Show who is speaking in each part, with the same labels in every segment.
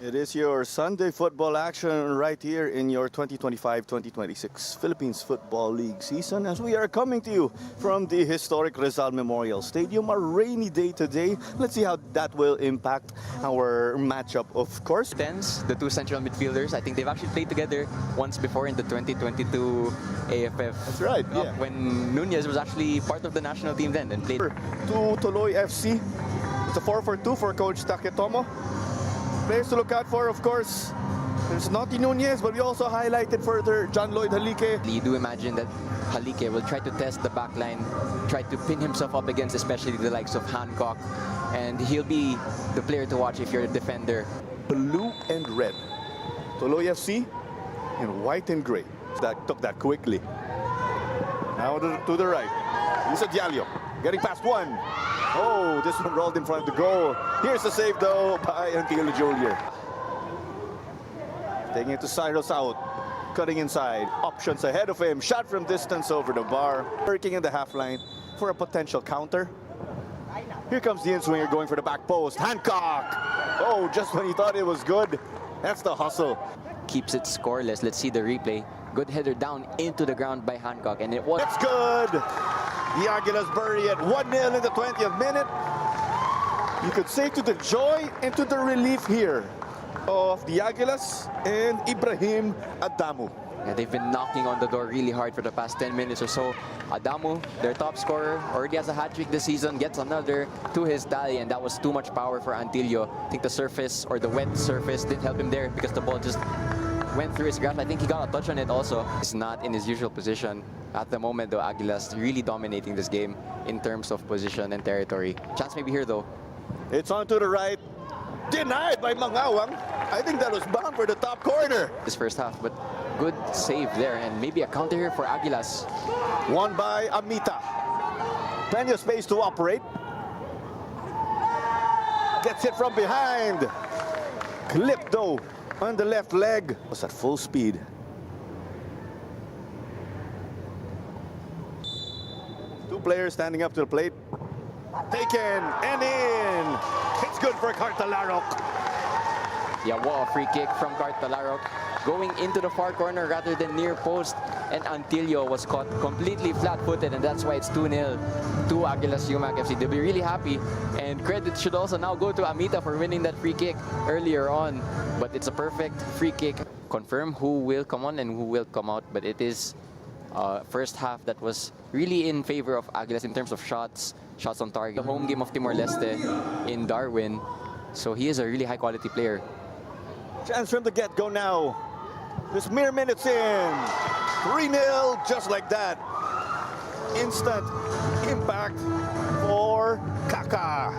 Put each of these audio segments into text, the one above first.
Speaker 1: It is your Sunday football action right here in your 2025-2026 Philippines Football League season as we are coming to you from the historic Rizal Memorial Stadium. A rainy day today. Let's see how that will impact our matchup, of course.
Speaker 2: The two central midfielders, I think they've actually played together once before in the 2022 AFF.
Speaker 1: That's right, yeah.
Speaker 2: When Nunez was actually part of the national team then and played.
Speaker 1: To TULOY FC. It's a 4-4-2 for Coach Taketomo. Players to look out for, of course, there's Naughty Nunez, but we also highlighted further John Lloyd Halike.
Speaker 2: You do imagine that Halike will try to test the back line, try to pin himself up against especially the likes of Hancock, and he'll be the player to watch if you're a defender.
Speaker 1: Blue and red. TULOY FC in white and gray. That took that quickly. Now to the right. Lisa Diallo getting past one. Oh, this one rolled in front of the goal. Here's the save, though, by Antilo Jolier. Taking it to Cyrus out. Cutting inside. Options ahead of him. Shot from distance over the bar. Working in the half line for a potential counter. Here comes the in-swinger going for the back post. Hancock! Oh, just when he thought it was good. That's the hustle.
Speaker 2: Keeps it scoreless. Let's see the replay. Good header down into the ground by Hancock, and it was...
Speaker 1: It's good! The Aguilas bury it 1-0 in the 20th minute. You could say to the joy and to the relief here of the Aguilas and Ibrahim Adamu.
Speaker 2: Yeah, they've been knocking on the door really hard for the past 10 minutes or so. Adamu, their top scorer, already has a hat-trick this season, gets another to his tally, and that was too much power for Antillo. I think the surface, or the wet surface, didn't help him there because the ball just went through his grasp. I think he got a touch on it also. He's not in his usual position. At the moment, though, Aguilas really dominating this game in terms of position and territory. Chance maybe here, though.
Speaker 1: It's on to the right. Denied by Mangawang. I think that was bound for the top corner.
Speaker 2: This first half, but good save there. And maybe a counter here for Aguilas.
Speaker 1: Won by Amita. Plenty of space to operate. Gets it from behind. Clipped, though, on the left leg. Was at full speed. Two players standing up to the plate. Taken and in. It's good for Cartalarok.
Speaker 2: Yeah, what a free kick from Cartalarok. Going into the far corner rather than near post. And Antillo was caught completely flat-footed, and that's why it's 2-0 to Aguilas UMAK FC. They'll be really happy. And credit should also now go to Amita for winning that free kick earlier on. But it's a perfect free kick. Confirm who will come on and who will come out. But it is first half that was really in favor of Aguilas in terms of shots on target. The home game of Timor-Leste in Darwin. So he is a really high-quality player.
Speaker 1: Chance from the get-go now. Just mere minutes in. 3-0, just like that. Instant impact for Kaka.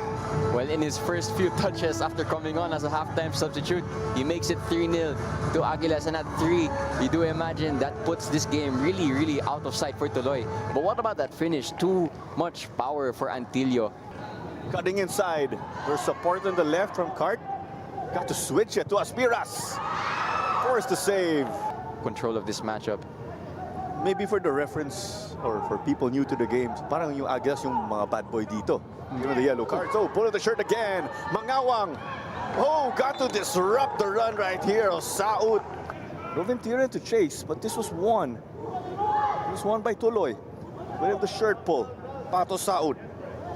Speaker 2: Well, in his first few touches after coming on as a halftime substitute, he makes it 3-0 to Aguilas. And at 3, you do imagine that puts this game really, really out of sight for TULOY. But what about that finish? Too much power for Antillo.
Speaker 1: Cutting inside. There's support on the left from Cart. Got to switch it to Aspiras. Forced to save.
Speaker 2: Control of this matchup.
Speaker 1: Maybe for the reference or for people new to the game, parang yung Aguilas yung mga bad boy dito. Give the yellow card. So pull the shirt again. Mangawang. Oh, got to disrupt the run right here of Saud. Roventira to chase, but this was won. It was won by TULOY. With the shirt pull. Pato Saud.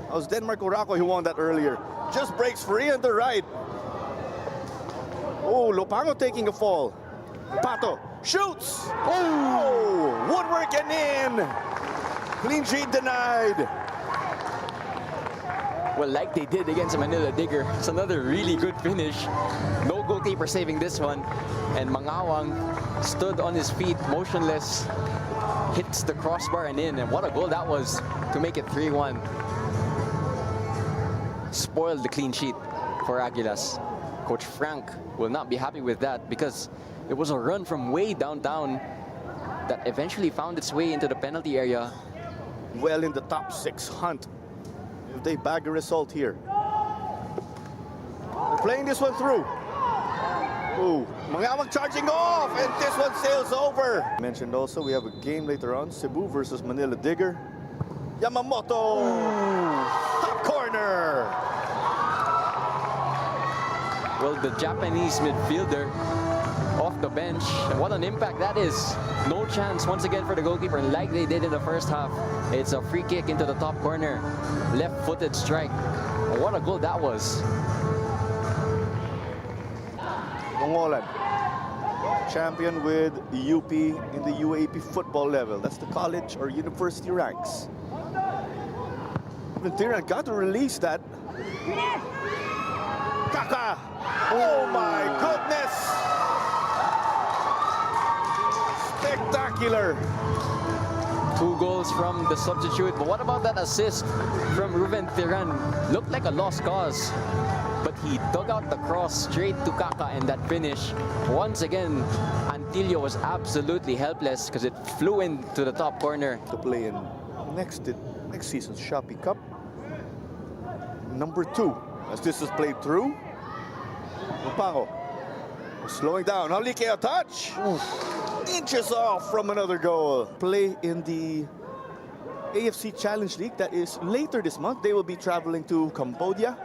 Speaker 1: That was Denmark Oraco who won that earlier. Just breaks free on the right. Oh, Lopango taking a fall. Pato shoots. Oh, woodwork and in. Clean sheet denied.
Speaker 2: Well, like they did against Manila Digger, it's another really good finish. No goalkeeper saving this one. And Mangawang stood on his feet, motionless. Hits the crossbar and in. And what a goal that was to make it 3-1. Spoiled the clean sheet for Aguilas. Coach Frank will not be happy with that because it was a run from way downtown that eventually found its way into the penalty area.
Speaker 1: Well in the top 6 hunt. If they bag a result here. They're playing this one through. Ooh, Mangawang charging off, and this one sails over. Mentioned also, we have a game later on, Cebu versus Manila Digger. Yamamoto, top corner.
Speaker 2: well, the Japanese midfielder off the bench. And what an impact that is. No chance once again for the goalkeeper like they did in the first half. It's a free kick into the top corner. Left-footed strike. What a goal that was.
Speaker 1: Mongolan, champion with UP in the UAP football level. That's the college or university ranks. Tiran got to release that. Kaka! Oh my goodness! Spectacular!
Speaker 2: 2 goals from the substitute. But what about that assist from Ruben Tiran? Looked like a lost cause. But he dug out the cross straight to Kaka, and that finish. Once again, Antillo was absolutely helpless because it flew into the top corner.
Speaker 1: To play in next season's Shopee Cup. Number 2, as this is played through. Lupango slowing down. Halike, a touch. Inches off from another goal. Play in the AFC Challenge League. That is later this month. They will be traveling to Cambodia.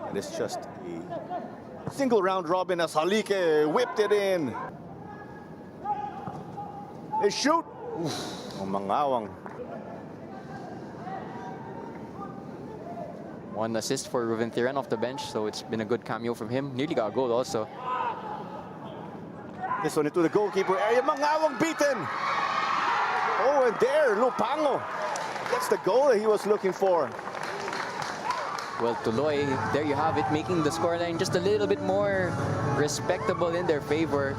Speaker 1: And it's just a single round robin as Halike whipped it in. They shoot. Oh, Mangawang.
Speaker 2: 1 assist for Ruben Tiran off the bench, so it's been a good cameo from him. Nearly got a goal also.
Speaker 1: This one into the goalkeeper area. Mangawang beaten. Oh, and there, Lupango gets the goal that he was looking for.
Speaker 2: Well, TULOY, there you have it, making the scoreline just a little bit more respectable in their favor.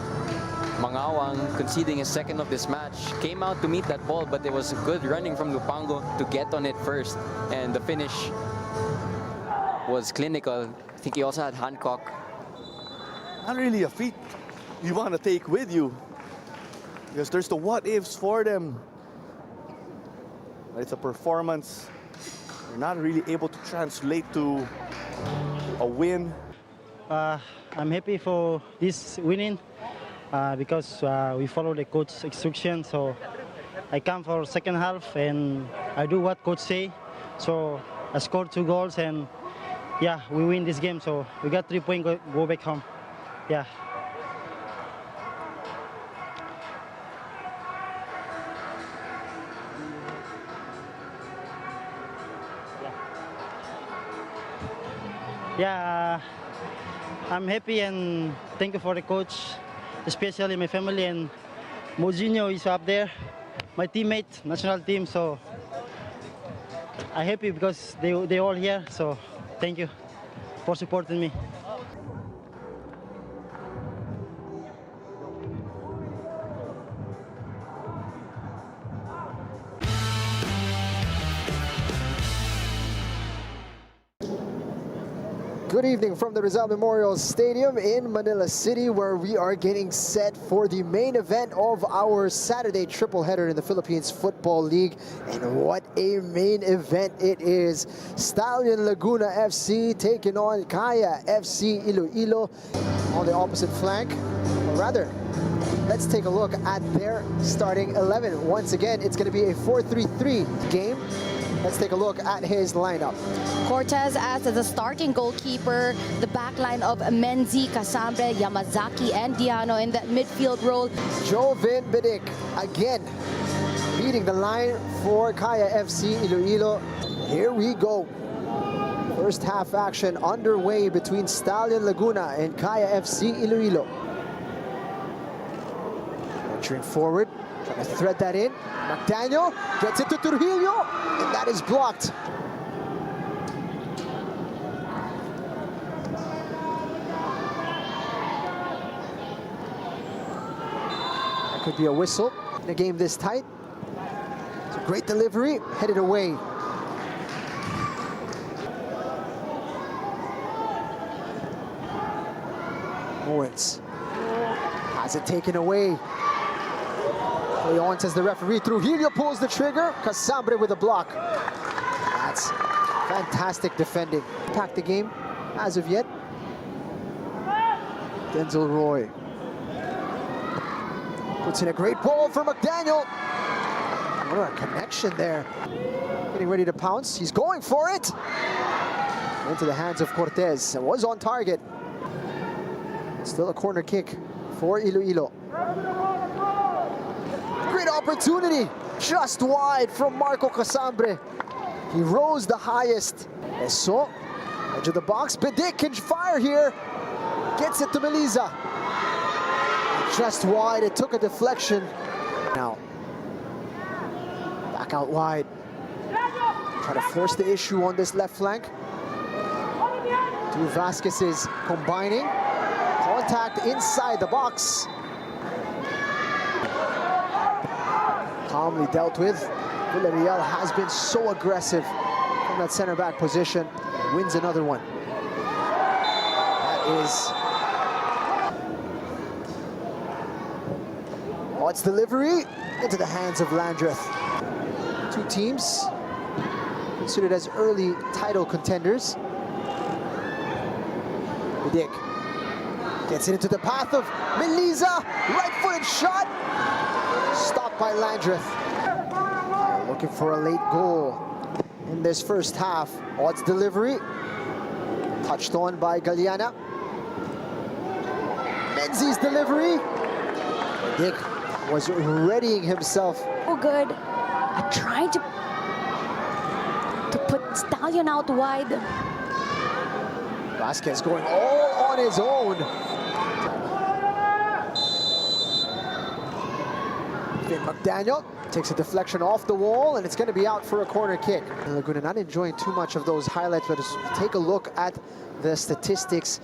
Speaker 2: Mangawang conceding his second of this match. Came out to meet that ball, but there was good running from Lupango to get on it first. And the finish was clinical. I think he also had Hancock.
Speaker 1: Not really a feat you want to take with you, because there's the what-ifs for them. It's a performance you're not really able to translate to a win.
Speaker 3: I'm happy for this winning because we follow the coach's instruction. So I come for second half and I do what coach say. So I scored 2 goals and yeah, we win this game. So we got 3 points, go back home. Yeah. Yeah, I'm happy and thank you for the coach, especially my family, and Mojinho is up there, my teammate, national team. So I'm happy because they all here. So thank you for supporting me.
Speaker 4: Good evening from the Rizal Memorial Stadium in Manila City, where we are getting set for the main event of our Saturday triple header in the Philippines Football League. And what a main event it is. Stallion Laguna FC taking on Kaya FC Iloilo on the opposite flank. Or rather, let's take a look at their starting 11. Once again, it's going to be a 4-3-3 game. Let's take a look at his lineup.
Speaker 5: Cortez as the starting goalkeeper, the backline of Menzi, Casambre, Yamazaki, and Diano in that midfield role.
Speaker 4: Jovin Bidik again leading the line for Kaya FC Iloilo. Here we go. First half action underway between Stallion Laguna and Kaya FC Iloilo. Entering forward, trying to thread that in. McDaniel gets it to Trujillo, and that is blocked. That could be a whistle in a game this tight. It's a great delivery, headed away. Owens has it taken away. On says the referee. Trujillo pulls the trigger. Casambre with a block. That's fantastic defending. Packed the game as of yet. Denzel Roy puts in a great ball for McDaniel. What a connection there. Getting ready to pounce. He's going for it. Into the hands of Cortez. It was on target. Still a corner kick for Iloilo. Great opportunity, just wide from Marco Casambre. He rose the highest. Eso, edge of the box. Bidik can fire here. Gets it to Meliza. Just wide, it took a deflection. Now, back out wide. Try to force the issue on this left flank. Two Vasquez's combining. Contact inside the box. Calmly dealt with. Villarreal has been so aggressive from that center back position. Wins another one. That is Ott's delivery into the hands of Landreth. Two teams considered as early title contenders. Bidik gets it into the path of Meliza. Right-footed shot. Stopped by Landreth. Looking for a late goal in this first half. Ott's delivery. Touched on by Galeana. Menzies delivery. Bidik was readying himself.
Speaker 5: Oh, good. I'm trying to put Stallion out wide.
Speaker 4: Vasquez going all on his own. Finn McDaniel takes a deflection off the wall, and it's going to be out for a corner kick. Laguna not enjoying too much of those highlights, but just take a look at the statistics.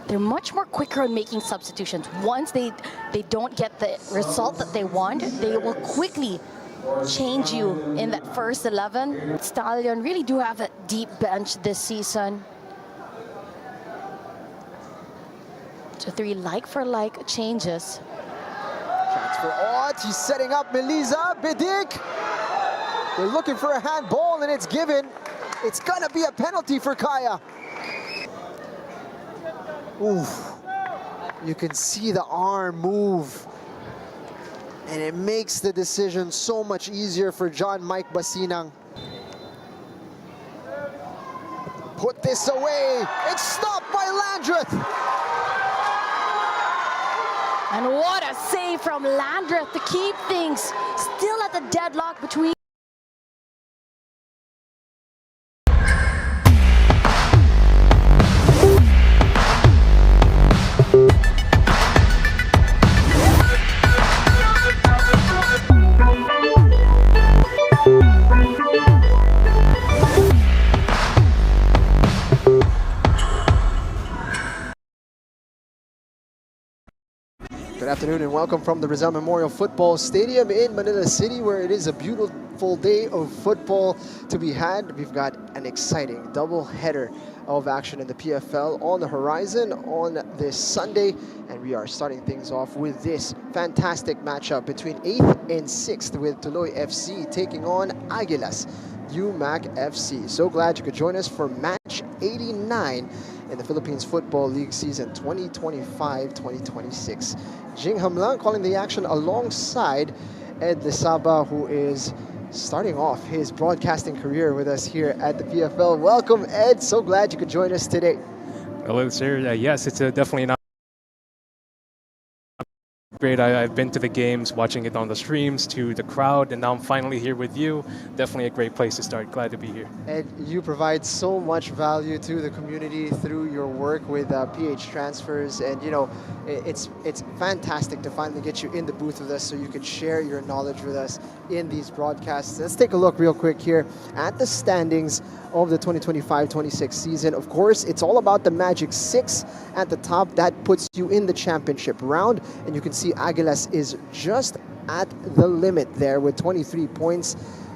Speaker 5: They're much more quicker on making substitutions. Once they don't get the result that they want, they will quickly change you in that first 11. Stallion really do have a deep bench this season. So 3 like-for-like changes.
Speaker 4: Chance for Ott. He's setting up Meliza. Bidik. They're looking for a handball, and it's given. It's gonna be a penalty for Kaya. Oof. You can see the arm move. And it makes the decision so much easier for John Mike Basinang. Put this away. It's stopped by Landreth.
Speaker 5: And what a save from Landreth to keep things still at the deadlock between.
Speaker 4: Good afternoon and welcome from the Rizal Memorial Football Stadium in Manila City, where it is a beautiful day of football to be had. We've got an exciting double header of action in the PFL on the horizon on this Sunday, and we are starting things off with this fantastic matchup between 8th and 6th, with TULOY FC taking on Aguilas UMAK FC. So glad you could join us for match 89 in the Philippines Football League season 2025-2026. Jing Hamlang calling the action alongside Ed Lisaba, who is starting off his broadcasting career with us here at the PFL. Welcome, Ed. So glad you could join us today.
Speaker 6: Hello, sir. Yes, it's definitely not great. I've been to the games, watching it on the streams, to the crowd, and now I'm finally here with you. Definitely a great place to start. Glad to be here.
Speaker 4: Ed, you provide so much value to the community through your work with PH Transfers, and you know, it's fantastic to finally get you in the booth with us so you can share your knowledge with us in these broadcasts. Let's take a look real quick here at the standings of the 2025-26 season. Of course, it's all about the Magic 6 at the top. That puts you in the championship round, and you can see Aguilas is just at the limit there with 23 points,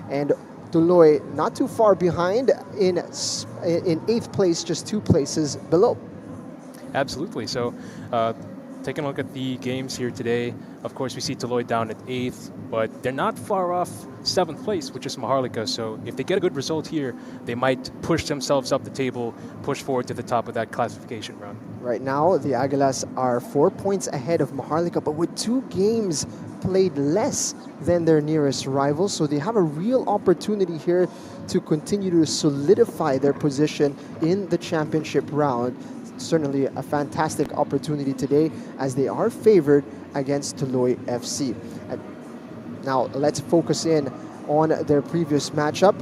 Speaker 4: and TULOY not too far behind in 8th place, just 2 places below.
Speaker 6: Absolutely. So taking a look at the games here today, of course, we see TULOY down at 8th, but they're not far off 7th place, which is Maharlika. So if they get a good result here, they might push themselves up the table, push forward to the top of that classification round.
Speaker 4: Right now, the Aguilas are 4 points ahead of Maharlika, but with 2 games played less than their nearest rivals. So they have a real opportunity here to continue to solidify their position in the championship round. certainly a fantastic opportunity today as they are favored against TULOY FC. Now let's focus in on their previous matchup.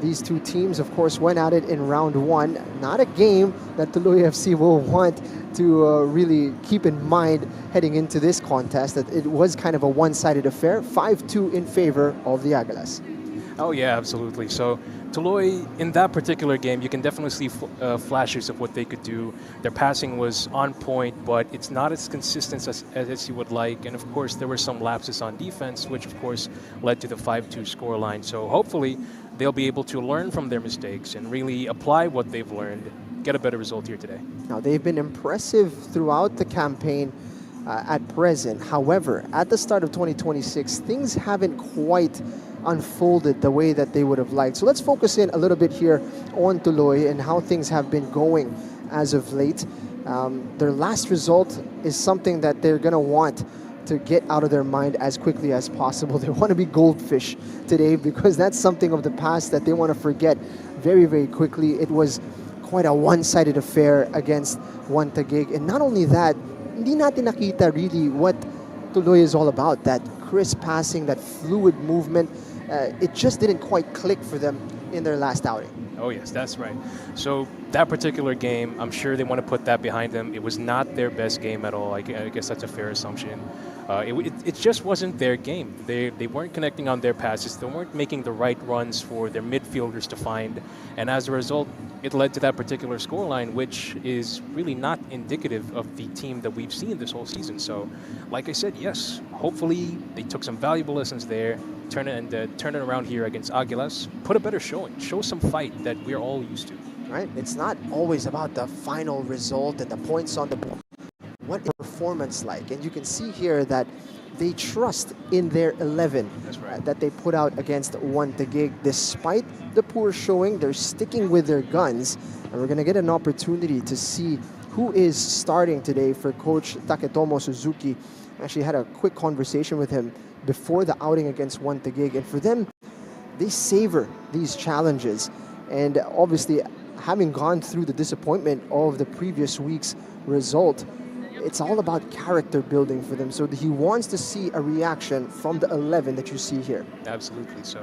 Speaker 4: These two teams, of course, went at it in round one. Not a game that TULOY FC will want to really keep in mind heading into this contest. That it was kind of a one-sided affair, 5-2 in favor of the Aguilas.
Speaker 6: Oh yeah, absolutely. So TULOY, in that particular game, you can definitely see flashes of what they could do. Their passing was on point, but it's not as consistent as you would like. And of course, there were some lapses on defense, which of course led to the 5-2 scoreline. So hopefully, they'll be able to learn from their mistakes and really apply what they've learned, get a better result here today.
Speaker 4: Now, they've been impressive throughout the campaign at present. However, at the start of 2026, things haven't quite unfolded the way that they would have liked. So let's focus in a little bit here on TULOY and how things have been going as of late. Their last result is something that they're going to want to get out of their mind as quickly as possible. They want to be goldfish today because that's something of the past that they want to forget very, very quickly. It was quite a one-sided affair against One Taguig. And not only that, hindi natin nakita really what TULOY is all about. That crisp passing, that fluid movement. It just didn't quite click for them in their last outing.
Speaker 6: Oh yes, that's right. So that particular game, I'm sure they want to put that behind them. It was not their best game at all. I guess that's a fair assumption. It just wasn't their game. They weren't connecting on their passes. They weren't making the right runs for their midfielders to find. And as a result, it led to that particular scoreline, which is really not indicative of the team that we've seen this whole season. So, like I said, yes, hopefully they took some valuable lessons there, turn it around here against Aguilas, put a better showing, show some fight that we're all used to.
Speaker 4: Right? It's not always about the final result and the points on the board. What is performance like? And you can see here that they trust in their 11 that they put out against One Taguig. Despite the poor showing, they're sticking with their guns. And we're going to get an opportunity to see who is starting today for Coach Taketomo Suzuki. I actually had a quick conversation with him before the outing against One Taguig. And for them, they savor these challenges. And obviously, having gone through the disappointment of the previous week's result, it's all about character building for them. So he wants to see a reaction from the 11 that you see here.
Speaker 6: Absolutely. So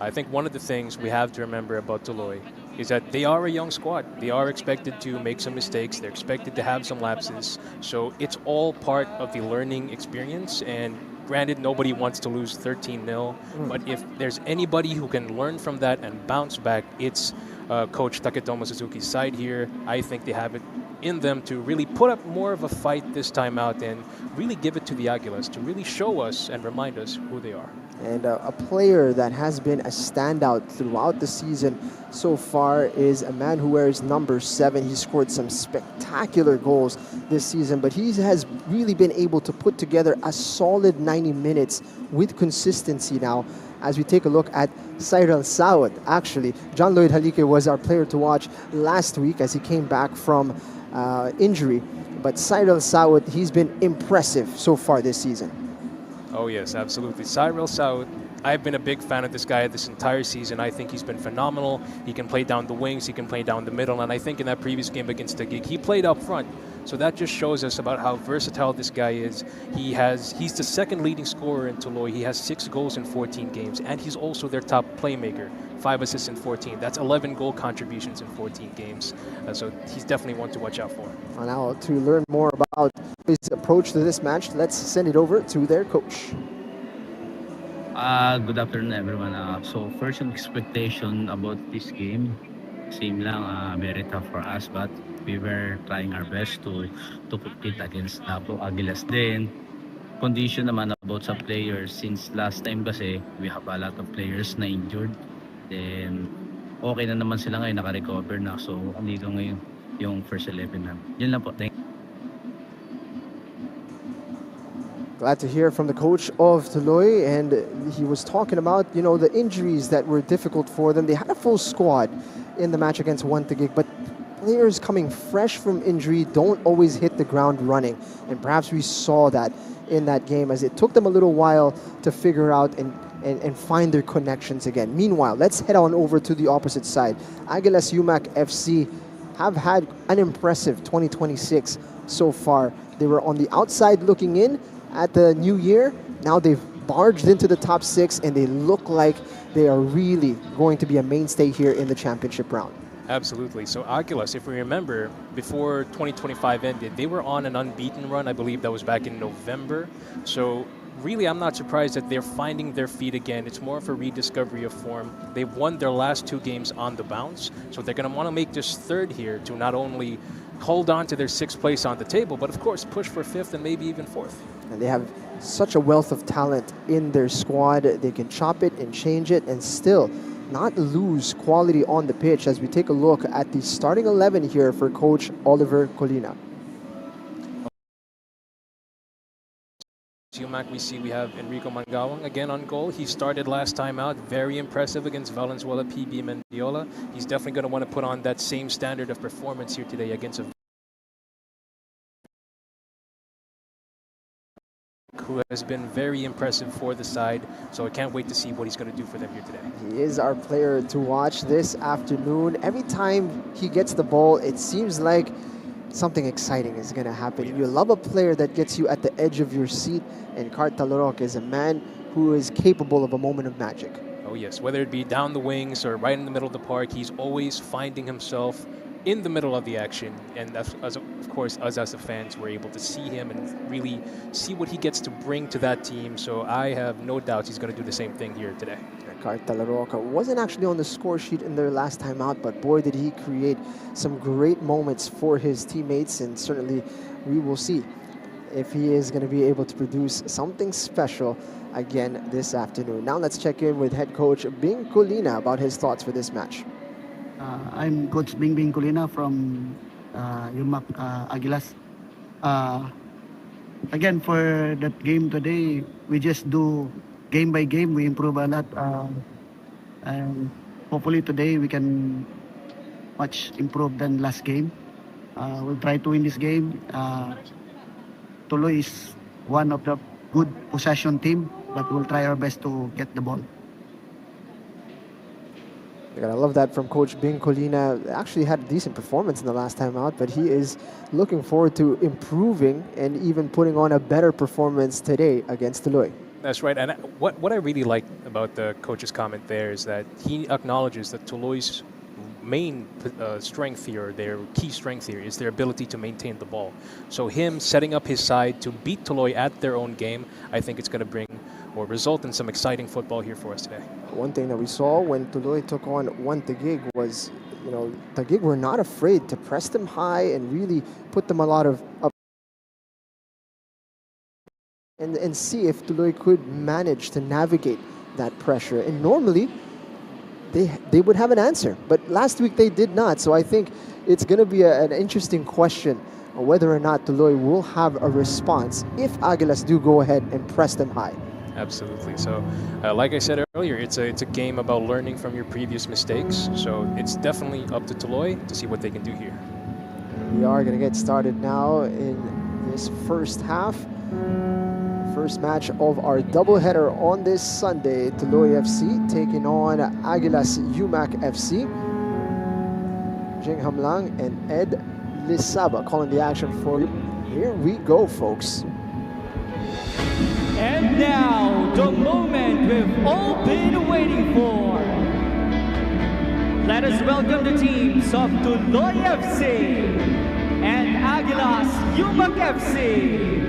Speaker 6: I think one of the things we have to remember about TULOY is that they are a young squad. They are expected to make some mistakes. They're expected to have some lapses. So it's all part of the learning experience. And granted, nobody wants to lose 13-0. But if there's anybody who can learn from that and bounce back, it's Coach Taketomo Suzuki's side here. I think they have it in them to really put up more of a fight this time out and really give it to the Aguilas to really show us and remind us who they are.
Speaker 4: And a player that has been a standout throughout the season so far is a man who wears number 7. He scored some spectacular goals this season, but he has really been able to put together a solid 90 minutes with consistency now. As we take a look at Cyril Saud, actually, John Lloyd Halike was our player to watch last week as he came back from injury. But Cyril Saud, he's been impressive so far this season.
Speaker 6: Oh yes, absolutely. Cyril Saud, I've been a big fan of this guy this entire season. I think he's been phenomenal. He can play down the wings, he can play down the middle, and I think in that previous game against Taguig, he played up front. So that just shows us about how versatile this guy is. He's the second leading scorer in TULOY. He has 6 goals in 14 games, and he's also their top playmaker. 5 assists in 14. That's 11 goal contributions in 14 games. So he's definitely one to watch out for.
Speaker 4: Now, to learn more about his approach to this match, let's send it over to their coach.
Speaker 7: Good afternoon, everyone. So first expectation about this game, same lang, very tough for us, but we were trying our best to compete against Aguilas din. Condition naman about sa players, since last time kasi we have a lot of players na injured. Then okay na naman sila ngayon, naka-recover na. So andito ngayon yung first 11 na. Yun lang po. Thank you.
Speaker 4: Glad to hear from the coach of TULOY, and he was talking about, you know, the injuries that were difficult for them. They had a full squad in the match against One Taguig, but players coming fresh from injury don't always hit the ground running, and perhaps we saw that in that game as it took them a little while to figure out and find their connections again. Meanwhile, let's head on over to the opposite side. Aguilas UMAK FC have had an impressive 2026 so far. They were on the outside looking in at the new year. Now they've barged into the top 6, and they look like they are really going to be a mainstay here in the championship round.
Speaker 6: Absolutely. So Aguilas, if we remember, before 2025 ended, they were on an unbeaten run. I believe that was back in November. So really, I'm not surprised that they're finding their feet again. It's more of a rediscovery of form. They've won their last 2 games on the bounce. So they're going to want to make this third here to not only hold on to their 6th place on the table, but of course push for 5th and maybe even 4th.
Speaker 4: And they have such a wealth of talent in their squad. They can chop it and change it and still not lose quality on the pitch, as we take a look at the starting 11 here for Coach Oliver Colina.
Speaker 6: UMAK, we have Enrico Mangawang again on goal. He started last time out, very impressive against Valenzuela PB Mendiola. He's definitely going to want to put on that same standard of performance here today against a who has been very impressive for the side. So I can't wait to see what he's going to do for them here today.
Speaker 4: He is our player to watch this afternoon. Every time he gets the ball, it seems like something exciting is going to happen. You love a player that gets you at the edge of your seat, and Cart Talarok is a man who is capable of a moment of magic.
Speaker 6: Oh yes, whether it be down the wings or right in the middle of the park, he's always finding himself in the middle of the action. And that's, of course, us as the fans, we're able to see him and really see what he gets to bring to that team. So I have no doubts he's going to do the same thing here today.
Speaker 4: Cart Talarok wasn't actually on the score sheet in their last time out, but boy, did he create some great moments for his teammates, and certainly we will see if he is going to be able to produce something special again this afternoon. Now let's check in with head coach Bing Colina about his thoughts for this match.
Speaker 8: I'm Coach Bing Colina from UMAK Aguilas. Again, for that game today, we just do game by game. We improve a lot, and hopefully today we can much improve than last game. We'll try to win this game. TULOY is one of the good possession team, but we'll try our best to get the ball.
Speaker 4: I love that from Coach Bing Colina. Actually had a decent performance in the last time out, but he is looking forward to improving and even putting on a better performance today against TULOY.
Speaker 6: That's right. And what I really like about the coach's comment there is that he acknowledges that TULOY's main strength here, their key strength here, is their ability to maintain the ball. So him setting up his side to beat TULOY at their own game, I think it's going to bring or result in some exciting football here for us today.
Speaker 4: One thing that we saw when TULOY took on one Taguig was, Taguig were not afraid to press them high and really put them a lot of up and see if TULOY could manage to navigate that pressure. And normally, they would have an answer. But last week they did not. So I think it's going to be an interesting question whether or not TULOY will have a response if Aguilas do go ahead and press them high.
Speaker 6: Absolutely. So, like I said earlier, it's a game about learning from your previous mistakes. So it's definitely up to TULOY to see what they can do here.
Speaker 4: We are going to get started now in this first half. First match of our doubleheader on this Sunday. TULOY FC taking on Aguilas UMAK FC. Jing Hamlang and Ed Lisaba calling the action for you. Here we go, folks.
Speaker 9: And now, the moment we've all been waiting for. Let us welcome the teams of TULOY FC and Aguilas UMAK FC.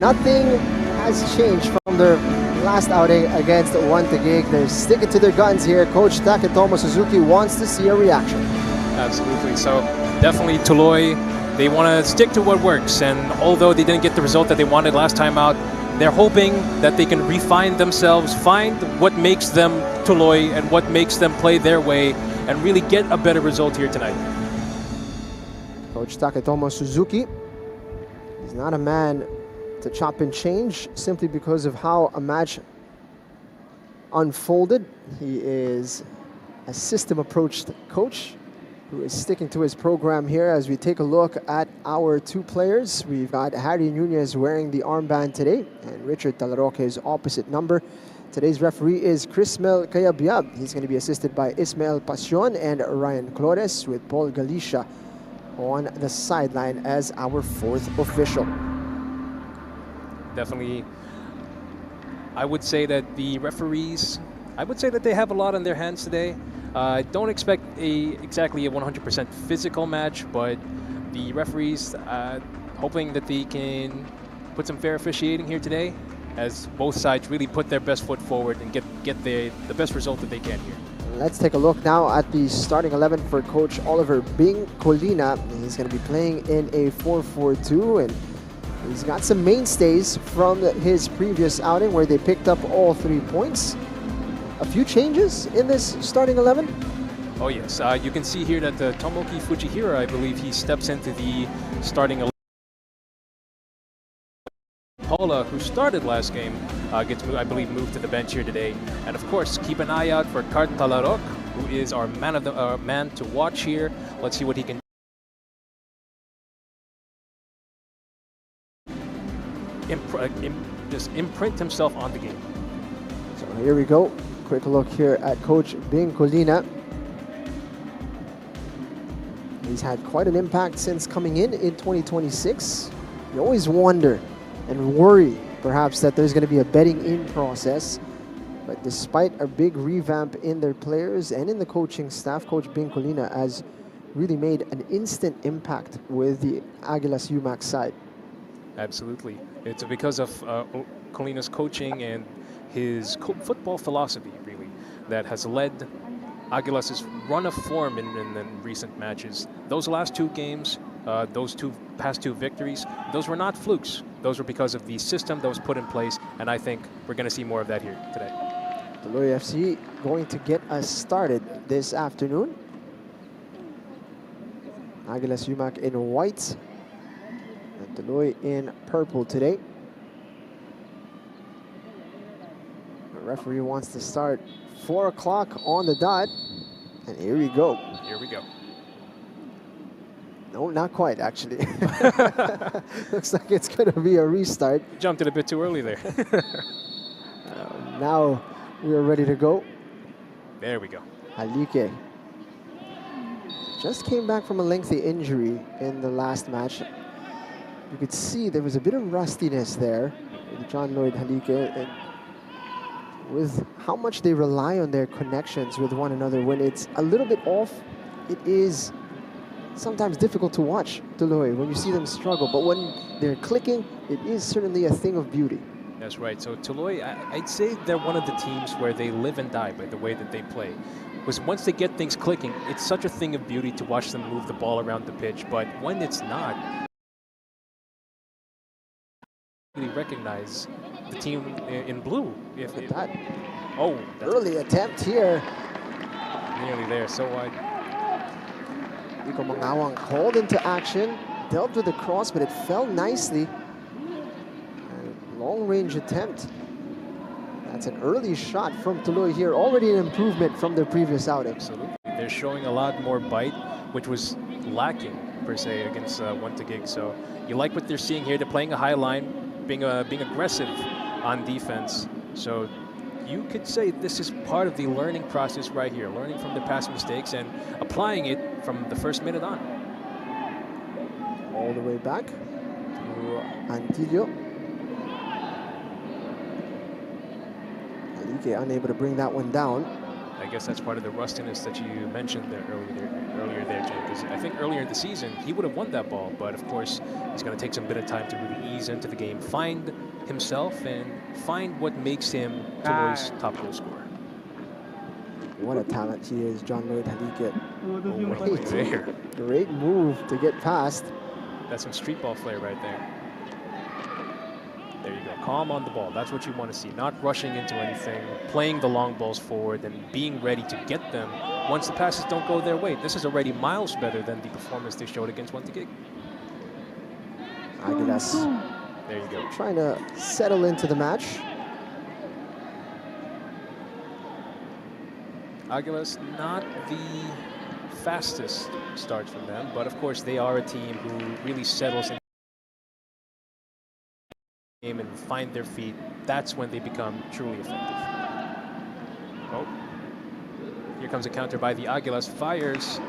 Speaker 4: Nothing has changed from their last outing against Wantigig. They're sticking to their guns here. Coach Taketomo Suzuki wants to see a reaction.
Speaker 6: Absolutely. So definitely TULOY, they want to stick to what works. And although they didn't get the result that they wanted last time out, they're hoping that they can refine themselves, find what makes them TULOY and what makes them play their way, and really get a better result here tonight.
Speaker 4: Coach Taketomo Suzuki is not a man to chop and change simply because of how a match unfolded. He is a system-approached coach who is sticking to his program here. As we take a look at our two players, we've got Harry Nunez wearing the armband today and Richard Talaroque's opposite number. Today's referee is Crismel Cayabyab. He's going to be assisted by Ismael Pasion and Ryan Flores, with Paul Galicia on the sideline as our fourth official.
Speaker 6: Definitely, I would say that the referees, I would say that they have a lot on their hands today. Don't expect exactly a 100% physical match, but the referees hoping that they can put some fair officiating here today, as both sides really put their best foot forward and get the best result that they can here.
Speaker 4: Let's take a look now at the starting 11 for Coach Oliver Bing Colina. He's going to be playing in a 4-4-2, and he's got some mainstays from his previous outing where they picked up all 3 points. A few changes in this starting 11.
Speaker 6: Oh yes, you can see here that Tomoki Fujihira, I believe he steps into the starting 11. Paula, who started last game, gets, I believe, moved to the bench here today. And of course, keep an eye out for Cart Talarok, who is our man to watch here. Let's see what he can just imprint himself on the game.
Speaker 4: So here we go. Quick look here at Coach Bing Colina. He's had quite an impact since coming in 2026. You always wonder and worry perhaps that there's going to be a betting in process, but despite a big revamp in their players and in the coaching staff, Coach Bing Colina has really made an instant impact with the Aguilas UMAK side.
Speaker 6: Absolutely. It's because of Colina's coaching and his football philosophy, really, that has led Aguilas' run of form in recent matches. Those last two games, those past two victories, those were not flukes. Those were because of the system that was put in place, and I think we're going to see more of that here today.
Speaker 4: TULOY FC going to get us started this afternoon. Aguilas UMAK in white and TULOY in purple today. The referee wants to start 4 o'clock on the dot, and here we go.
Speaker 6: Here we go.
Speaker 4: No, not quite, actually. Looks like it's going to be a restart.
Speaker 6: Jumped it a bit too early there.
Speaker 4: Now we are ready to go.
Speaker 6: There we go.
Speaker 4: Halike just came back from a lengthy injury in the last match. You could see there was a bit of rustiness there with John Lloyd Halike, and with how much they rely on their connections with one another. When it's a little bit off, it is sometimes difficult to watch TULOY when you see them struggle, but when they're clicking, it is certainly a thing of beauty.
Speaker 6: That's right. So TULOY, I'd say they're one of the teams where they live and die by the way that they play. Because once they get things clicking, it's such a thing of beauty to watch them move the ball around the pitch. But when it's not, really recognize the team in blue. If
Speaker 4: that
Speaker 6: early
Speaker 4: attempt here,
Speaker 6: nearly there. So wide.
Speaker 4: Rico Mangawang called into action, dealt with the cross, but it fell nicely. Long-range attempt. That's an early shot from TULOY here. Already an improvement from their previous outing.
Speaker 6: Absolutely. They're showing a lot more bite, which was lacking, per se, against Wantigig. So you like what they're seeing here. They're playing a high line, being aggressive on defense. So you could say this is part of the learning process right here, learning from the past mistakes and applying it from the first minute on.
Speaker 4: All the way back to Antilio. Halike unable to bring that one down.
Speaker 6: I guess that's part of the rustiness that you mentioned there earlier there, Jay, because I think earlier in the season, he would have won that ball, but of course, he's going to take some bit of time to really ease into the game, find himself, and find what makes him TULOY's top goal scorer.
Speaker 4: What a talent he is, John Lloyd Haliket.
Speaker 6: Oh, right there.
Speaker 4: Great move to get past.
Speaker 6: That's some street ball flair right there. There you go. Calm on the ball. That's what you want to see. Not rushing into anything, playing the long balls forward, and being ready to get them once the passes don't go their way. This is already miles better than the performance they showed against Wantigig.
Speaker 4: Aguilas.
Speaker 6: There you go.
Speaker 4: Trying to settle into the match. Aguilas,
Speaker 6: not the fastest start from them, but of course they are a team who really settles in the game and find their feet. That's when they become truly effective. Oh, here comes a counter by the Aguilas. Fires.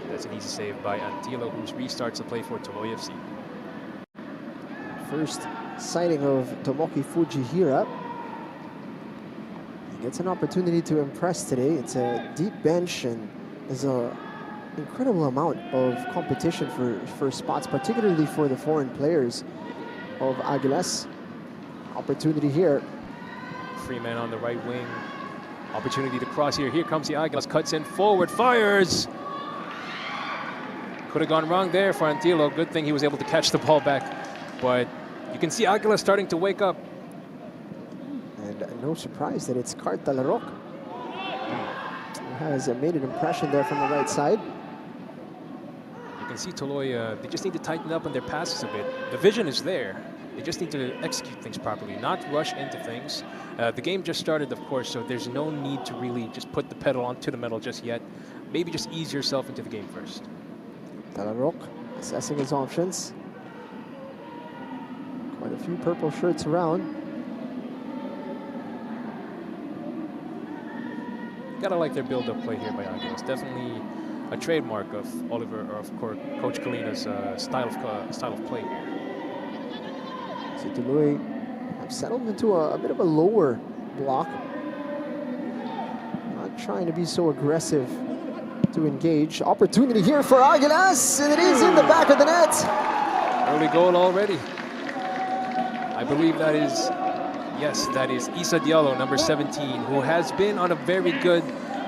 Speaker 6: That's an easy save by Antilo, who restarts the play for TULOY FC.
Speaker 4: First sighting of Tomoki Fujihira. He gets an opportunity to impress today. It's a deep bench and there's an incredible amount of competition for spots, particularly for the foreign players of Aguilas. Opportunity here.
Speaker 6: Free man on the right wing. Opportunity to cross here. Here comes the Aguilas. Cuts in forward. Fires. Could have gone wrong there for Antilo. Good thing he was able to catch the ball back. But you can see Aguilas starting to wake up.
Speaker 4: And no surprise that it's Cartalarok who has made an impression there from the right side.
Speaker 6: You can see TULOY, they just need to tighten up on their passes a bit. The vision is there. They just need to execute things properly, not rush into things. The game just started, of course, so there's no need to really just put the pedal onto the metal just yet. Maybe just ease yourself into the game first.
Speaker 4: Talarok assessing his options. Quite a few purple shirts around.
Speaker 6: Gotta like their build-up play here by Aguilas. Definitely a trademark of Oliver, or of course, Coach Kalina's style of play here.
Speaker 4: So TULOY have settled into a bit of a lower block. Not trying to be so aggressive to engage. Opportunity here for Aguilas, and it is in the back of the net.
Speaker 6: Early goal already. I believe that is, yes, that is Issa Diallo, number 17, who has been on a very good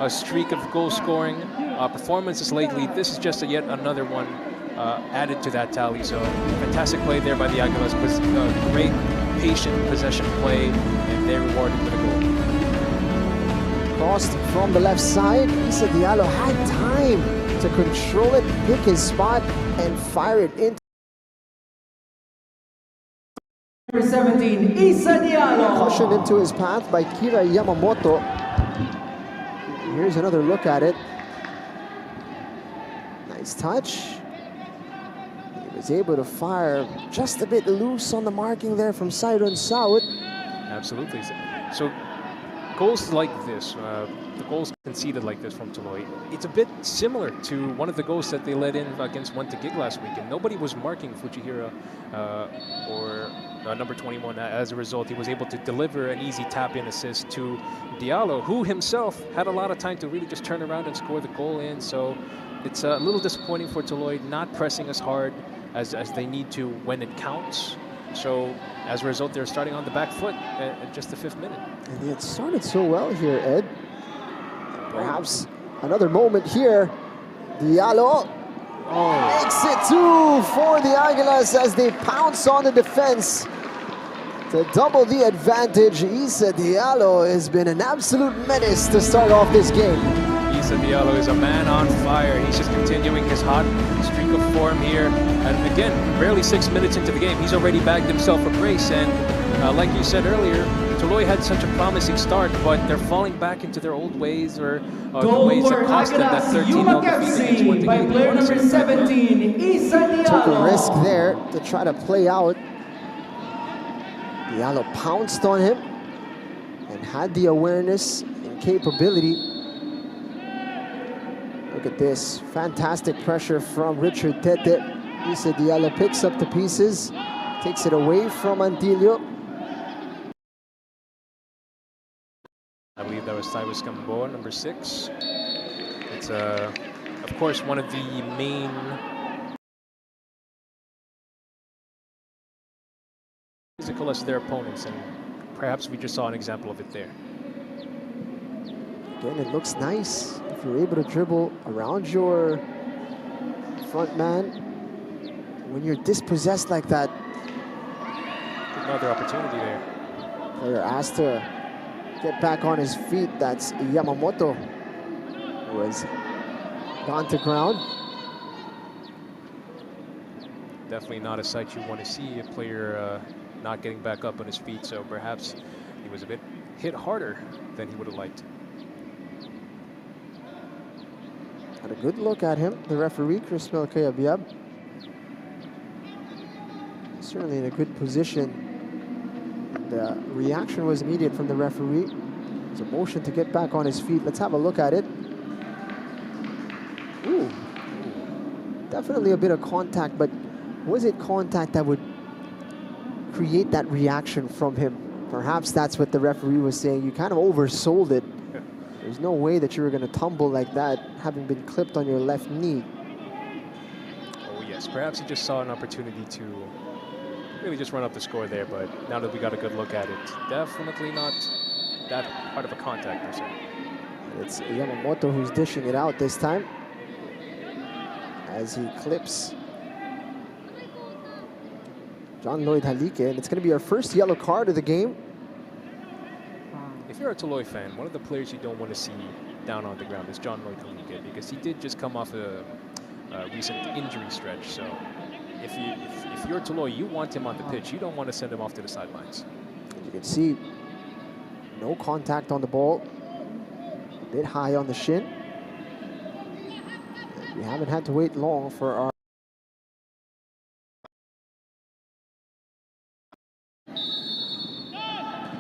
Speaker 6: streak of goal scoring performances lately. This is just yet another one added to that tally. So fantastic play there by the Aguilas. Great patient possession play, and they're rewarded with a goal.
Speaker 4: Crossed from the left side. Issa Diallo had time to control it, pick his spot, and fire it into.
Speaker 9: Number 17, Issa Diallo.
Speaker 4: Cautioned into his path by Kira Yamamoto. Here's another look at it. Nice touch. He was able to fire just a bit loose on the marking there from Siron Saud.
Speaker 6: Absolutely. So goals like this, the goals conceded like this from TULOY, it's a bit similar to one of the goals that they let in against Wantigig last weekend. Nobody was marking Fujihira or number 21. As a result, he was able to deliver an easy tap-in assist to Diallo, who himself had a lot of time to really just turn around and score the goal in. So it's a little disappointing for TULOY, not pressing as hard as they need to when it counts. So as a result, they're starting on the back foot at just the 5th minute.
Speaker 4: And it started so well here, Ed. Perhaps another moment here. Diallo makes it 2 for the Aguilas as they pounce on the defense to double the advantage. Issa Diallo has been an absolute menace to start off this game.
Speaker 6: Issa Diallo is a man on fire. He's just continuing his hot streak of form here. And again, barely 6 minutes into the game, he's already bagged himself a brace. And like you said earlier, TULOY had such a promising start, but they're falling back into their old ways, or the ways that cost them that 13-0 defeat against Wantigig.
Speaker 9: By player number 17, Issa Diallo.
Speaker 4: Took a risk there to try to play out. Diallo pounced on him and had the awareness and capability. Look at this, fantastic pressure from Richard Tete. Issa Diallo picks up the pieces, takes it away from Antilio.
Speaker 6: I believe that was Carlos Taiwas Gamboa, number 6. It's, of course, one of the main physical as their opponents, and perhaps we just saw an example of it there.
Speaker 4: Again, it looks nice if you're able to dribble around your front man. When you're dispossessed like that,
Speaker 6: Another opportunity there.
Speaker 4: player asked to get back on his feet. That's Yamamoto, who has gone to ground.
Speaker 6: Definitely not a sight you want to see, a player not getting back up on his feet, so perhaps he was a bit hit harder than he would have liked.
Speaker 4: Had a good look at him, the referee, Chris Melkayabiab. Certainly in a good position. The reaction was immediate from the referee. It was a motion to get back on his feet. Let's have a look at it. Ooh. Definitely a bit of contact, but was it contact that would create that reaction from him? Perhaps that's what the referee was saying. You kind of oversold it. There's no way that you were going to tumble like that, having been clipped on your left knee.
Speaker 6: Oh yes, perhaps he just saw an opportunity to really just run up the score there, but now that we got a good look at it, definitely not that part of a contact per se.
Speaker 4: It's Yamamoto who's dishing it out this time, as he clips John Lloyd Halike, and it's going to be our first yellow card of the game.
Speaker 6: If you're a TULOY fan, one of the players you don't want to see down on the ground is John Lloyd Halike, because he did just come off a recent injury stretch. So if you're TULOY, you want him on the pitch. You don't want to send him off to the sidelines.
Speaker 4: As you can see, no contact on the ball. A bit high on the shin. And we haven't had to wait long for our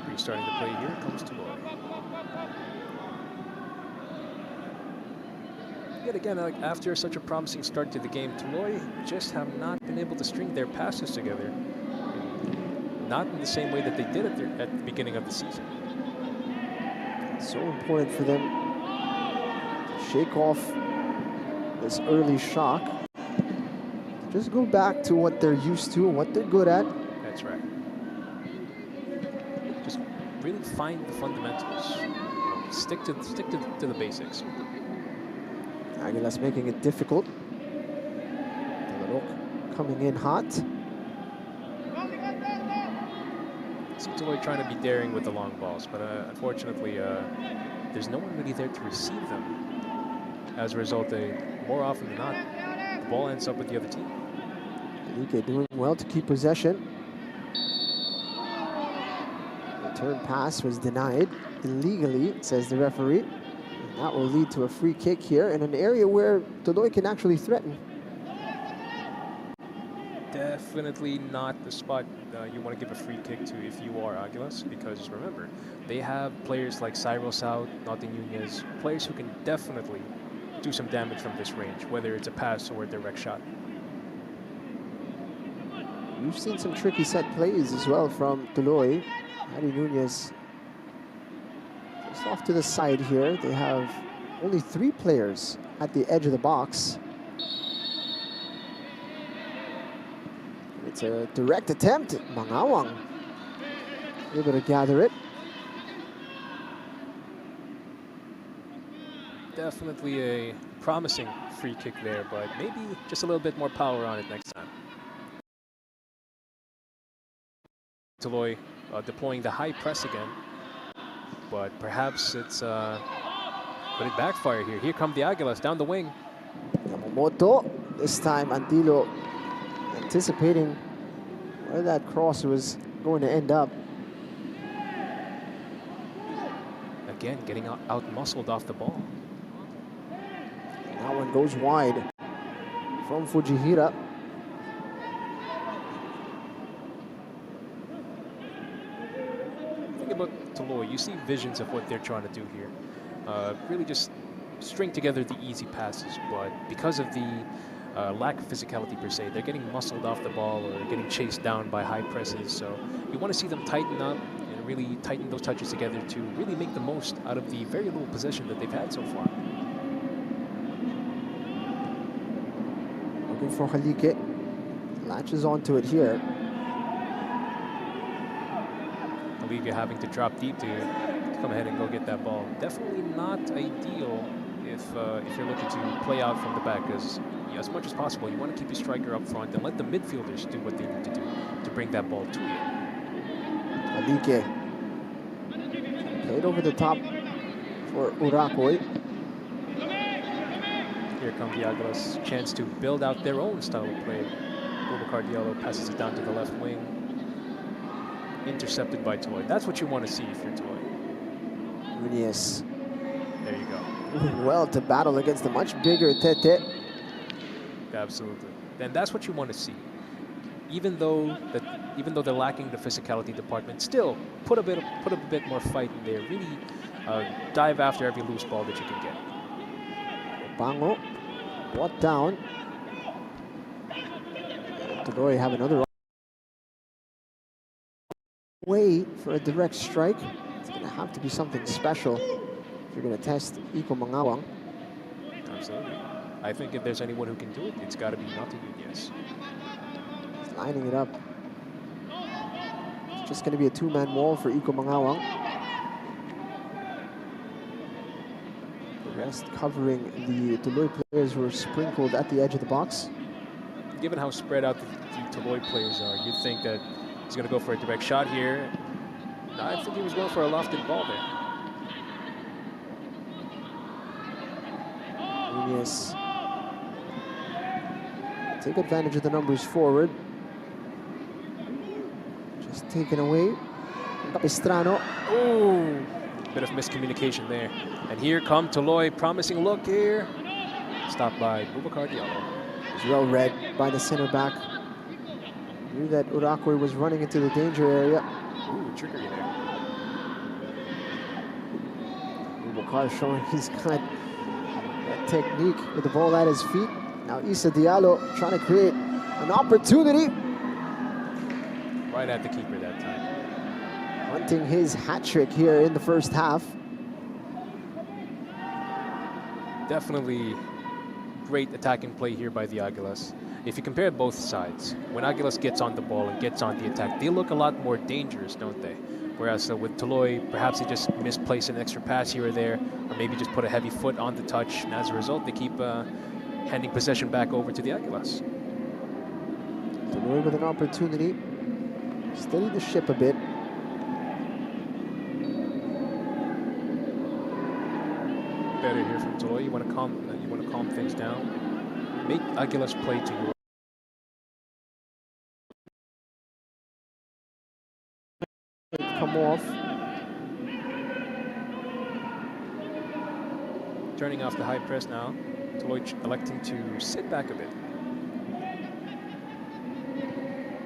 Speaker 6: Restarting the play here comes TULOY. Yet again, like, after such a promising start to the game, TULOY just have not been able to string their passes together. Not in the same way that they did at the beginning of the season.
Speaker 4: So important for them to shake off this early shock. Just go back to what they're used to and what they're good at.
Speaker 6: That's right. Just really find the fundamentals. Stick to the basics.
Speaker 4: Aguilas making it difficult. Coming in hot.
Speaker 6: See TULOY trying to be daring with the long balls, but unfortunately, there's no one really there to receive them. As a result, more often than not, the ball ends up with the other team.
Speaker 4: Halike doing well to keep possession. The turn pass was denied illegally, says the referee. And that will lead to a free kick here in an area where TULOY can actually threaten.
Speaker 6: Definitely not the spot you want to give a free kick to if you are Aguilas, because remember, they have players like Cyril South, Nothing Nunez, players who can definitely do some damage from this range, whether it's a pass or a direct shot.
Speaker 4: We've seen some tricky set plays as well from TULOY. Adi Nunez just off to the side here. They have only 3 players at the edge of the box. It's a direct attempt. Mangawang able to gather it.
Speaker 6: Definitely a promising free kick there, but maybe just a little bit more power on it next time. TULOY deploying the high press again, but perhaps it's could it backfire here? Here come the Aguilas down the wing.
Speaker 4: Yamamoto, this time Antilo anticipating where that cross was going to end up.
Speaker 6: Again, getting out-muscled off the ball.
Speaker 4: That one goes wide from Fujihira.
Speaker 6: Think about TULOY. You see visions of what they're trying to do here. Really just string together the easy passes, but because of the lack of physicality per se, they're getting muscled off the ball or getting chased down by high presses. So you want to see them tighten up and and really tighten those touches together to really make the most out of the very little possession that they've had so far.
Speaker 4: Looking for Halike. Latches onto it here.
Speaker 6: Halike having to drop deep to come ahead and go get that ball. Definitely not ideal if you're looking to play out from the back, because as much as possible you want to keep your striker up front and let the midfielders do what they need to do to bring that ball to you.
Speaker 4: Halike. Played over the top for Urakoy.
Speaker 6: Here come the Aguilas. Chance to build out their own style of play. Boubacar Diallo passes it down to the left wing. Intercepted by TULOY. That's what you want to see if you're TULOY.
Speaker 4: Nunez.
Speaker 6: There you go.
Speaker 4: Well, to battle against a much bigger Tete.
Speaker 6: Absolutely. And that's what you want to see. Even though they're lacking the physicality department, still put a bit more fight in there. Really dive after every loose ball that you can get.
Speaker 4: Bango. What down? TULOY have another way for a direct strike. It's going to have to be something special if you're going to test Iko Mangawang.
Speaker 6: Absolutely. I think if there's anyone who can do it, it's got to be Nato Nunez.
Speaker 4: He's lining it up. It's just going to be a two-man wall for Iko Mangawang. The rest covering the TULOY players who were sprinkled at the edge of the box.
Speaker 6: Given how spread out the TULOY players are, you'd think that he's going to go for a direct shot here. No, I think he was going for a lofted ball there.
Speaker 4: Nunez. Take advantage of the numbers forward. Just taken away. Capistrano.
Speaker 6: Ooh, bit of miscommunication there. And here come TULOY, promising look here. Stopped by Boubacar Diallo.
Speaker 4: It's well read by the center back. Knew that Urakoy was running into the danger area.
Speaker 6: Ooh, trickery there.
Speaker 4: Boubacar showing he's got that technique with the ball at his feet. Now Issa Diallo trying to create an opportunity.
Speaker 6: Right at the keeper that time.
Speaker 4: Hunting his hat trick here in the first half.
Speaker 6: Definitely great attacking play here by the Aguilas. If you compare both sides, when Aguilas gets on the ball and gets on the attack, they look a lot more dangerous, don't they? Whereas with TULOY, perhaps they just misplace an extra pass here or there, or maybe just put a heavy foot on the touch, and as a result, they keep handing possession back over to the Aguilas.
Speaker 4: TULOY with an opportunity. Steady the ship a bit.
Speaker 6: Better here from TULOY. You want to calm things down. Make Aguilas play to your.
Speaker 4: Come off.
Speaker 6: Turning off the high press now. TULOY electing to sit back a bit.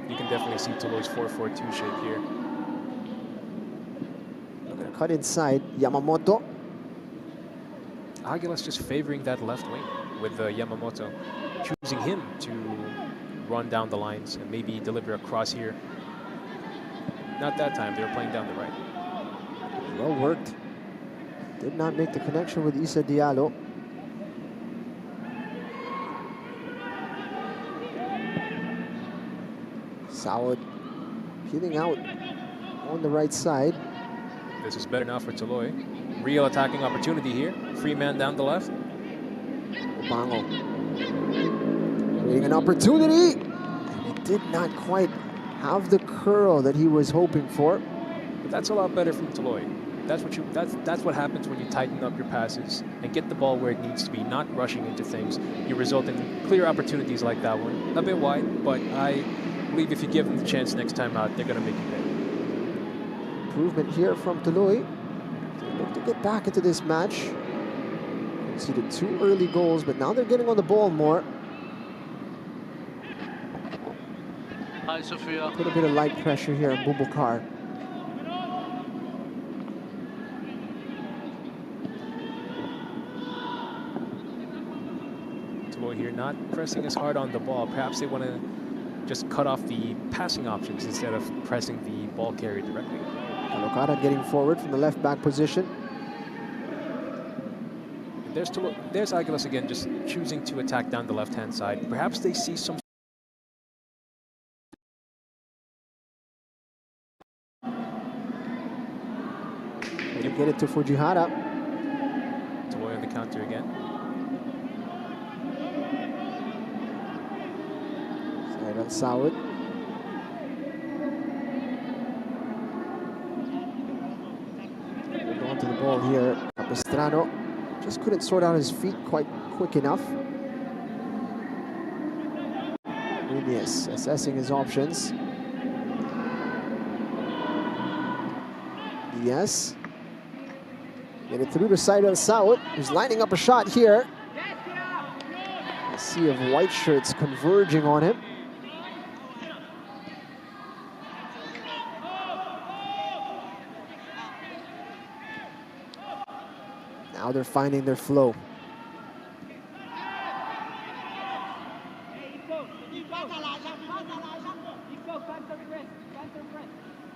Speaker 6: You can definitely see TULOY's 4-4-2 shape here.
Speaker 4: Gonna cut inside. Yamamoto.
Speaker 6: Aguilas just favoring that left wing with Yamamoto, choosing him to run down the lines and maybe deliver a cross here. Not that time, they were playing down the right.
Speaker 4: Well worked. Did not make the connection with Issa Diallo. Saud peeling out on the right side.
Speaker 6: This is better now for TULOY. Real attacking opportunity here. Free man down the left.
Speaker 4: Obango creating an opportunity. And it did not quite have the curl that he was hoping for.
Speaker 6: But that's a lot better from TULOY. That's what happens when you tighten up your passes and get the ball where it needs to be, not rushing into things. You result in clear opportunities like that one. A bit wide, but I believe if you give them the chance next time out, they're going to make it pay.
Speaker 4: Improvement here from TULOY. They look to get back into this match. Conceded 2 early goals, but now they're getting on the ball more.
Speaker 10: Hi, Sophia.
Speaker 4: Put a bit of light pressure here on Boubacar.
Speaker 6: TULOY here not pressing as hard on the ball. Perhaps they want to just cut off the passing options instead of pressing the ball carrier directly.
Speaker 4: Calocada getting forward from the left back position.
Speaker 6: There's Aguilas again, just choosing to attack down the left-hand side. Perhaps they see some.
Speaker 4: They get it to Fujihara.
Speaker 6: TULOY on the counter again.
Speaker 4: Side on Saud. Hold on to the ball here. Capistrano just couldn't sort out his feet quite quick enough. Nunez assessing his options. Yes. Get it through to Side al Saud, who's lining up a shot here. A sea of white shirts converging on him. Now they're finding their flow.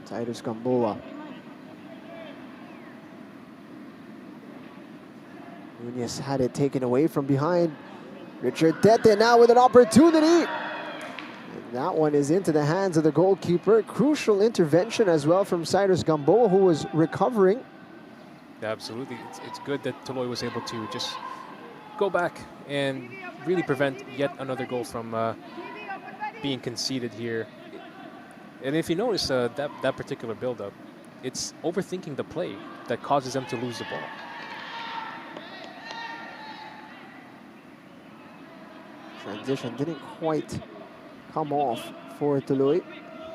Speaker 4: Titus Gamboa. Nunez had it taken away from behind. Richard Tete now with an opportunity. And that one is into the hands of the goalkeeper. Crucial intervention as well from Cyrus Gamboa, who was recovering.
Speaker 6: Yeah, absolutely. It's good that TULOY was able to just go back and really prevent yet another goal from being conceded here. And if you notice that particular build-up, it's overthinking the play that causes them to lose the ball.
Speaker 4: Transition didn't quite come off for TULOY.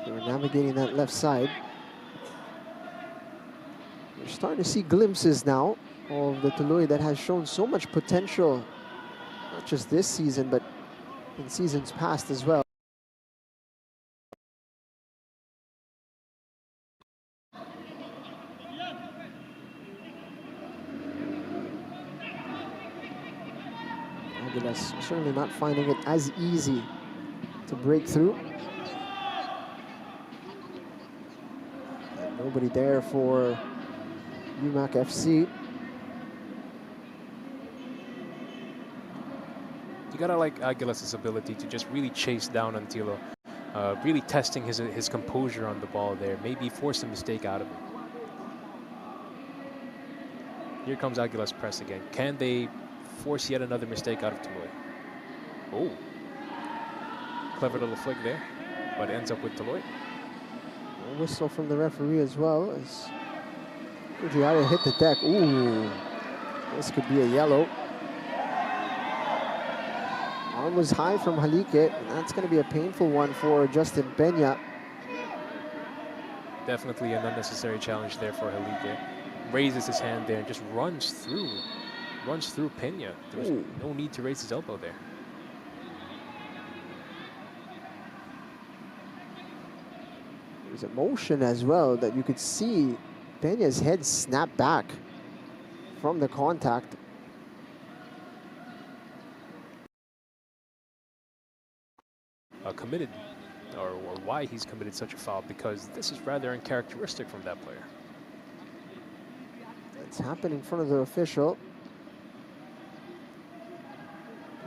Speaker 4: They were navigating that left side. We're starting to see glimpses now of the TULOY that has shown so much potential, not just this season, but in seasons past as well. Aguilas certainly not finding it as easy to break through. And nobody there for UMAK FC.
Speaker 6: You gotta like Aguilas' ability to just really chase down Antilo, really testing his composure on the ball there, maybe force a mistake out of it. Here comes Aguilas' press again. Can they force yet another mistake out of TULOY? Oh, clever little flick there, but ends up with TULOY.
Speaker 4: A whistle from the referee as well as Fujihara hit the deck. Ooh, this could be a yellow. Arm was high from Halike, and that's going to be a painful one for Justin Peña.
Speaker 6: Definitely an unnecessary challenge there for Halike. Raises his hand there and just runs through Peña. There's no need to raise his elbow there.
Speaker 4: There's a motion as well that you could see Peña's head snap back from the contact.
Speaker 6: Committed, or why he's committed such a foul, because this is rather uncharacteristic from that player.
Speaker 4: It's happened in front of the official.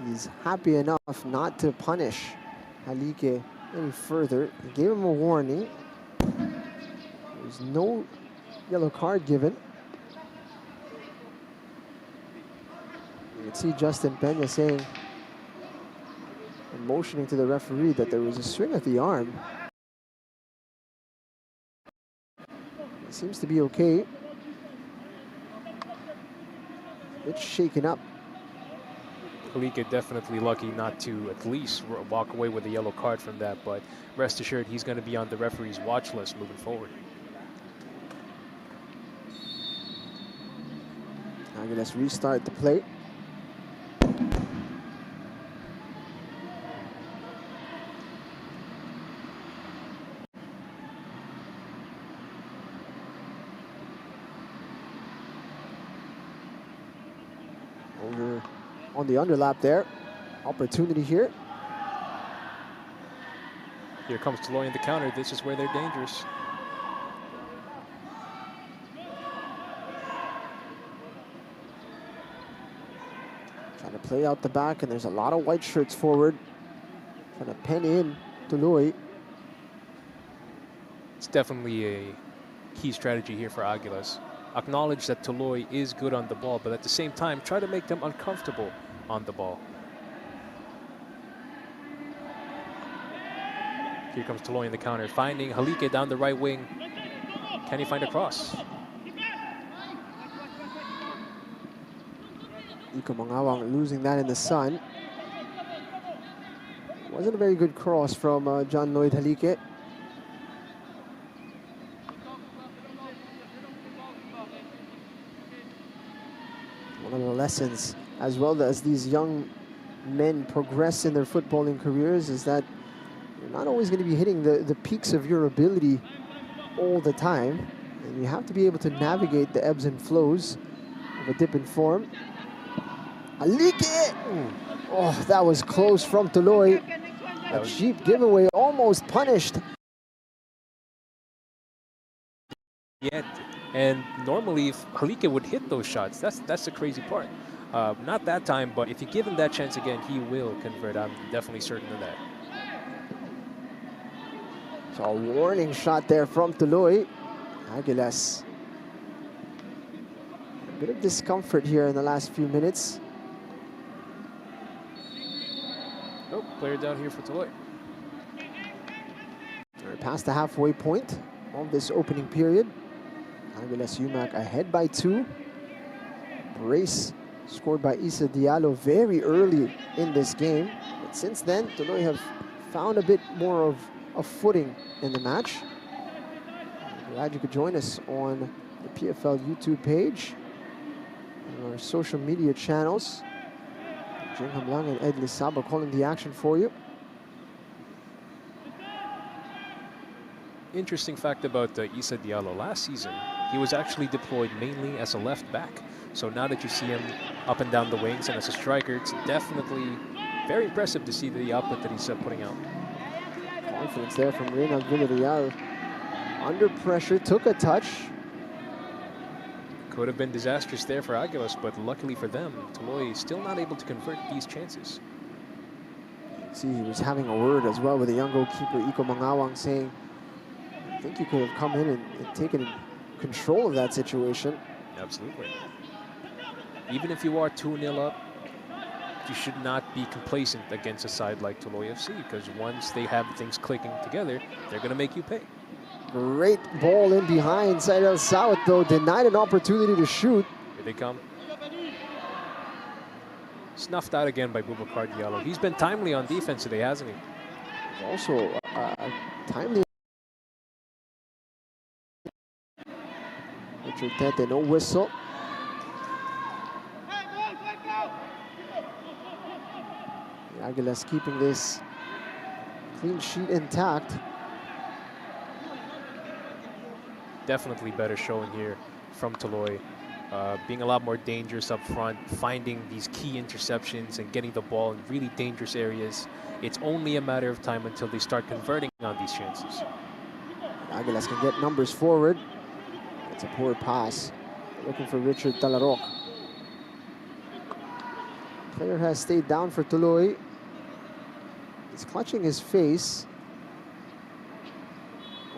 Speaker 4: He's happy enough not to punish Halike any further. He gave him a warning. There's no yellow card given. You can see Justin Peña saying, and motioning to the referee that there was a swing of the arm. It seems to be okay. It's shaken up.
Speaker 6: Halike definitely lucky not to at least walk away with a yellow card from that, but rest assured he's going to be on the referee's watch list moving forward.
Speaker 4: Now let's restart the play. Over on the underlap there. Opportunity here.
Speaker 6: Here comes TULOY in the counter. This is where they're dangerous.
Speaker 4: Trying to play out the back, and there's a lot of white shirts forward. Trying to pen in TULOY.
Speaker 6: It's definitely a key strategy here for Aguilas. Acknowledge that TULOY is good on the ball, but at the same time, try to make them uncomfortable on the ball. Here comes TULOY in the counter, finding Halike down the right wing. Can he find a cross?
Speaker 4: Iko Mangawang losing that in the sun. Wasn't a very good cross from John Lloyd Halike. One of the lessons, as well as these young men progress in their footballing careers, is that you're not always going to be hitting the peaks of your ability all the time. And you have to be able to navigate the ebbs and flows of a dip in form. Halike! Oh, that was close from TULOY. A cheap giveaway, almost punished.
Speaker 6: Yeah, and normally if Halike would hit those shots, that's the crazy part. Not that time, but if you give him that chance again, he will convert. I'm definitely certain of that.
Speaker 4: So a warning shot there from TULOY. Aguilas. A bit of discomfort here in the last few minutes.
Speaker 6: Oh, player down here for TULOY.
Speaker 4: We're past the halfway point of this opening period. Aguilas UMAK ahead by 2. Brace scored by Issa Diallo very early in this game. But since then, TULOY have found a bit more of a footing in the match. I'm glad you could join us on the PFL YouTube page and our social media channels. Jingham Lang and Ed Lisaba calling the action for you.
Speaker 6: Interesting fact about Issa Diallo. Last season, he was actually deployed mainly as a left back. So now that you see him up and down the wings and as a striker, it's definitely very impressive to see the output that he's putting out.
Speaker 4: Confidence there from Reynald Villarreal. Under pressure, took a touch.
Speaker 6: Could have been disastrous there for Aguilas, but luckily for them, TULOY is still not able to convert these chances.
Speaker 4: See, he was having a word as well with the young goalkeeper, Iko Mangawang, saying, I think you could have come in and taken control of that situation.
Speaker 6: Absolutely. Even if you are 2-0 up, you should not be complacent against a side like TULOY FC, because once they have things clicking together, they're going to make you pay.
Speaker 4: Great ball in behind. Saidel Sawat, though, denied an opportunity to shoot.
Speaker 6: Here they come. Snuffed out again by Boubacar Diallo. He's been timely on defense today, hasn't he?
Speaker 4: Also, timely. Richard Tete, no whistle. The Aguilas keeping this clean sheet intact.
Speaker 6: Definitely better showing here from TULOY. Being a lot more dangerous up front, finding these key interceptions and getting the ball in really dangerous areas. It's only a matter of time until they start converting on these chances.
Speaker 4: Aguilas can get numbers forward. It's a poor pass. Looking for Richard Talarok. Player has stayed down for TULOY. He's clutching his face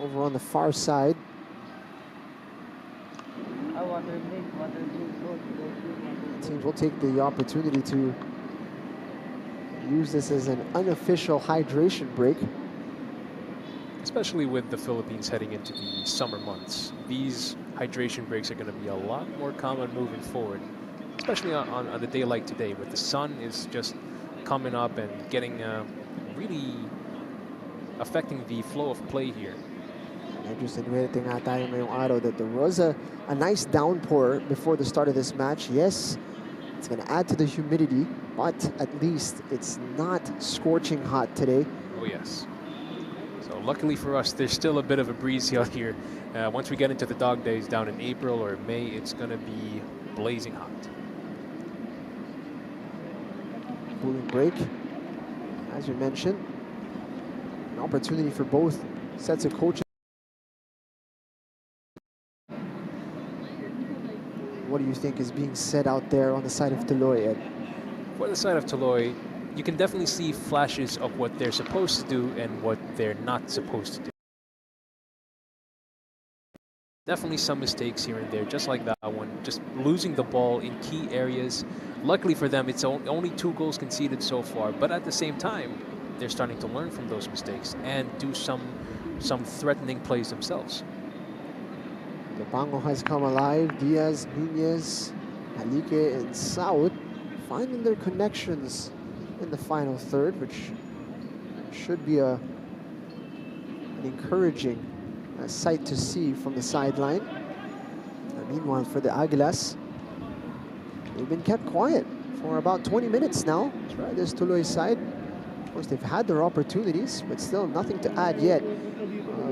Speaker 4: over on the far side. Teams will take the opportunity to use this as an unofficial hydration break.
Speaker 6: Especially with the Philippines heading into the summer months. These hydration breaks are going to be a lot more common moving forward. Especially on a day like today, where the sun is just coming up and getting really affecting the flow of play here.
Speaker 4: Interesting nga tayo ngayong araw that there was a nice downpour before the start of this match. Yes, it's going to add to the humidity, but at least it's not scorching hot today.
Speaker 6: Oh yes. So luckily for us, there's still a bit of a breeze out here. Once we get into the dog days down in April or May, it's going to be blazing hot.
Speaker 4: Cooling break, as you mentioned. An opportunity for both sets of coaches. What do you think is being said out there on the side of TULOY, Ed?
Speaker 6: for the side of Tuloy, you can definitely see flashes of what they're supposed to do and what they're not supposed to do. Definitely some mistakes here and there, just like that one. Just losing the ball in key areas. Luckily for them, it's only 2 goals conceded so far. But at the same time, they're starting to learn from those mistakes and do some threatening plays themselves.
Speaker 4: Lepango has come alive. Diaz, Nunez, Halike, and Saud finding their connections in the final third, which should be an encouraging sight to see from the sideline. Meanwhile, for the Aguilas, they've been kept quiet for about 20 minutes now. Right, this Tuloy side. Of course, they've had their opportunities, but still nothing to add yet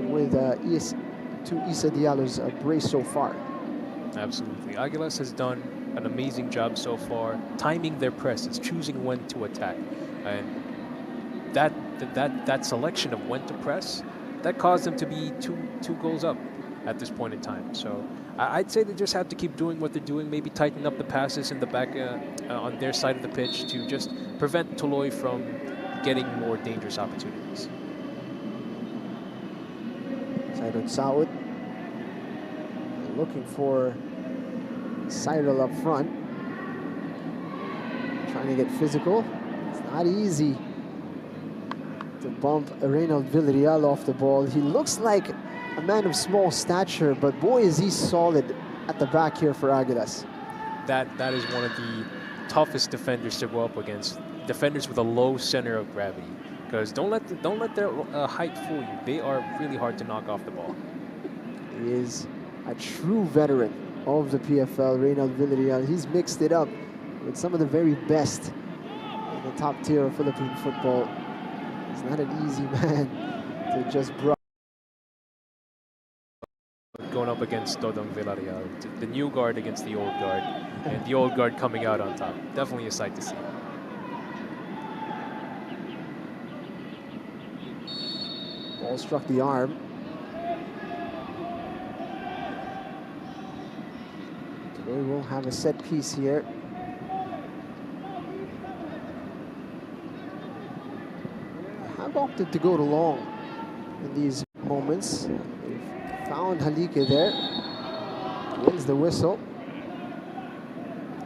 Speaker 4: with to Issa Diallo's brace so far.
Speaker 6: Absolutely. Aguilas has done an amazing job so far, timing their presses, choosing when to attack. And that selection of when to press, that caused them to be two goals up at this point in time. So I'd say they just have to keep doing what they're doing, maybe tighten up the passes in the back on their side of the pitch to just prevent Tuloy from getting more dangerous opportunities.
Speaker 4: Side on Saud. Looking for Cyril up front. Trying to get physical. It's not easy to bump Reynald Villarreal off the ball. He looks like a man of small stature, but boy is he solid at the back here for Aguilas.
Speaker 6: That is one of the toughest defenders to go up against. Defenders with a low center of gravity, because don't let their height fool you. They are really hard to knock off the ball.
Speaker 4: He is a true veteran of the PFL, Reynald Villarreal. He's mixed it up with some of the very best in the top tier of Philippine football. He's not an easy man to just brush.
Speaker 6: Going up against Dodong Villarreal, the new guard against the old guard, and the old guard coming out on top. Definitely a sight to see.
Speaker 4: Ball struck the arm. Tuloy will have a set piece here. They have opted to go to long in these moments. They've found Halike there. Wins the whistle.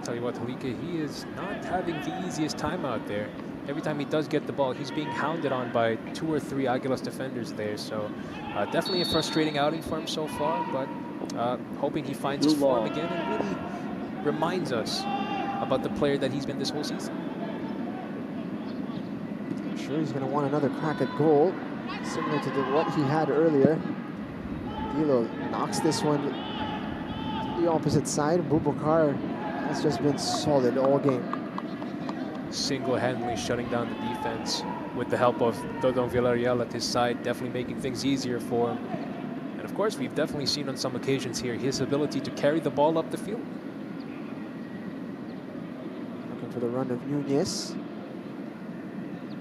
Speaker 6: Tell you what, Halike, he is not having the easiest time out there. Every time he does get the ball, he's being hounded on by 2 or 3 Aguilas defenders there. So definitely a frustrating outing for him so far, but hoping he finds his form again and really reminds us about the player that he's been this whole season.
Speaker 4: I'm sure he's going to want another crack at goal, similar to what he had earlier. Dilo knocks this one to the opposite side. Bubakar has just been solid all game.
Speaker 6: Single-handedly shutting down the defense with the help of Dodong Villarreal at his side, definitely making things easier for him. And of course, we've definitely seen on some occasions here his ability to carry the ball up the field.
Speaker 4: Looking for the run of Nunez.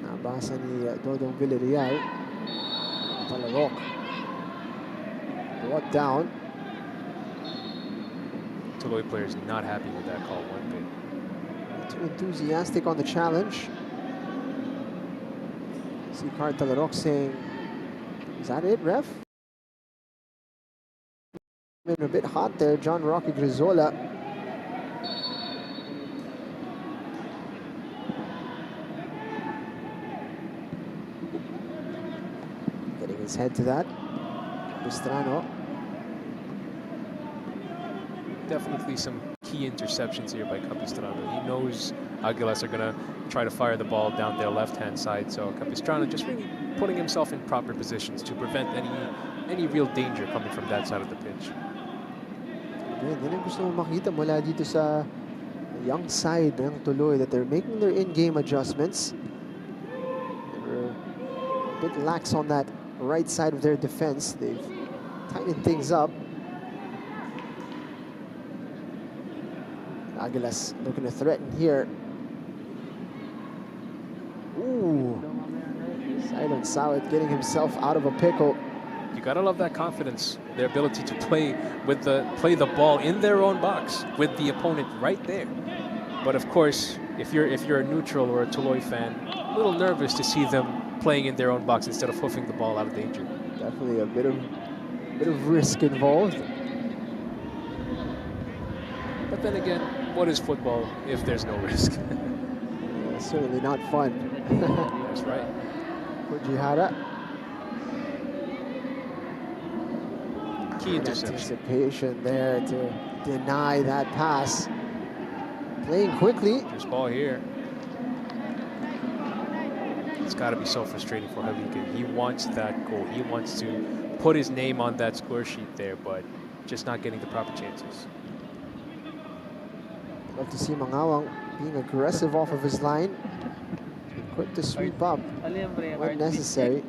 Speaker 4: Nabasa ni Dodong Villarreal. Talarok. Brought down.
Speaker 6: Tuloy players not happy with that call one bit.
Speaker 4: Too enthusiastic on the challenge. See Card Talarok saying, is that it, ref? Been a bit hot there, John Rocky Grizola. Getting his head to that. Capistrano.
Speaker 6: Definitely some key interceptions here by Capistrano. He knows Aguilas are going to try to fire the ball down their left-hand side. So Capistrano just really putting himself in proper positions to prevent any real danger coming from that side of the pitch.
Speaker 4: Again, yan ang gusto mo makita mula dito sa young side ng Tuloy, that they're making their in-game adjustments. They're a bit lax on that right side of their defense. They've tightened things up. Aguilas looking to threaten here. Ooh. Silent Saud getting himself out of a pickle.
Speaker 6: You gotta love that confidence, their ability to play the ball in their own box with the opponent right there. But of course, if you're a neutral or a Tuloy fan, a little nervous to see them playing in their own box instead of hoofing the ball out of danger.
Speaker 4: Definitely a bit of risk involved.
Speaker 6: But then again, what is football if there's no risk?
Speaker 4: Certainly not fun.
Speaker 6: That's right.
Speaker 4: For Jihada.
Speaker 6: Key interception.
Speaker 4: Anticipation there to deny that pass. Playing quickly.
Speaker 6: There's ball here. It's got to be so frustrating for Havika. He wants that goal. He wants to put his name on that score sheet there, but just not getting the proper chances.
Speaker 4: Love to see Mangawang being aggressive off of his line. Quick to sweep up when necessary.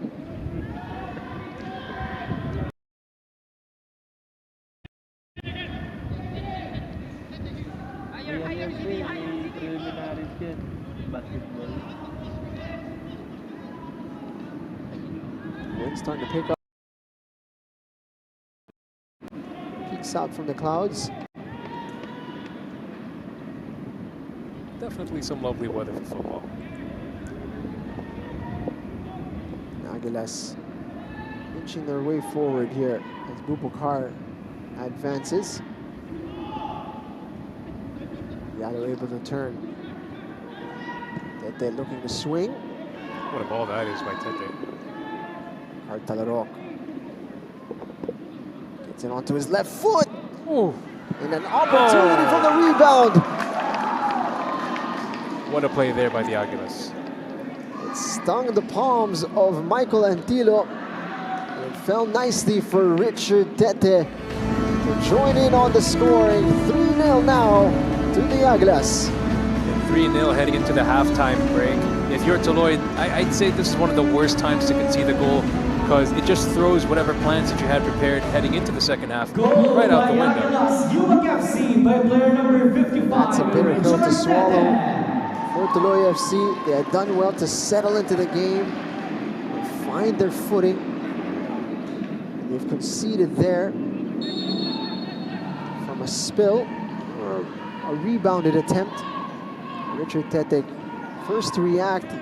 Speaker 4: Wind's starting to pick up. Peeks out from the clouds.
Speaker 6: Definitely some lovely weather for football.
Speaker 4: Aguilas inching their way forward here as Bubakar advances. Yalo able to turn. Tete looking to swing.
Speaker 6: What a ball that is by Tete.
Speaker 4: Talarok gets it onto his left foot.
Speaker 6: Ooh.
Speaker 4: And an opportunity for the rebound.
Speaker 6: What a play there by the Aguilas.
Speaker 4: It stung the palms of Michael Antilo. It fell nicely for Richard Tete to join in on the scoring. 3-0 now to the Aguilas.
Speaker 6: 3-0 heading into the halftime break. If you're Tuloy, I'd say this is one of the worst times to concede the goal because it just throws whatever plans that you had prepared heading into the second half right out the window.
Speaker 4: That's a bitter pill to swallow for Tuloy FC. They had done well to settle into the game and find their footing. And they've conceded there from a spill or a rebounded attempt. Richard Tete first to react.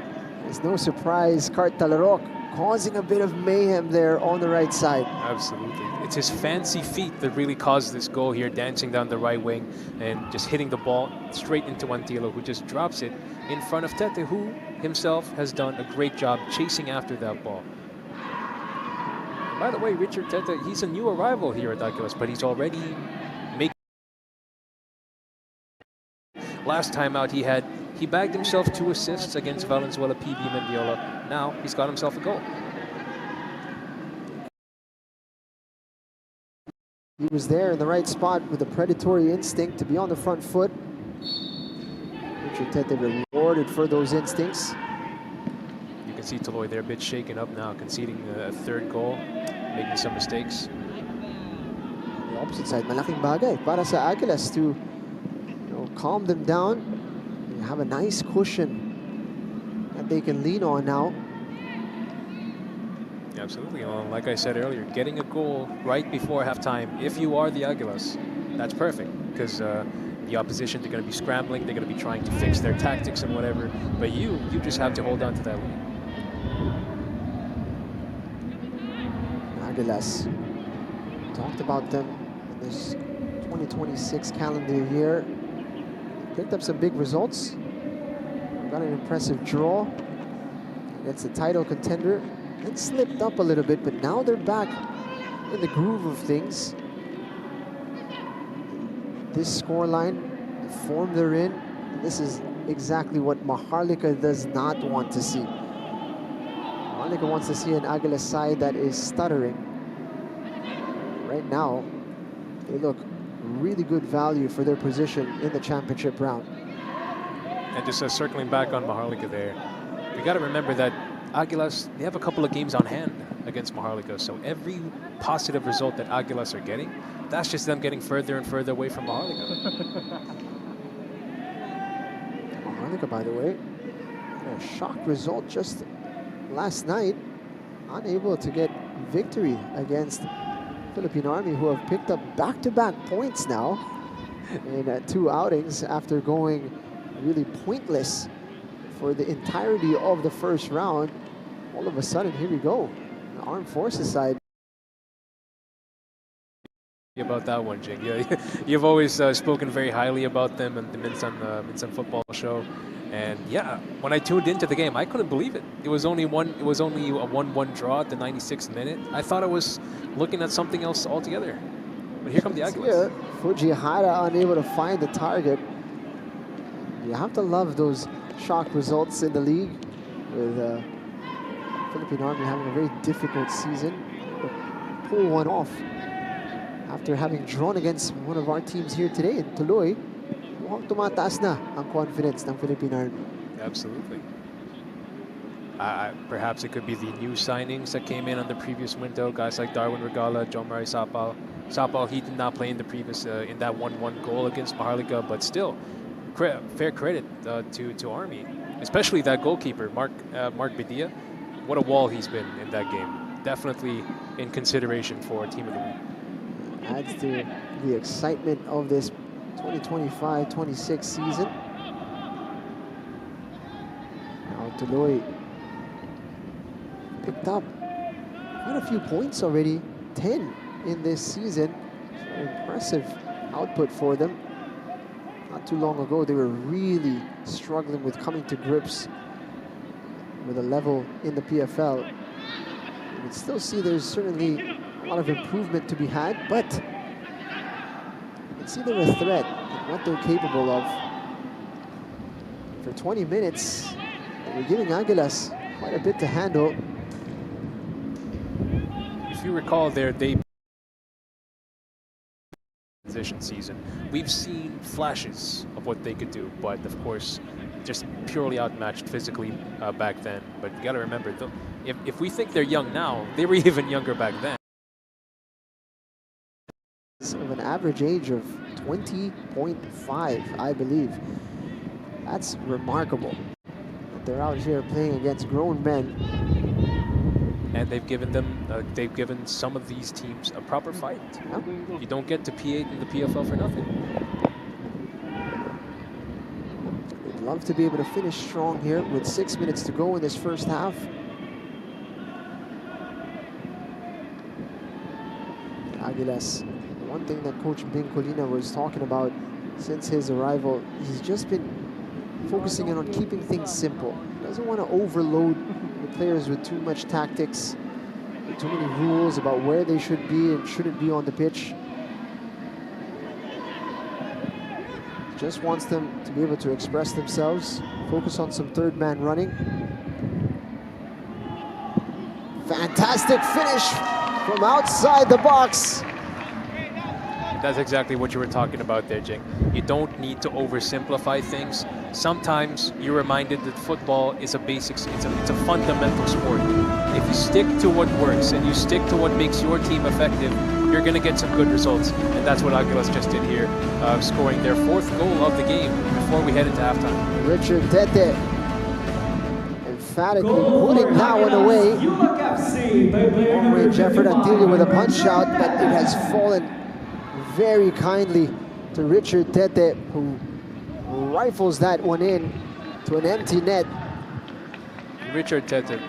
Speaker 4: It's no surprise, Talarok causing a bit of mayhem there on the right side.
Speaker 6: Absolutely. It's his fancy feet that really caused this goal here, dancing down the right wing and just hitting the ball straight into Antilo, who just drops it in front of Tete, who himself has done a great job chasing after that ball. And by the way, Richard Tete, he's a new arrival here at Aguilas, but he's already making... Last time out, he bagged himself 2 assists against Valenzuela, PB Mendiola. Now he's got himself a goal.
Speaker 4: He was there in the right spot with a predatory instinct to be on the front foot. Richard Tete rewarded for those instincts.
Speaker 6: You can see Tuloy there a bit shaken up now, conceding a 3rd goal, making some mistakes.
Speaker 4: On the opposite side, malaking bagay para sa Aguilas to calm them down and have a nice cushion that they can lean on now.
Speaker 6: Absolutely. Well, like I said earlier, getting a goal right before halftime, if you are the Aguilas, that's perfect because the opposition, they're going to be scrambling, they're going to be trying to fix their tactics and whatever, but you just have to hold on to that lead.
Speaker 4: Aguilas, talked about them in this 2026 calendar year. Picked up some big results. Got an impressive draw against the title contender. Then slipped up a little bit, but now they're back in the groove of things. This scoreline, the form they're in, this is exactly what Maharlika does not want to see. Maharlika wants to see an Aguilas side that is stuttering. Right now, they look really good value for their position in the championship round.
Speaker 6: And just circling back on Maharlika there, we got to remember that Aguilas, they have a couple of games on hand against Maharlika, so every positive result that Aguilas are getting, that's just them getting further and further away from Maharlika.
Speaker 4: Maharlika, by the way, a shock result just last night, unable to get victory against Philippine Army, who have picked up back-to-back points now in 2 outings after going really pointless for the entirety of the first round. All of a sudden, here we go. The Armed Forces side.
Speaker 6: About that one, Jing. Yeah, you've always spoken very highly about them and the Minsan football show. And yeah, when I tuned into the game, I couldn't believe it. It was only a 1-1 draw at the 96th minute. I thought I was looking at something else altogether. But here come the Aguilas.
Speaker 4: Fujihara unable to find the target. You have to love those shock results in the league, with Philippine Army having a very difficult season. Pull one off after having drawn against one of our teams here today in Tuloy. Mukhang tumataas na ang confidence ng Philippine Army.
Speaker 6: Absolutely. Perhaps it could be the new signings that came in on the previous window. Guys like Darwin Regala, John Mari Sapal. Sapal, he did not play in the previous in that 1-1 goal against Maharlika, but still, fair credit to Army, especially that goalkeeper, Mark Bedia. What a wall he's been in that game. Definitely in consideration for Team of the Week.
Speaker 4: Adds to the excitement of this 2025-26 season. Now Tuloy picked up quite a few points already, 10 in this season. So impressive output for them. Not too long ago, they were really struggling with coming to grips with a level in the PFL. You can still see there's certainly a lot of improvement to be had, but you can see they're a threat in what they're capable of. For 20 minutes, they were giving Aguilas quite a bit to handle.
Speaker 6: If you recall their debut transition season, we've seen flashes of what they could do, but of course, just purely outmatched physically back then. But you got to remember, though, if we think they're young now, they were even younger back then.
Speaker 4: Of an average age of 20.5, I believe. That's remarkable. They're out here playing against grown men.
Speaker 6: And they've given some of these teams a proper fight.
Speaker 4: Yeah.
Speaker 6: You don't get to P8 in the PFL for nothing.
Speaker 4: They'd love to be able to finish strong here with 6 minutes to go in this first half. Aguilas. One thing that Coach Bing Colina was talking about since his arrival, he's just been focusing on keeping things simple. He doesn't want to overload the players with too much tactics, with too many rules about where they should be and shouldn't be on the pitch. Just wants them to be able to express themselves, focus on some third man running. Fantastic finish from outside the box.
Speaker 6: That's exactly what you were talking about there, Jing. You don't need to oversimplify things. Sometimes you're reminded that football is a basics, it's a fundamental sport. If you stick to what works and you stick to what makes your team effective, you're going to get some good results. And that's what Aguilas just did here, scoring their 4th goal of the game before we head into halftime.
Speaker 4: Richard Tete emphatically putting that one away. Long-range effort Antilio with a punch out, but it has fallen very kindly to Richard Tete, who rifles that one in to an empty net.
Speaker 6: Richard Tete,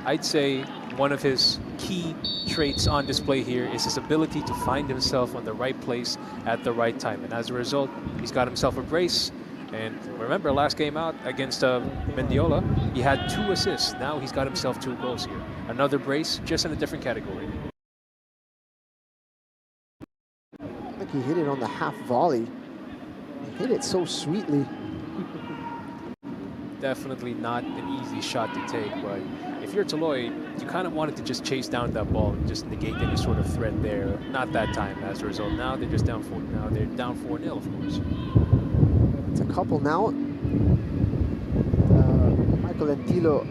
Speaker 6: I'd say one of his key traits on display here is his ability to find himself on the right place at the right time. And as a result, he's got himself a brace. And remember, last game out against Mendiola, he had 2 assists. Now he's got himself 2 goals here. Another brace, just in a different category.
Speaker 4: I think he hit it on the half volley. He hit it so sweetly.
Speaker 6: Definitely not an easy shot to take, but if you're Tuloy, you kind of wanted to just chase down that ball and just negate any sort of threat there. Not that time, as a result. Now they're just down 4. Now they're down 4-0, of course.
Speaker 4: It's a couple now. Michael Antilo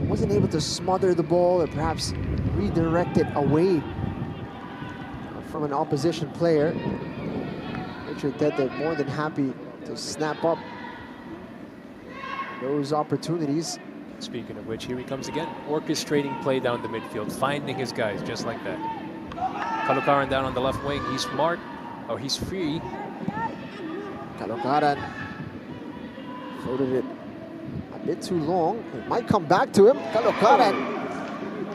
Speaker 4: wasn't able to smother the ball or perhaps redirect it away from an opposition player. Richard Tete more than happy to snap up those opportunities.
Speaker 6: Speaking of which, here he comes again, orchestrating play down the midfield, finding his guys just like that. Kalukaran down on the left wing, he's smart, or he's free.
Speaker 4: Kalukaran Floated it a bit too long. It might come back to him. Kalokaran.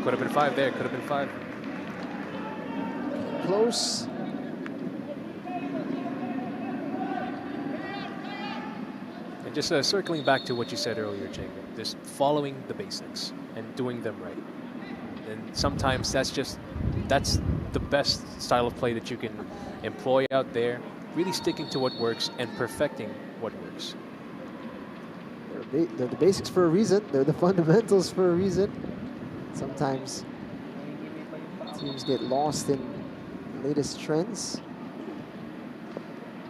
Speaker 6: Could have been 5 there. Could have been 5.
Speaker 4: Close.
Speaker 6: And just circling back to what you said earlier, Jacob, just following the basics and doing them right. And sometimes that's the best style of play that you can employ out there, really sticking to what works and perfecting what works.
Speaker 4: They're the basics for a reason. They're the fundamentals for a reason. Sometimes teams get lost in the latest trends.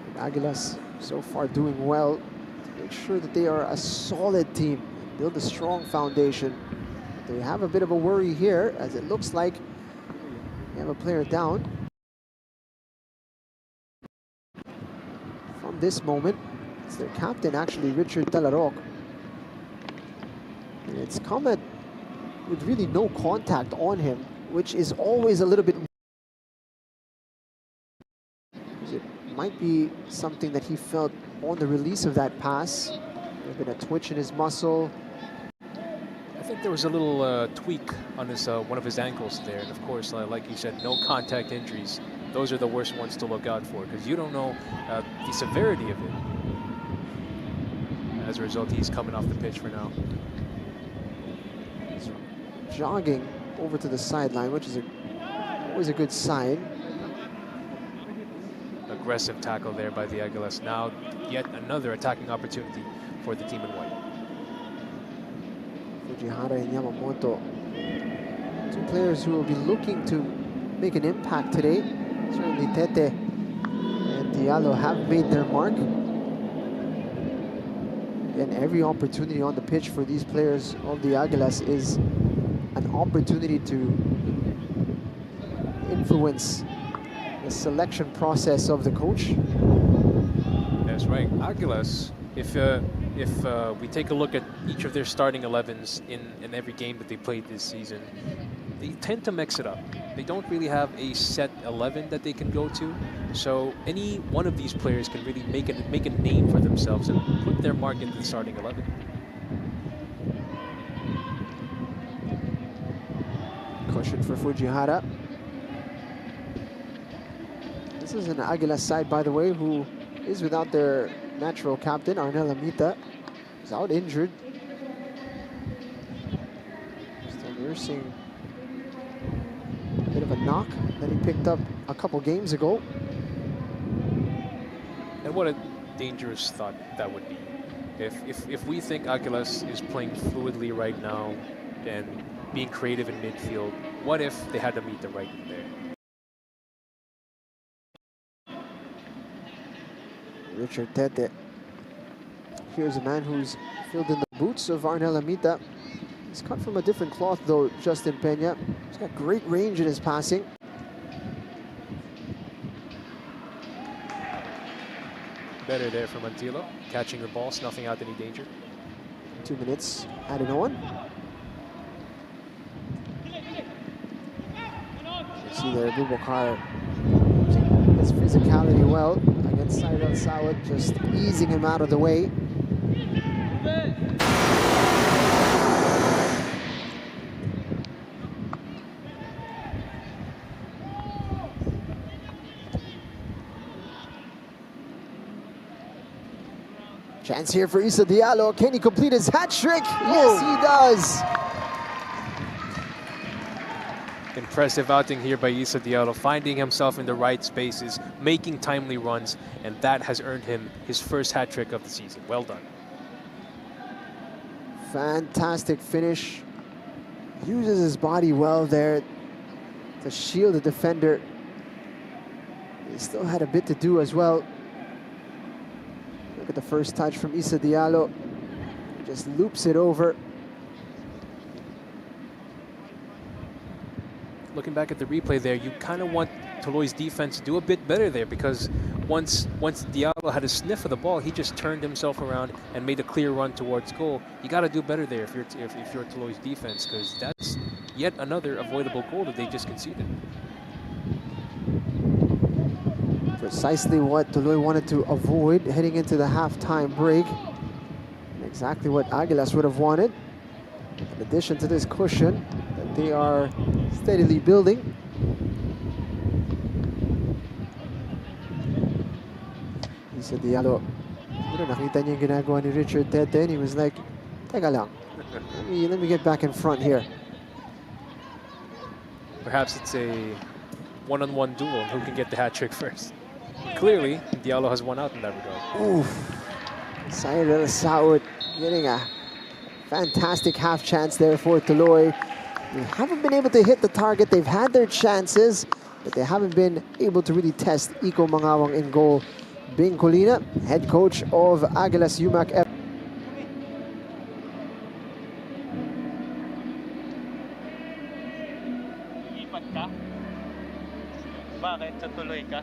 Speaker 4: And Aguilas so far doing well to make sure that they are a solid team, build a strong foundation. They have a bit of a worry here, as it looks like they have a player down. From this moment, it's their captain, actually, Richard Talaroc. And it's come with really no contact on him, which is always a little bit... It might be something that he felt on the release of that pass. There's been a twitch in his muscle.
Speaker 6: I think there was a little tweak on his one of his ankles there, and of course, like you said, no contact injuries. Those are the worst ones to look out for, because you don't know the severity of it. As a result, he's coming off the pitch for now.
Speaker 4: He's jogging over to the sideline, which is always a good sign.
Speaker 6: Aggressive tackle there by the Aguilas. Now, yet another attacking opportunity for the team in white.
Speaker 4: Fujihara and Yamamoto, two players who will be looking to make an impact today. Certainly Tete and Diallo have made their mark. And every opportunity on the pitch for these players of the Aguilas is an opportunity to influence the selection process of the coach.
Speaker 6: That's right. Aguilas, if we take a look at each of their starting 11s in every game that they played this season, they tend to mix it up. They don't really have a set 11 that they can go to. So any one of these players can really make a name for themselves and put their mark into the starting 11.
Speaker 4: Cushion for Fujihara. This is an Aguilas side, by the way, who is without their natural captain, Arnel Amita. He's out injured. Still nursing a bit of a knock that he picked up a couple games ago.
Speaker 6: And what a dangerous thought that would be. If we think Aguilas is playing fluidly right now and being creative in midfield, what if they had to meet the right in there?
Speaker 4: Richard Tete. Here's a man who's filled in the boots of Arnel Amita. He's cut from a different cloth, though, Justin Peña. He's got great range in his passing.
Speaker 6: Better there from Antilo, catching the ball, snuffing out any danger.
Speaker 4: 2 minutes added on. You see there, Boubacar using his physicality well against Cyril Sawat, just easing him out of the way. Chance here for Issa Diallo. Can he complete his hat trick? Yes, he does.
Speaker 6: Impressive outing here by Issa Diallo, finding himself in the right spaces, making timely runs, and that has earned him his first hat trick of the season. Well done.
Speaker 4: Fantastic finish. Uses his body well there to shield the defender. He still had a bit to do as well. Look at the first touch from Issa Diallo. Just loops it over.
Speaker 6: Looking back at the replay there, you kind of want TULOY's defense to do a bit better there, because once Diallo had a sniff of the ball, he just turned himself around and made a clear run towards goal. You got to do better there if you're TULOY's defense, because that's yet another avoidable goal that they just conceded.
Speaker 4: Precisely what TULOY wanted to avoid heading into the halftime break. Exactly what Aguilas would have wanted. In addition to this cushion that they are steadily building. Isa Diallo. Siguro nakita niya yung ginagawa ni Richard Tete and he was like, teka lang, let me get back in front here.
Speaker 6: Perhaps it's a one-on-one duel who can get the hat trick first. Clearly, Diallo has won out in that regard.
Speaker 4: Oof. Syed El Saud getting a fantastic half chance there for Tuloy. They haven't been able to hit the target. They've had their chances, but they haven't been able to really test Iko Mangawang in goal. Bing Colina, head coach of Aguilas UMAK.
Speaker 3: Lipat ka? Bakit? Sa Tuloy ka?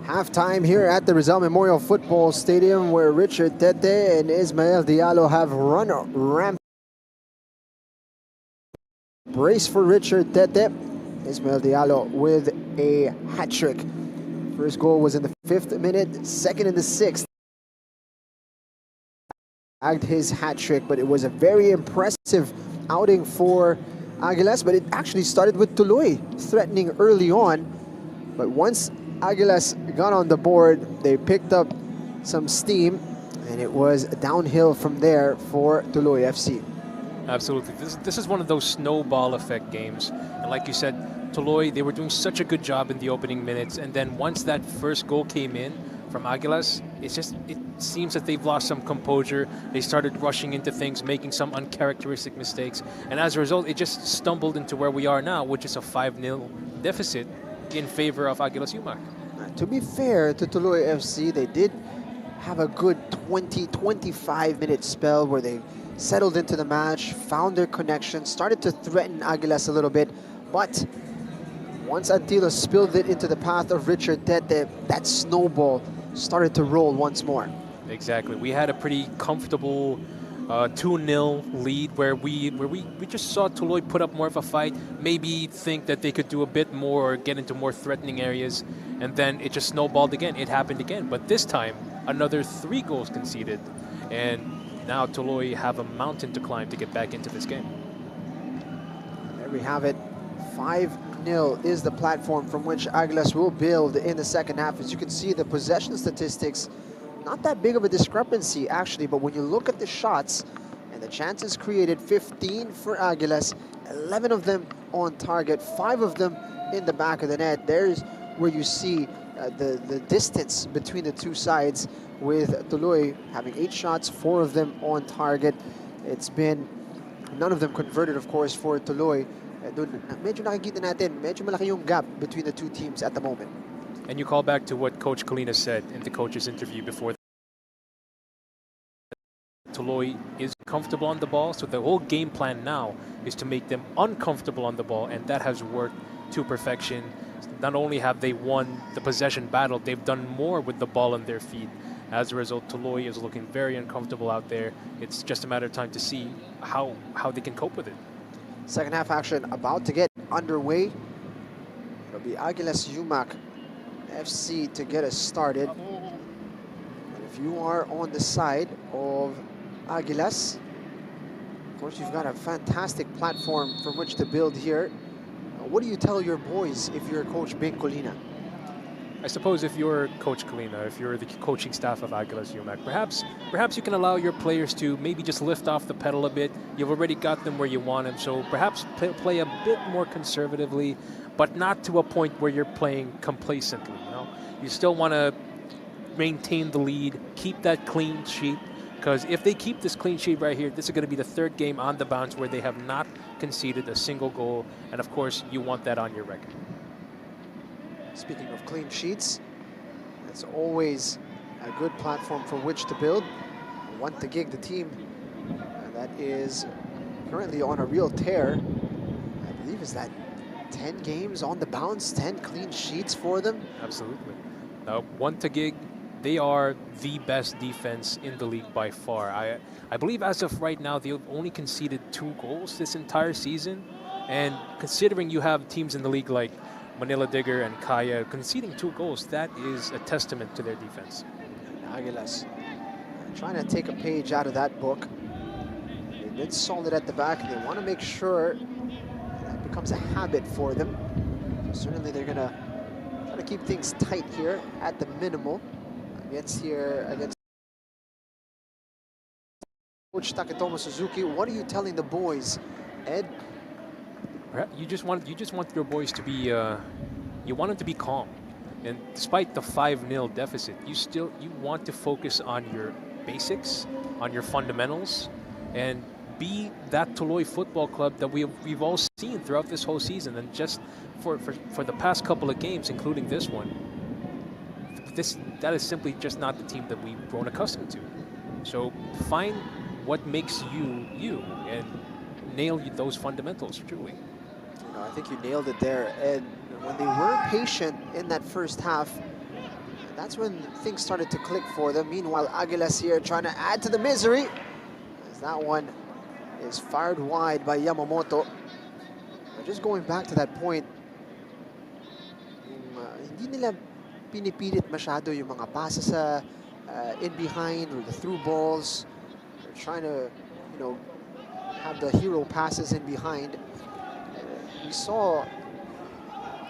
Speaker 4: Halftime here at the Rizal Memorial Football Stadium, where Richard Tete and Ismael Diallo have run ramp. Brace for Richard Tete. Ismael Diallo with a hat trick. First goal was in the 5th minute, second in the 6th. Bagged his hat trick, but it was a very impressive outing for Aguilas, but it actually started with TULOY threatening early on. But once Aguilas got on the board, they picked up some steam, and it was downhill from there for TULOY FC.
Speaker 6: Absolutely. This is one of those snowball effect games. And like you said, TULOY, they were doing such a good job in the opening minutes. And then once that first goal came in from Aguilas, it seems that they've lost some composure. They started rushing into things, making some uncharacteristic mistakes. And as a result, it just stumbled into where we are now, which is a 5-0 deficit in favor of Aguilas UMAK.
Speaker 4: To be fair to TULOY FC, they did have a good 20-25 minute spell where they settled into the match, found their connection, started to threaten Aguilas a little bit, but once Antilo spilled it into the path of Richard Tete, that snowball started to roll once more.
Speaker 6: Exactly. We had a pretty comfortable 2-0 lead where we just saw TULOY put up more of a fight, maybe think that they could do a bit more or get into more threatening areas, and then it just snowballed again. It happened again, but this time another 3 goals conceded, and now TULOY have a mountain to climb to get back into this game.
Speaker 4: There we have it. 5-0 is the platform from which Aguilas will build in the second half. As you can see, the possession statistics, not that big of a discrepancy actually, but when you look at the shots and the chances created, 15 for Aguilas, 11 of them on target, 5 of them in the back of the net. There's where you see the distance between the two sides, with TULOY having 8 shots, 4 of them on target. It's been none of them converted, of course, for TULOY. Medyo nakikita natin, medyo malaki yung gap between the two teams at the moment.
Speaker 6: And you call back to what Coach Kalina said in the coach's interview before. TULOY is comfortable on the ball, so the whole game plan now is to make them uncomfortable on the ball, and that has worked to perfection. Not only have they won the possession battle, they've done more with the ball on their feet. As a result, TULOY is looking very uncomfortable out there. It's just a matter of time to see how they can cope with it.
Speaker 4: Second half action about to get underway. It'll be Aguilas UMAK FC to get us started. And if you are on the side of Aguilas, of course you've got a fantastic platform from which to build here. What do you tell your boys if you're Coach Ben Colina?
Speaker 6: I suppose if you're Coach Kalina, if you're the coaching staff of Aguilas UMAK, perhaps you can allow your players to maybe just lift off the pedal a bit. You've already got them where you want them, so perhaps play a bit more conservatively, but not to a point where you're playing complacently. You know, you still want to maintain the lead, keep that clean sheet, because if they keep this clean sheet right here, this is going to be the 3rd game on the bounce where they have not conceded a single goal, and of course, you want that on your record.
Speaker 4: Speaking of clean sheets, it's always a good platform for which to build. Want to gig the team that is currently on a real tear. I believe is that 10 games on the bounce, 10 clean sheets for them.
Speaker 6: Absolutely. Want to gig, they are the best defense in the league by far. I believe as of right now, they've only conceded 2 goals this entire season. And considering you have teams in the league like Manila Digger and Kaya conceding 2 goals, that is a testament to their defense.
Speaker 4: Aguilas trying to take a page out of that book. They They've been solid at the back. They want to make sure that becomes a habit for them. So certainly they're going to try to keep things tight here at the minimal against Coach Taketomo Suzuki. What are you telling the boys, Ed?
Speaker 6: You just want your boys to be you want them to be calm, and despite the 5-0 deficit, you want to focus on your basics, on your fundamentals, and be that Tuloy Football Club that we've all seen throughout this whole season, and just for the past couple of games, including this one. That is simply just not the team that we've grown accustomed to. So find what makes you and nail those fundamentals truly.
Speaker 4: I think you nailed it there, Ed. When they were patient in that first half, that's when things started to click for them. Meanwhile, Aguilas here trying to add to the misery, as that one is fired wide by Yamamoto. Just going back to that point, hindi nila pinipilit masyado yung mga passes sa in behind or the through balls. They're trying to, have the hero passes in behind. We saw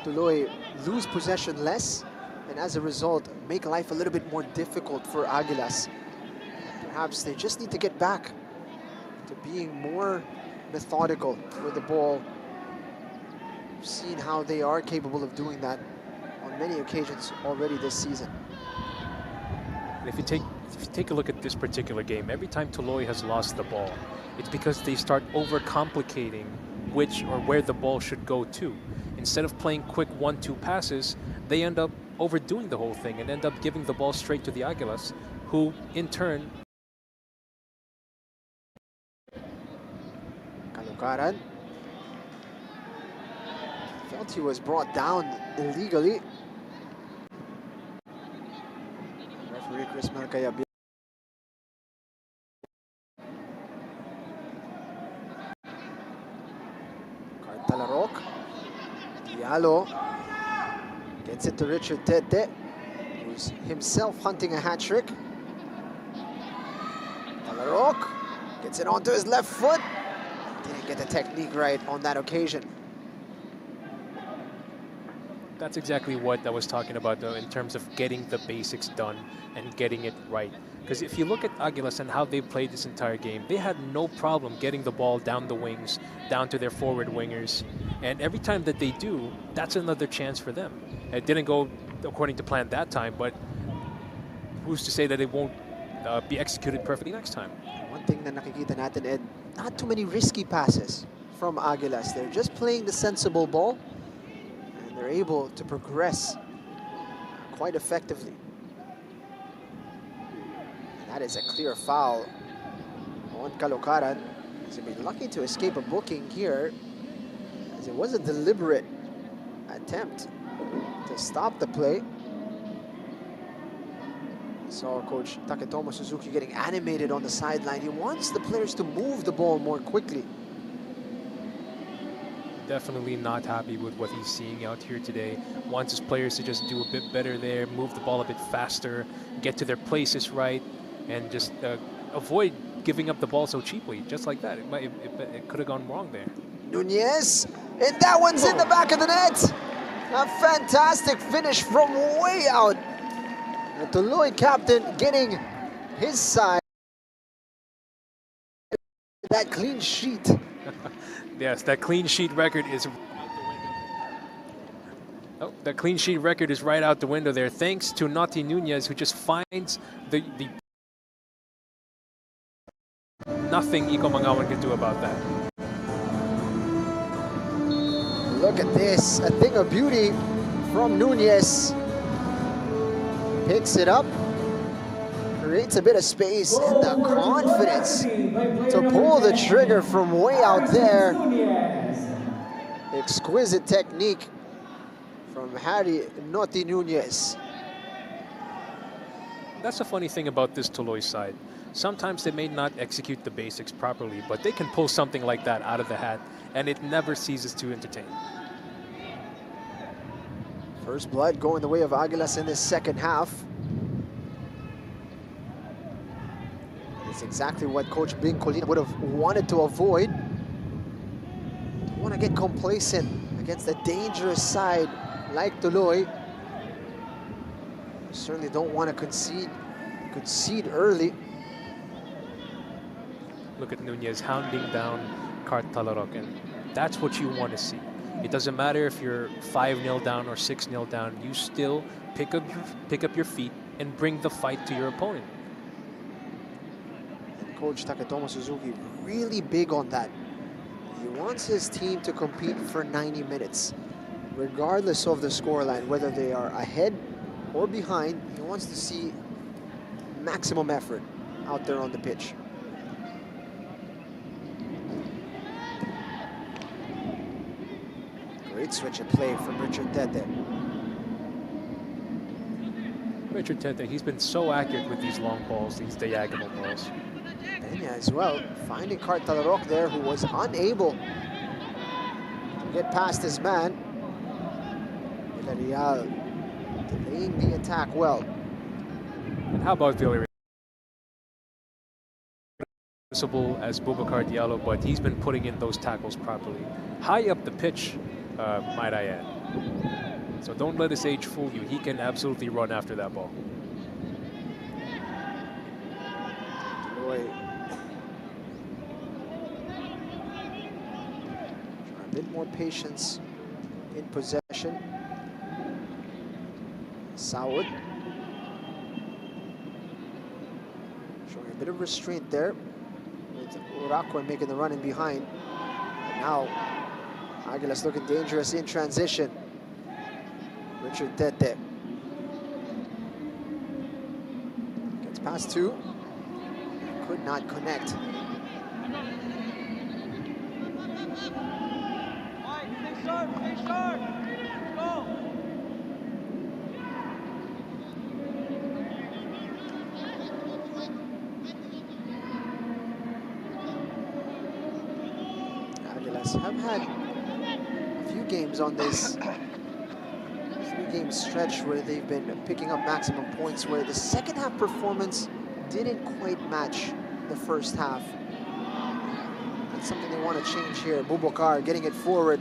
Speaker 4: Tuloy lose possession less, and as a result, make life a little bit more difficult for Aguilas. Perhaps they just need to get back to being more methodical with the ball. We've seen how they are capable of doing that on many occasions already this season.
Speaker 6: And if you take a look at this particular game, every time Tuloy has lost the ball, it's because they start overcomplicating which or where the ball should go to. Instead of playing quick 1-2 passes, they end up overdoing the whole thing and end up giving the ball straight to the Aguilas, who in turn...
Speaker 4: Kalukaran felt he was brought down illegally. Referee Chris Marcaya. Diallo gets it to Richard Tete, who's himself hunting a hat-trick. Talarok gets it onto his left foot. Didn't get the technique right on that occasion.
Speaker 6: That's exactly what I was talking about, though, in terms of getting the basics done and getting it right. Because if you look at Aguilas and how they played this entire game, they had no problem getting the ball down the wings, down to their forward wingers. And every time that they do, that's another chance for them. It didn't go according to plan that time, but who's to say that it won't be executed perfectly next time?
Speaker 4: One thing na nakikita natin, Ed, not too many risky passes from Aguilas. They're just playing the sensible ball, and they're able to progress quite effectively. That is a clear foul on Kalukaran. He's going to be lucky to escape a booking here, as it was a deliberate attempt to stop the play. Saw Coach Taketomo Suzuki getting animated on the sideline. He wants the players to move the ball more quickly.
Speaker 6: Definitely not happy with what he's seeing out here today. Wants his players to just do a bit better there, move the ball a bit faster, get to their places right, and just avoid giving up the ball so cheaply. Just like that, it could have gone wrong there.
Speaker 4: Nunez, and that one's in the back of the net. A fantastic finish from way out. The Tuloy captain getting his side. That clean sheet.
Speaker 6: Yes, that clean sheet record is... Oh, that clean sheet record is right out the window there, thanks to Naughty Nunez, who just finds the nothing Iko Mangawan can do about that.
Speaker 4: Look at this, a thing of beauty from Nunez. Picks it up, creates a bit of space, and the confidence to pull the trigger from way out there. Exquisite technique from Harry Naughty Nunez.
Speaker 6: That's the funny thing about this Tuloy side. Sometimes they may not execute the basics properly, but they can pull something like that out of the hat, and it never ceases to entertain.
Speaker 4: First blood going the way of Aguilas in this second half. That's exactly what Coach Bing Colina would have wanted to avoid. Don't want to get complacent against a dangerous side like TULOY. Certainly don't want to concede early.
Speaker 6: Look at Nunez hounding down Cart Talarok, and that's what you want to see. It doesn't matter if you're 5-0 down or 6-0 down, you still pick up your feet and bring the fight to your opponent.
Speaker 4: And Coach Taketomo Suzuki really big on that. He wants his team to compete for 90 minutes, regardless of the scoreline, whether they are ahead or behind. He wants to see maximum effort out there on the pitch. Great switch of play from Richard Tete.
Speaker 6: Richard Tete, he's been so accurate with these long balls, these diagonal balls.
Speaker 4: Peña as well, finding Cart Talarok there, who was unable to get past his man. Villarreal delaying the attack well.
Speaker 6: And how about Villarreal? As Boubacar Diallo, but he's been putting in those tackles properly. High up the pitch, might I add. So don't let his age fool you. He can absolutely run after that ball.
Speaker 4: TULOY. A bit more patience in possession. Saud. Showing a bit of restraint there. With Urakwan making the run in behind. And now, Aguilas looking dangerous in transition. Richard Tete. Gets past two. Could not connect. Aguilas have had a few games on this three-game stretch where they've been picking up maximum points, where the second half performance didn't quite match the first half. That's something they want to change here. Boubacar getting it forward.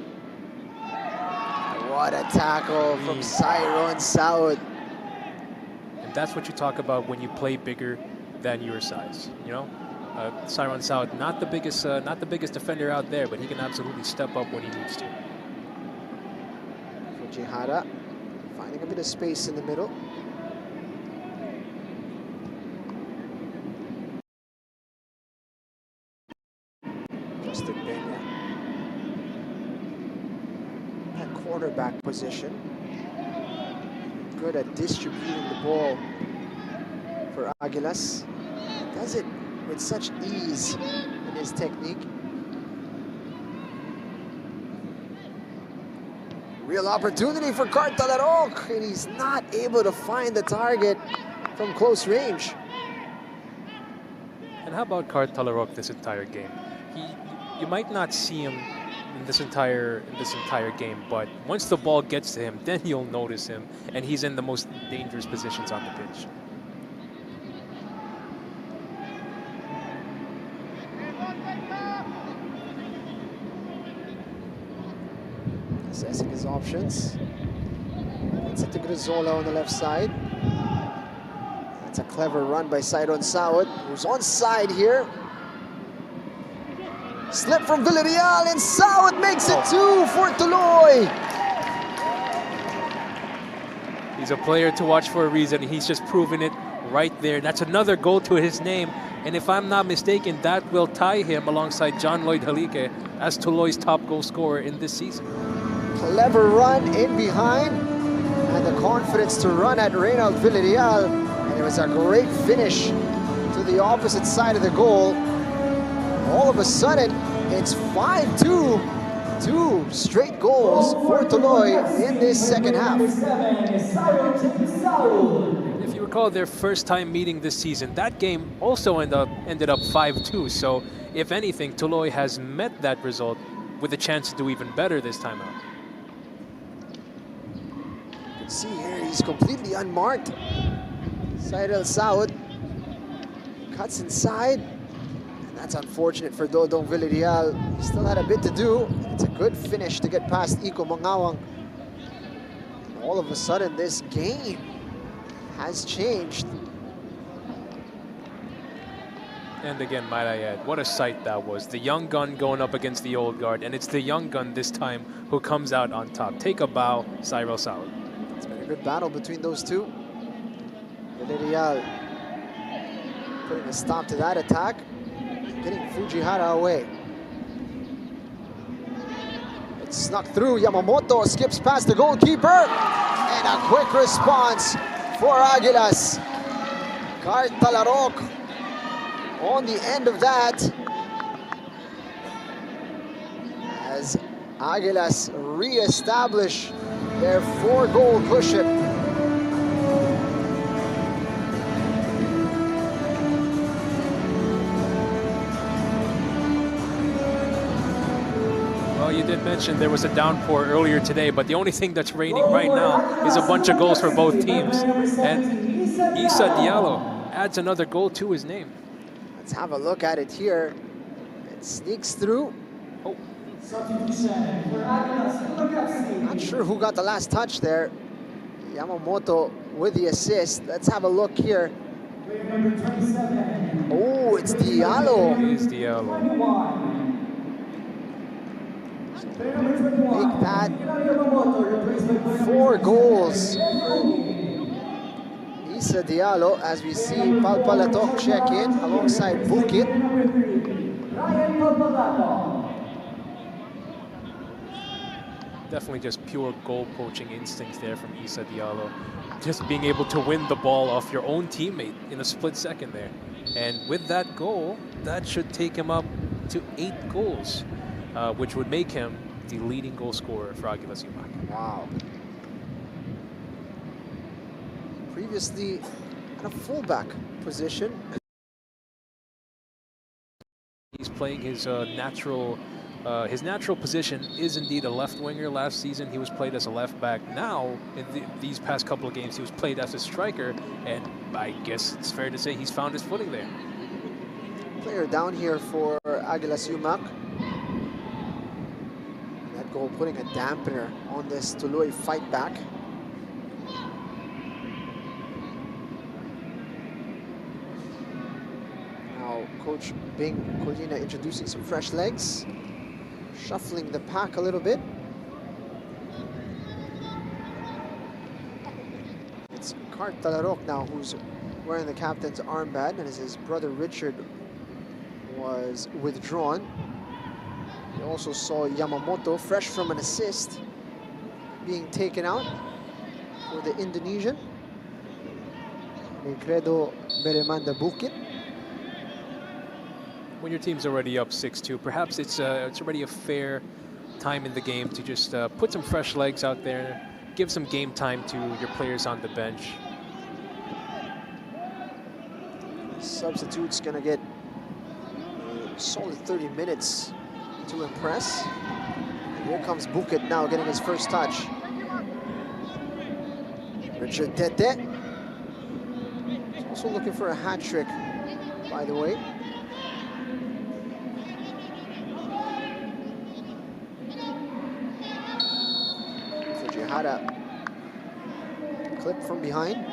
Speaker 4: What a tackle from Cyron Saud.
Speaker 6: And that's what you talk about when you play bigger than your size. You know, Cyron Saud, not the biggest defender out there, but he can absolutely step up when he needs to.
Speaker 4: Fujihara finding a bit of space in the middle. Justin Peña. That quarterback position. Good at distributing the ball for Aguilas. Does it with such ease in his technique. Real opportunity for Cart Talarok, and he's not able to find the target from close range.
Speaker 6: And how about Cart Talarok this entire game? You might not see him in this entire game, but once the ball gets to him, then you'll notice him, and he's in the most dangerous positions on the pitch.
Speaker 4: Assessing his options. It's it to Grizola on the left side. That's a clever run by Cyron Saud, who's onside here. Slip from Villarreal, and Saud makes it two for TULOY.
Speaker 6: He's a player to watch for a reason. He's just proven it right there. That's another goal to his name. And if I'm not mistaken, that will tie him alongside John Lloyd Halike as TULOY's top goal scorer in this season.
Speaker 4: Clever run in behind, and the confidence to run at Reynald Villarreal. And it was a great finish to the opposite side of the goal. All of a sudden, it's 5-2. 2 straight goals for TULOY in this second half.
Speaker 6: If you recall their first time meeting this season, that game also ended up 5-2. So if anything, TULOY has met that result with a chance to do even better this time out.
Speaker 4: You can see here he's completely unmarked. Cyron Saud cuts inside. And that's unfortunate for Dodong Villarreal. He still had a bit to do. It's a good finish to get past Iko Mangawang. And all of a sudden, this game has changed.
Speaker 6: And again, might I add, what a sight that was. The young gun going up against the old guard, and it's the young gun this time who comes out on top. Take a bow, Cyril Saud.
Speaker 4: It's been a good battle between those two. Villarreal putting a stop to that attack, getting Fujihara away. It's snuck through. Yamamoto skips past the goalkeeper, and a quick response for Aguilas. Cart Talarok on the end of that, as Aguilas re-establish their 4-goal cushion.
Speaker 6: Well, you did mention there was a downpour earlier today, but the only thing that's raining right now is a bunch of goals for both teams. And Issa Diallo adds another goal to his name.
Speaker 4: Let's have a look at it here. It sneaks through.
Speaker 6: Oh.
Speaker 4: Not sure who got the last touch there. Yamamoto with the assist. Let's have a look here. Oh, it's Diallo.
Speaker 6: It is Diallo.
Speaker 4: Make that 4 goals. Issa Diallo, as we see Palpalatok check in alongside Bukit.
Speaker 6: Definitely just pure goal poaching instincts there from Issa Diallo. Just being able to win the ball off your own teammate in a split second there. And with that goal, that should take him up to 8 goals, which would make him the leading goal scorer for Aguilas UMAK.
Speaker 4: Wow. Previously at a fullback position.
Speaker 6: He's playing his natural position is indeed a left winger. Last season he was played as a left back. Now in these past couple of games he was played as a striker, and I guess it's fair to say he's found his footing there.
Speaker 4: Player down here for Aguilas UMAK. That goal putting a dampener on this TULOY fight back. Now Coach Bing Colina introducing some fresh legs, shuffling the pack a little bit. It's Cart Talarok now who's wearing the captain's armband, and as his brother Richard was withdrawn. We also saw Yamamoto, fresh from an assist, being taken out for the Indonesian. Negredo Beremanda Bukit.
Speaker 6: When your team's already up 6-2, perhaps it's already a fair time in the game to just put some fresh legs out there, give some game time to your players on the bench.
Speaker 4: Substitute's gonna get a solid 30 minutes to impress. And here comes Bukit now getting his first touch. Richard Tete. He's also looking for a hat trick, by the way. Fujihara clip from behind.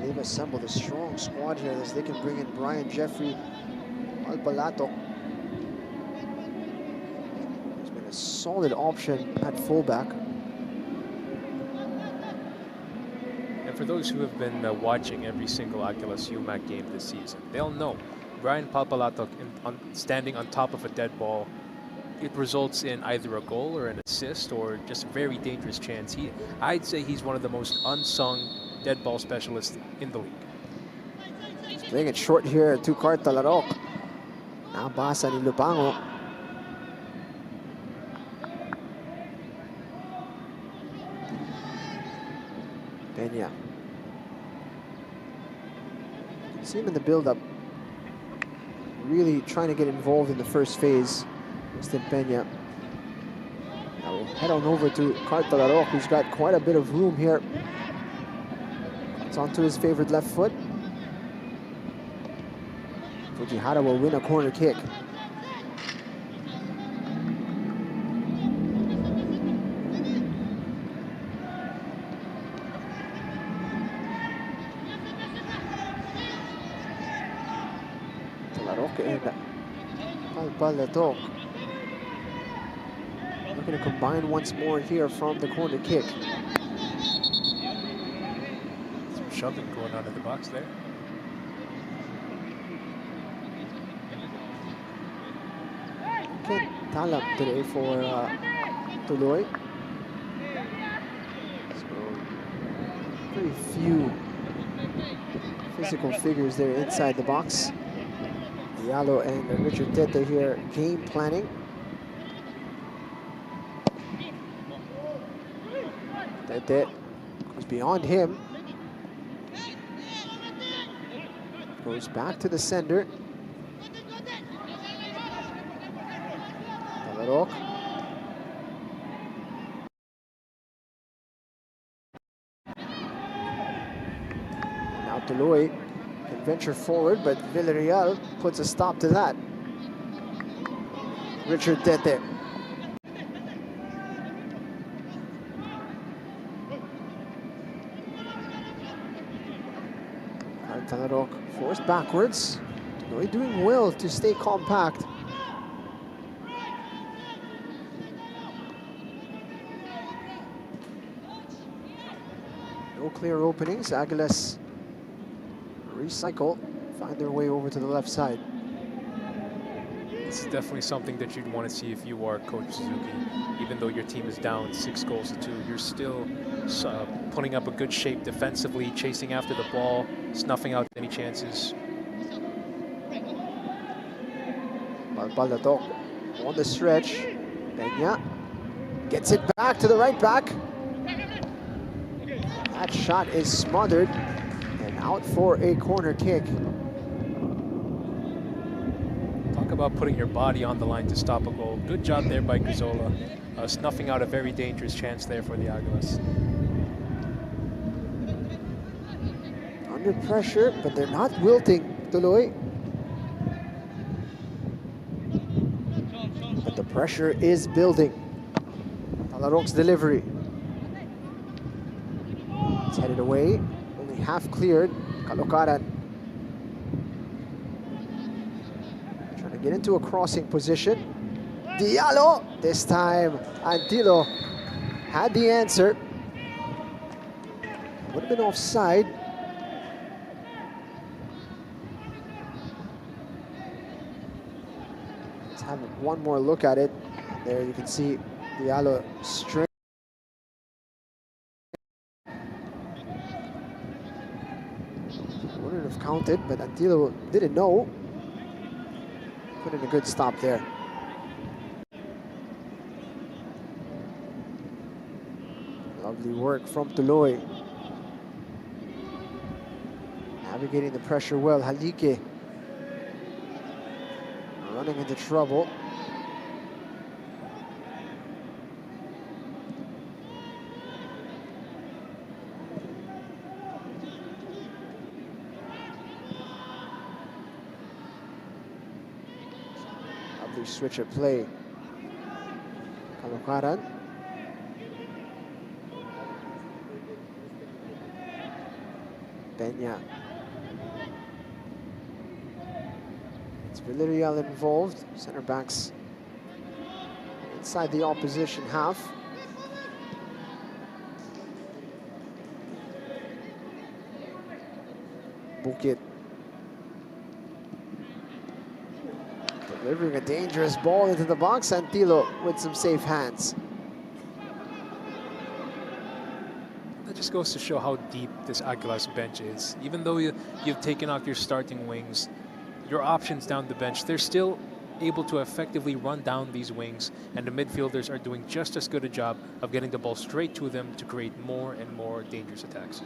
Speaker 4: They've assembled a strong squad here as they can bring in Brian Jeffrey Alpalato. He's been a solid option at fullback.
Speaker 6: And for those who have been watching every single Aguilas UMAK game this season, they'll know Brian Palpalatok standing on top of a dead ball, it results in either a goal or an assist or just a very dangerous chance. I'd say he's one of the most unsung dead ball specialists in the league.
Speaker 4: He's playing it short here to Cart Talarok. Nabasa ni Lupango. Peña. See him in the build-up. Really trying to get involved in the first phase. Mr. Peña. Now we'll head on over to Cartalarok, who's got quite a bit of room here. It's onto his favorite left foot. Fujihara will win a corner kick. Talarok and Palpalatok. We're going to combine once more here from the corner kick.
Speaker 6: Some shoving going on in the box there.
Speaker 4: Okay, Talam today for Tuloy. So, very few physical figures there inside the box. Diallo and Richard Tete here game planning. Tete goes beyond him. Goes back to the sender. Talarok. Now Tuloy can venture forward, but Villarreal puts a stop to that. Richard Tete. Talarok forced backwards. Tuloy doing well to stay compact. No clear openings. Aguilas recycle, find their way over to the left side.
Speaker 6: This is definitely something that you'd want to see if you are Coach Suzuki. Even though your team is down 6-2, you're still putting up a good shape defensively, chasing after the ball, snuffing out any chances.
Speaker 4: Balbalatok on the stretch. Peña gets it back to the right back. That shot is smothered and out for a corner kick.
Speaker 6: Talk about putting your body on the line to stop a goal. Good job there by Grizola, snuffing out a very dangerous chance there for the Aguilas.
Speaker 4: Under pressure, but they're not wilting, Tuloy. But the pressure is building. Talarok's delivery. It's headed away, only half cleared. Caloocaran trying to get into a crossing position. Diallo! This time, Antilo had the answer. Would have been offside. Let's have one more look at it. There you can see Diallo straight. Wouldn't have counted, but Antilo didn't know. Put in a good stop there. Lovely work from Tuloy. Navigating the pressure well. Halike running into trouble. Lovely switch of play. Caloocaran. Peña. It's Villarreal involved. Center backs inside the opposition half. Bukit delivering a dangerous ball into the box. Antilo with some safe hands.
Speaker 6: That just goes to show how deep this Aguilas bench is. Even though you've taken off your starting wings, your options down the bench, they're still able to effectively run down these wings, and the midfielders are doing just as good a job of getting the ball straight to them to create more and more dangerous attacks.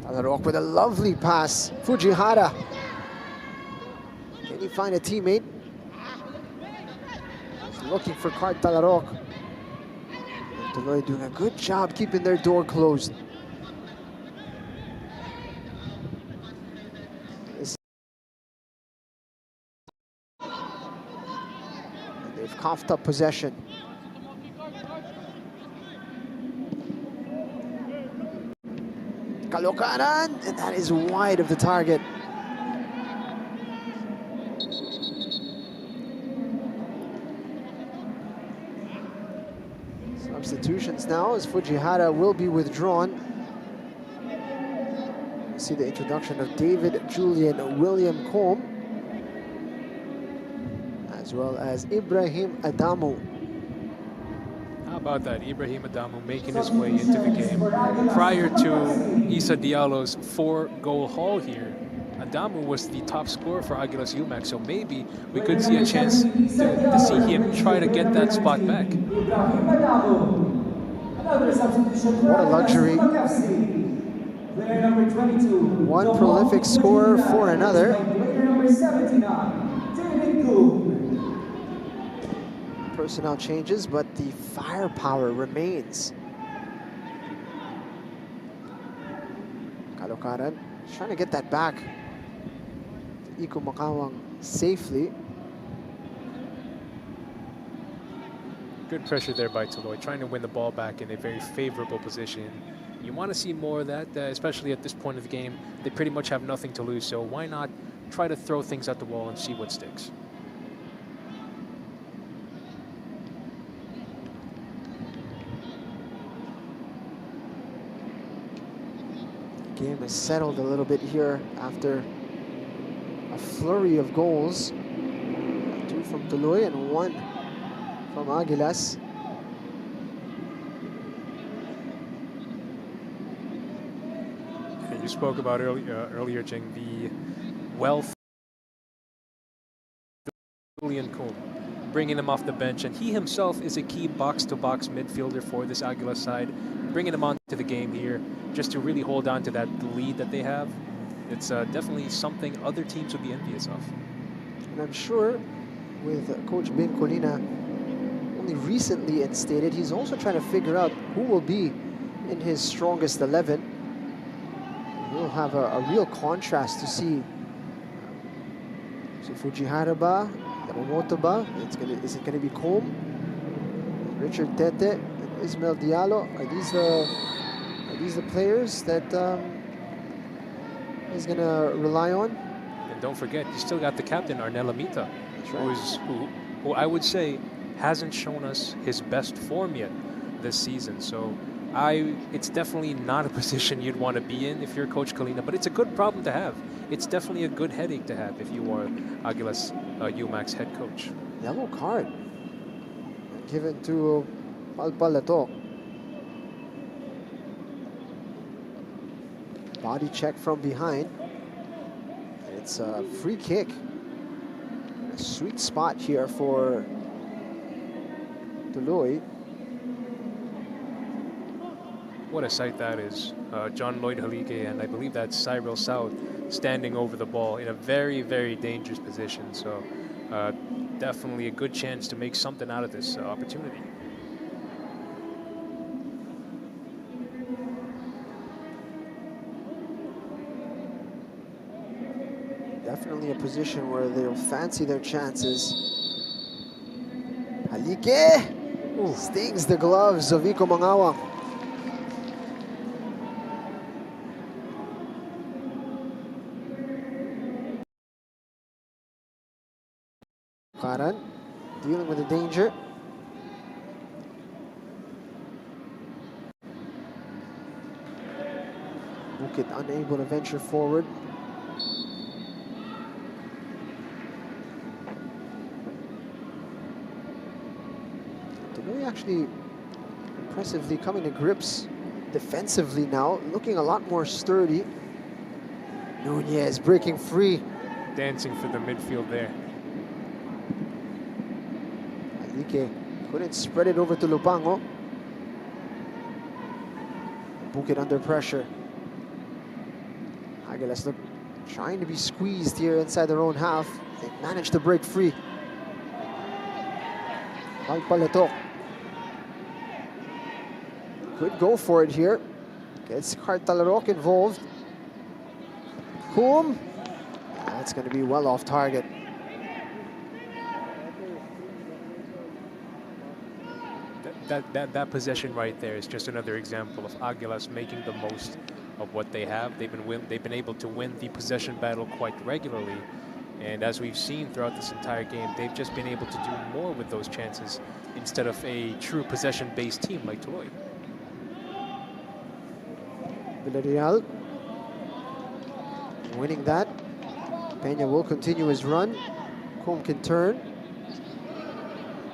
Speaker 4: Talarok with a lovely pass. Fujihara. Can he find a teammate? He's looking for Cart Talarok. TULOY doing a good job keeping their door closed. They've coughed up possession. Kalokaran, and that is wide of the target. Substitutions now as Fujihara will be withdrawn. We see the introduction of David Julian William Combe, as well as Ibrahim Adamu.
Speaker 6: How about that? Ibrahim Adamu making his way into the game. Prior to Issa Diallo's 4-goal haul here, Adamu was the top scorer for Aguilas UMAK, so maybe we could see a chance to see him try to get that spot back.
Speaker 4: What a luxury. One prolific scorer for another. Personnel changes, but the firepower remains. Kalokaran trying to get that back to Iko Makawang safely.
Speaker 6: Good pressure there by TULOY, trying to win the ball back in a very favorable position. You want to see more of that, especially at this point of the game. They pretty much have nothing to lose, so why not try to throw things at the wall and see what sticks.
Speaker 4: The game is settled a little bit here after a flurry of goals. 2 from TULOY and 1 from Aguilas.
Speaker 6: And you spoke about earlier, Jing, the wealth of Julian Combe, bringing him off the bench, and he himself is a key box-to-box midfielder for this Aguilas side. Bringing him onto the game here, just to really hold on to that lead that they have. It's definitely something other teams would be envious of.
Speaker 4: And I'm sure with Coach Ben Colina only recently instated, he's also trying to figure out who will be in his strongest 11. We'll have a real contrast to see. So Fujihara ba, Yamamoto ba, is it gonna be Combe, Richard Tete, and Ismael Diallo? Are these the players that he's gonna rely on?
Speaker 6: And don't forget, you still got the captain, Arnel Amita,
Speaker 4: Right.
Speaker 6: who I would say hasn't shown us his best form yet this season. So it's definitely not a position you'd want to be in if you're Coach Colina, but it's a good problem to have. It's definitely a good headache to have if you are Aguilas UMAK's head coach.
Speaker 4: Yellow card given to Palpalato. Body check from behind. It's a free kick. A sweet spot here for TULOY.
Speaker 6: What a sight that is. John Lloyd Halige, and I believe that's Cyril South standing over the ball in a very, very dangerous position. So definitely a good chance to make something out of this opportunity.
Speaker 4: Definitely a position where they'll fancy their chances. Halige stings the gloves of Iko Mangawang. Karan dealing with the danger. Bukit unable to venture forward. TULOY actually impressively coming to grips defensively now, looking a lot more sturdy. Nunez breaking free.
Speaker 6: Dancing for the midfield there.
Speaker 4: Alike couldn't spread it over to Lupango. Bukit under pressure. Aguilas look trying to be squeezed here inside their own half. They managed to break free. Palpalatok could go for it here. Gets Cartalarok involved. Boom. That's going to be well off target.
Speaker 6: That possession right there is just another example of Aguilas making the most of what they have. They've been able to win the possession battle quite regularly, and as we've seen throughout this entire game, they've just been able to do more with those chances instead of a true possession-based team like TULOY.
Speaker 4: Villarreal winning that. Peña will continue his run. Combe can turn.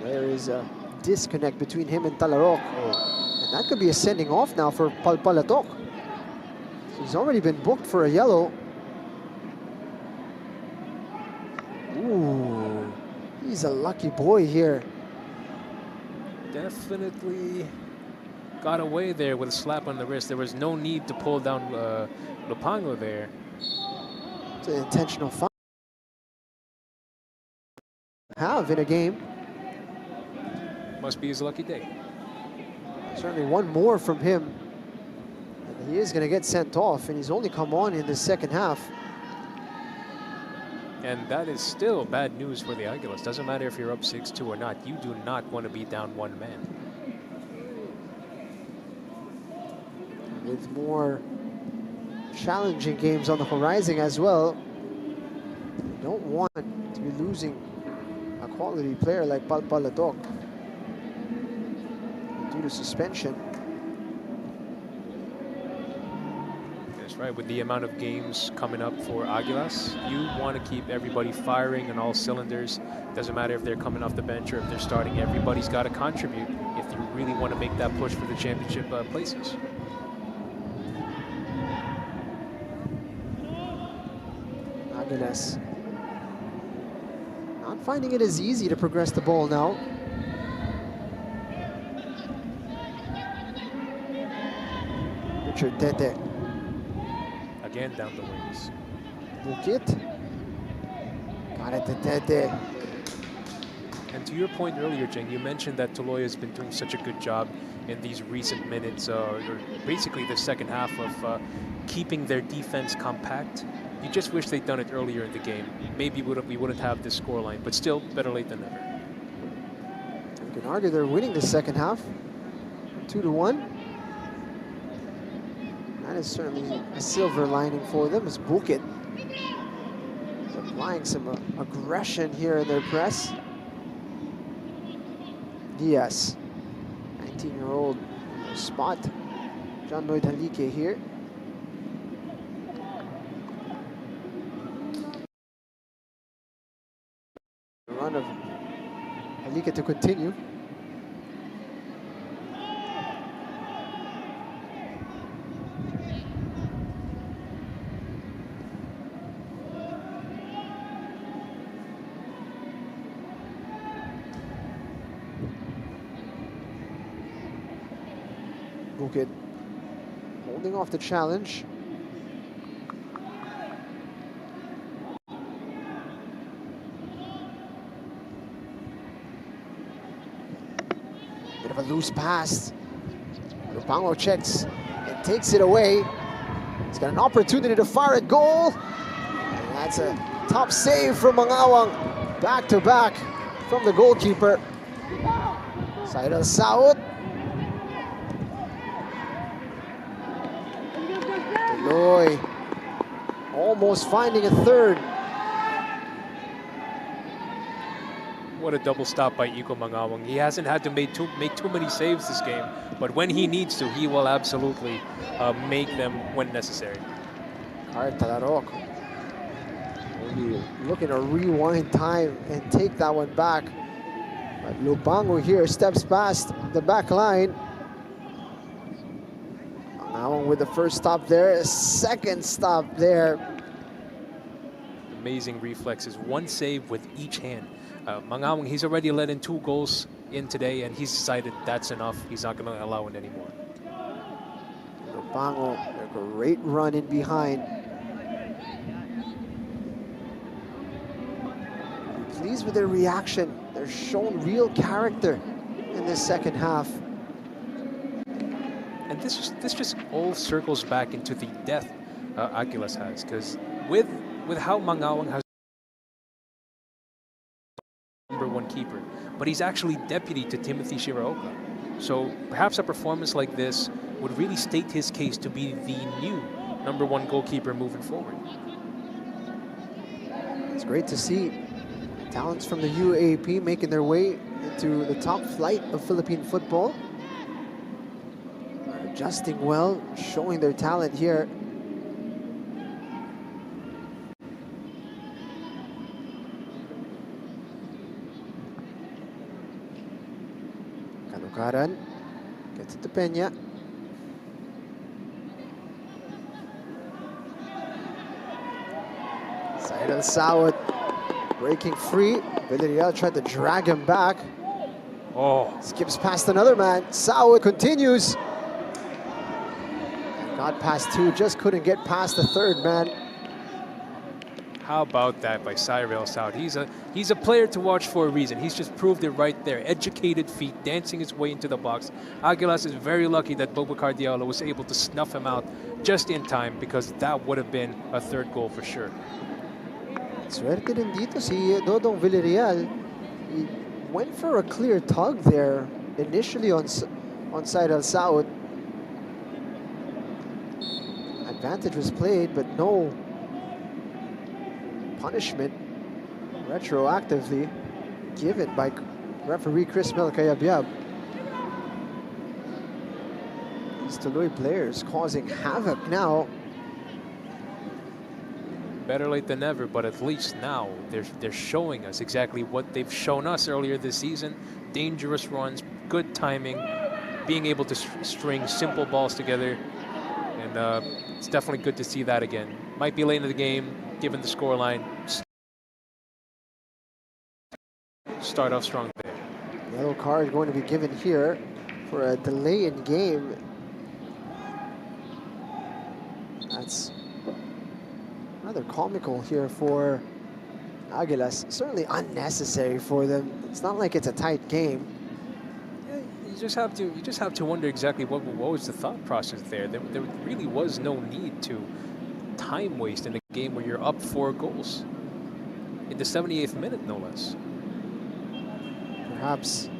Speaker 4: There is a disconnect between him and Talarok. And that could be a sending off now for Palpalatok. So he's already been booked for a yellow. Ooh, he's a lucky boy here.
Speaker 6: Definitely got away there with a slap on the wrist. There was no need to pull down Lupango there.
Speaker 4: It's an intentional foul. Have in a game.
Speaker 6: Must be his lucky day.
Speaker 4: Certainly one more from him. And he is going to get sent off, and he's only come on in the second half.
Speaker 6: And that is still bad news for the Aguilas. Doesn't matter if you're up 6-2 or not. You do not want to be down one man.
Speaker 4: With more challenging games on the horizon as well, you don't want to be losing a quality player like Palpalatok due to suspension.
Speaker 6: That's right. With the amount of games coming up for Aguilas, you want to keep everybody firing on all cylinders. Doesn't matter if they're coming off the bench or if they're starting. Everybody's got to contribute if you really want to make that push for the championship places.
Speaker 4: Aguilas not finding it as easy to progress the ball now. Richard Tete.
Speaker 6: Again down the wings.
Speaker 4: Bukit. Got it to Tete.
Speaker 6: And to your point earlier, Jing, you mentioned that TULOY has been doing such a good job in these recent minutes, or basically the second half of keeping their defense compact. You just wish they'd done it earlier in the game. Maybe we wouldn't have this scoreline, but still better late than never.
Speaker 4: You can argue they're winning the second half, 2-1. That is certainly a silver lining for them as Bukit is applying some aggression here in their press. Diaz, 19-year-old spot. John Lloyd Halike here. The run of Halike to continue. Bukit holding off the challenge. Bit of a loose pass. Lupango checks and takes it away. He's got an opportunity to fire at goal. And that's a top save from Mangawang. Back to back from the goalkeeper. Saidal Saud. TULOY almost finding a third.
Speaker 6: What a double stop by Iko Mangawang. He hasn't had to make too many saves this game, but when he needs to, he will absolutely make them when necessary.
Speaker 4: Cartalarok only looking to rewind time and take that one back. But Lupango here steps past the back line. Mangawang with the first stop there, a second stop there.
Speaker 6: Amazing reflexes, one save with each hand. Mangawang, he's already let in 2 goals in today, and he's decided that's enough. He's not going to allow it anymore.
Speaker 4: Lupango, a great run in behind. pleased with their reaction. They're shown real character in this second half.
Speaker 6: And this just all circles back into the depth Aguilas has, because with how Mangawang has #1 keeper, but he's actually deputy to Timothy Shiraoka. So perhaps a performance like this would really state his case to be the new #1 goalkeeper moving forward.
Speaker 4: It's great to see talents from the UAP making their way into the top flight of Philippine football. Adjusting well, showing their talent here. Kalukaran gets it to Peña. Saidal Sawat breaking free. Villarreal tried to drag him back.
Speaker 6: Oh,
Speaker 4: Skips past another man. Sawat continues. Got past two, just couldn't get past the third man.
Speaker 6: how about that by Cyril Saud? He's a player to watch for a reason. He's just proved it right there. Educated feet, dancing his way into the box. Aguilas is very lucky that Bobacar Diallo was able to snuff him out just in time, because that would have been a third goal for sure.
Speaker 4: Suerte din dito si Dodong Villarreal. He went for a clear tug there initially on Saidal Saud. Advantage was played, but no punishment retroactively given by referee Chris Melcayabyab. These TULOY players causing havoc now.
Speaker 6: Better late than never, but at least now they're showing us exactly what they've shown us earlier this season. Dangerous runs, good timing, being able to string simple balls together. And it's definitely good to see that again. Might be late in the game, given the scoreline. Start off strong there.
Speaker 4: Yellow card going to be given here for a delay in game. That's rather comical here for Aguilas. Certainly unnecessary for them. It's not like it's a tight game.
Speaker 6: You just have to wonder exactly what was the thought process there. There really was no need to time waste in a game where you're up 4 goals in the 78th minute, no less.
Speaker 4: Perhaps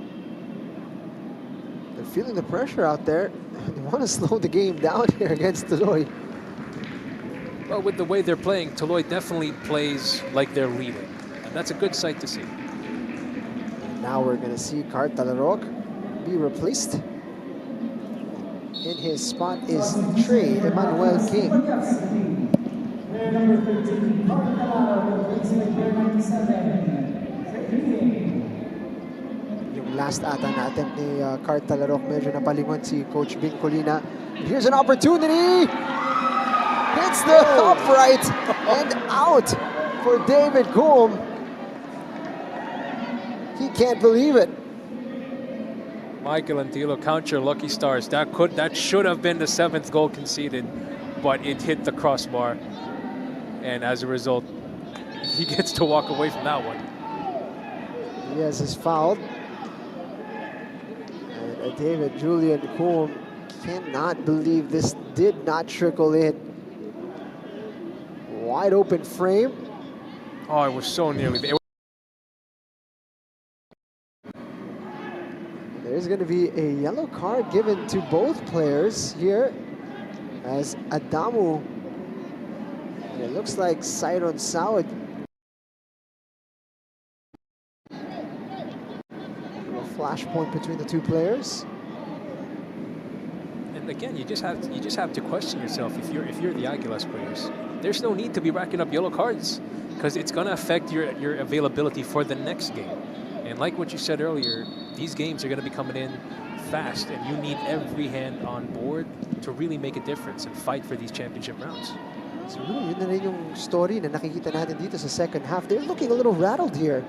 Speaker 4: they're feeling the pressure out there. They want to slow the game down here against TULOY.
Speaker 6: Well, with the way they're playing, TULOY definitely plays like they're leading, and that's a good sight to see.
Speaker 4: And now we're going to see Cartalarok be replaced. In his spot is Trey Emmanuel King. Yung last ata natin ni Cartalarok, medyo napalingon si Coach Bing Colina. Here's an opportunity! Hits the upright and out for David Goom. He can't believe it.
Speaker 6: Michael Antilo, count your lucky stars. That should have been the 7th goal conceded, but it hit the crossbar, and as a result, he gets to walk away from that one.
Speaker 4: Diaz is fouled, and David Julian Goom cannot believe this did not trickle in. Wide open frame.
Speaker 6: Oh, it was so nearly there.
Speaker 4: There's going to be a yellow card given to both players here as Adamu. And it looks like Saidal Sawat. A flashpoint between the two players.
Speaker 6: And again, you just have to question yourself if you're the Aguilas players. There's no need to be racking up yellow cards, because it's going to affect your availability for the next game. And like what you said earlier, these games are going to be coming in fast, and you need every hand on board to really make a difference and fight for these championship rounds.
Speaker 4: Siguro yun na rin yung story na nakikita natin dito sa second half. They're looking a little rattled here.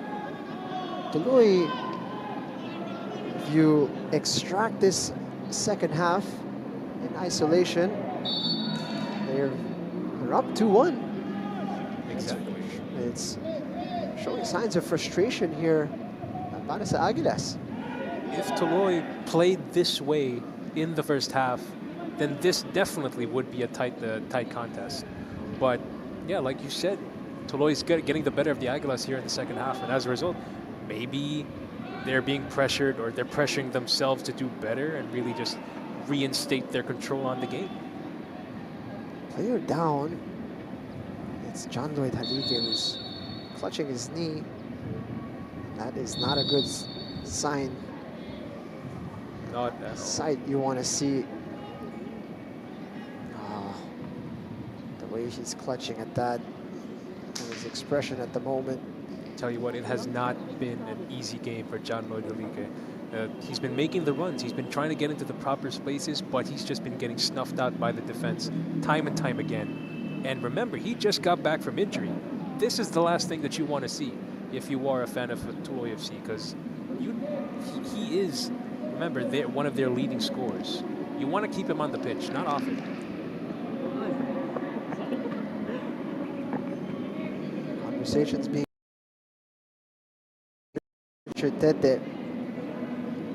Speaker 4: TULOY, if you extract this second half in isolation, they're up 2-1.
Speaker 6: Exactly.
Speaker 4: It's showing signs of frustration here para sa Aguilas.
Speaker 6: If TULOY played this way in the first half, then this definitely would be a tight contest. But yeah, like you said, TULOY is getting the better of the Aguilas here in the second half, and as a result, maybe they're being pressured, or they're pressuring themselves to do better and really just reinstate their control on the game.
Speaker 4: Player down. It's John Lloyd Halike who's clutching his knee. That is not a good sign.
Speaker 6: Not at all.
Speaker 4: Sight you want to see. Oh, the way he's clutching at that, and his expression at the moment.
Speaker 6: Tell you what, it has not been an easy game for John Lloyd Halike. He's been making the runs. He's been trying to get into the proper spaces, but he's just been getting snuffed out by the defense time and time again. And remember, he just got back from injury. This is the last thing that you want to see if you are a fan of TULOY FC, because he is, remember, they're one of their leading scorers. You want to keep him on the pitch, not off it.
Speaker 4: Conversations being Tete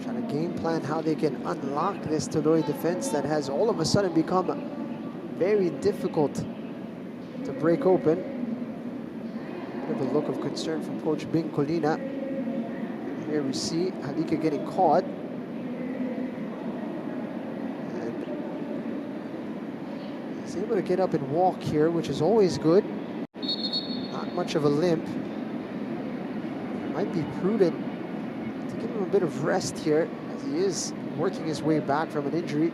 Speaker 4: trying to game plan how they can unlock this TULOY defense that has all of a sudden become very difficult to break open. Bit of a look of concern from Coach Bing Colina. Here we see Halike getting caught. And he's able to get up and walk here, which is always good. Not much of a limp. Might be prudent to give him a bit of rest here, as he is working his way back from an injury.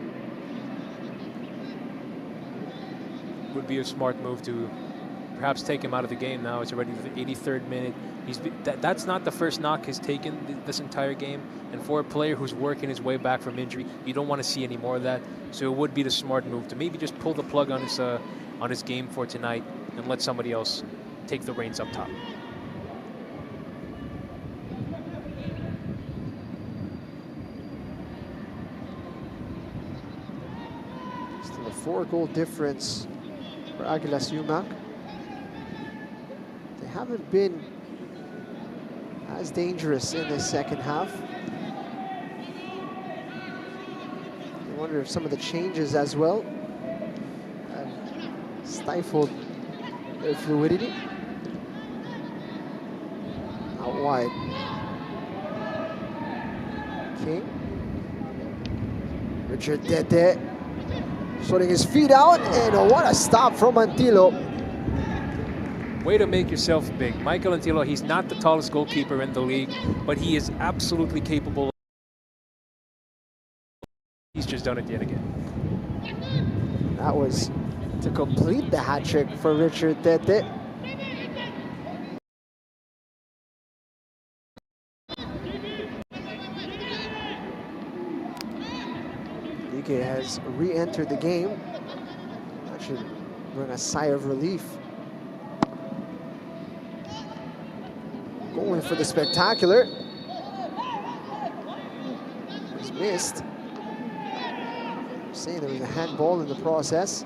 Speaker 6: Would be a smart move to perhaps take him out of the game now. It's already the 83rd minute. That's not the first knock he's taken this entire game. And for a player who's working his way back from injury, you don't want to see any more of that. So it would be the smart move to maybe just pull the plug on his game for tonight and let somebody else take the reins up top.
Speaker 4: Still a 4-goal difference for Aguilas UMAK. They haven't been as dangerous in the second half. I wonder if some of the changes as well have stifled their fluidity. Out wide. King. Richard Tete. Sorting his feet out, and what a stop from Antilo.
Speaker 6: Way to make yourself big. Michael Antilo, he's not the tallest goalkeeper in the league, but he is absolutely capable. He's just done it yet again.
Speaker 4: That was to complete the hat trick for Richard Tete. Halike has re-entered the game. That should bring a sigh of relief. Going for the spectacular. Was missed. Saying there was a handball in the process.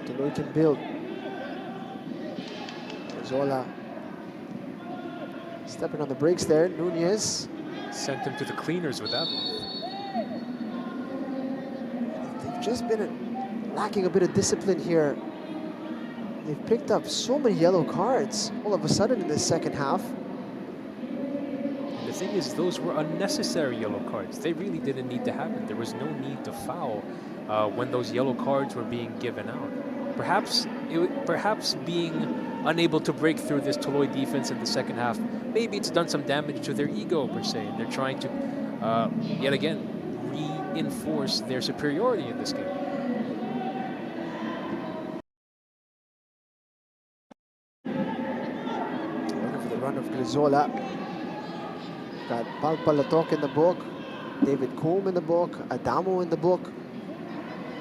Speaker 4: TULOY can build. Zola stepping on the brakes there. Nunez
Speaker 6: sent him to the cleaners with that one.
Speaker 4: They've just been lacking a bit of discipline here. They've picked up so many yellow cards all of a sudden in this second half.
Speaker 6: The thing is, those were unnecessary yellow cards. They really didn't need to happen. There was no need to foul when those yellow cards were being given out. Perhaps being unable to break through this TULOY defense in the second half, maybe it's done some damage to their ego per se, and they're trying to yet again reinforce their superiority in this game.
Speaker 4: For the run of Grizola. Got Palpalatok in the book, David Combe in the book, Adamo in the book,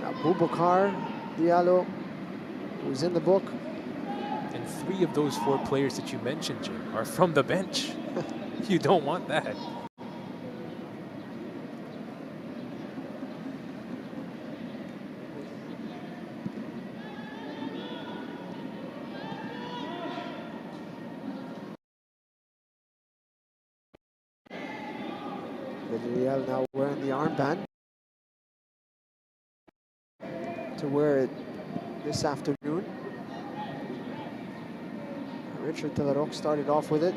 Speaker 4: Abubakar Diallo, who's in the book.
Speaker 6: And 3 of those 4 players that you mentioned, Jim, are from the bench. You don't want that.
Speaker 4: Villarreal now wearing the armband to wear it this afternoon. Richard Teleroc started off with it.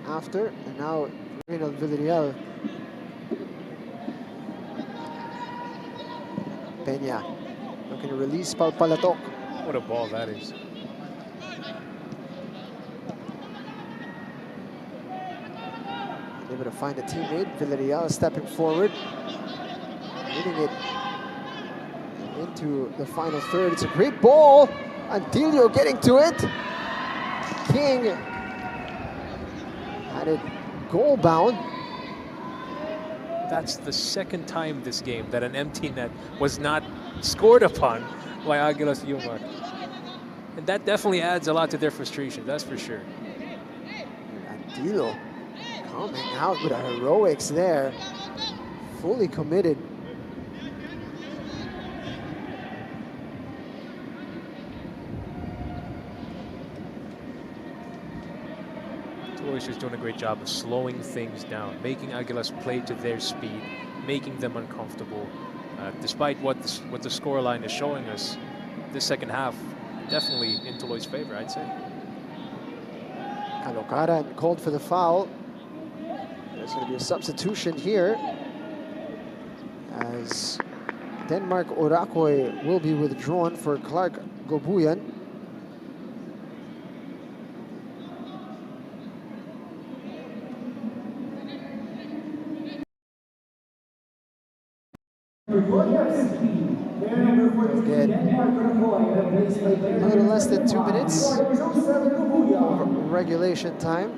Speaker 4: After, and now Reynald Villarreal. Peña looking to release Palpalatok.
Speaker 6: What a ball that is.
Speaker 4: Able to find a teammate. Villarreal stepping forward, hitting it into the final third. It's a great ball. Antilio getting to it. King had it goal bound.
Speaker 6: That's the second time this game that an empty net was not scored upon by Aguilas UMAK. And that definitely adds a lot to their frustration, that's for sure.
Speaker 4: Antilio coming out with a heroics there. Fully committed.
Speaker 6: TULOY is doing a great job of slowing things down, making Aguilas play to their speed, making them uncomfortable. Despite what the scoreline is showing us, this second half definitely in TULOY's favor, I'd say.
Speaker 4: Calocada called for the foul. There's going to be a substitution here as Denmark Orakoy will be withdrawn for Clark Gobuyan. Again, a little less than 2 minutes regulation time.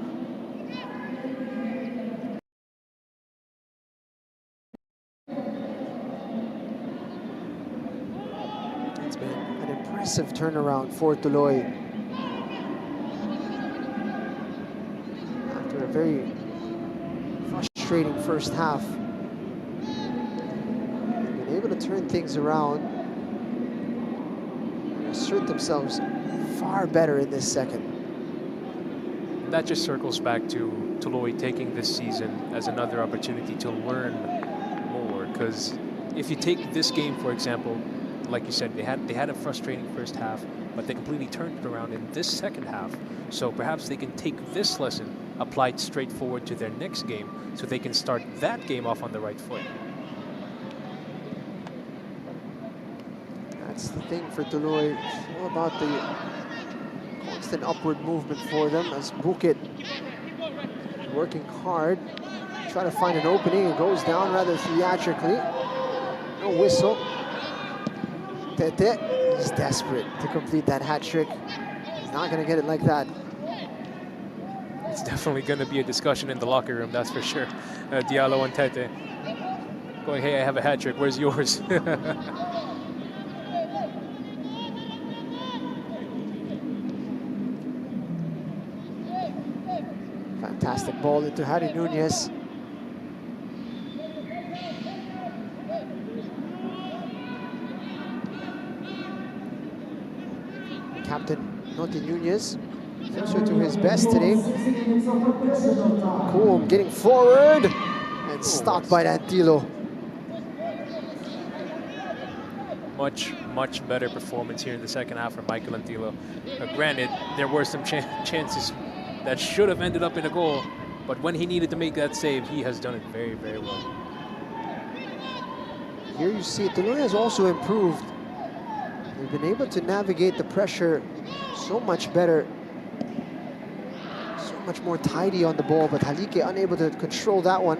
Speaker 4: It's been an impressive turnaround for TULOY after a very frustrating first half. Able to turn things around and assert themselves far better in this second.
Speaker 6: That just circles back to TULOY taking this season as another opportunity to learn more. Because if you take this game, for example, like you said, they had a frustrating first half, but they completely turned it around in this second half. So perhaps they can take this lesson applied straight forward to their next game, so they can start that game off on the right foot.
Speaker 4: That's the thing for TULOY. It's all about the constant upward movement for them as Bukit is working hard, trying to find an opening. It goes down rather theatrically. No whistle. Tete is desperate to complete that hat trick. He's not going to get it like that.
Speaker 6: It's definitely going to be a discussion in the locker room, that's for sure. Diallo and Tete going, hey, I have a hat trick, where's yours?
Speaker 4: Fantastic ball into Harry Nunez. Captain Noti Nunez, closer to his best today. Cool, getting forward and stopped by Antilo.
Speaker 6: Much better performance here in the second half from Michael Antilo. Granted, there were some chances that should have ended up in a goal, but when he needed to make that save, he has done it very, very well.
Speaker 4: Here you see TULOY has also improved. They've been able to navigate the pressure so much better, so much more tidy on the ball, but Halike unable to control that one.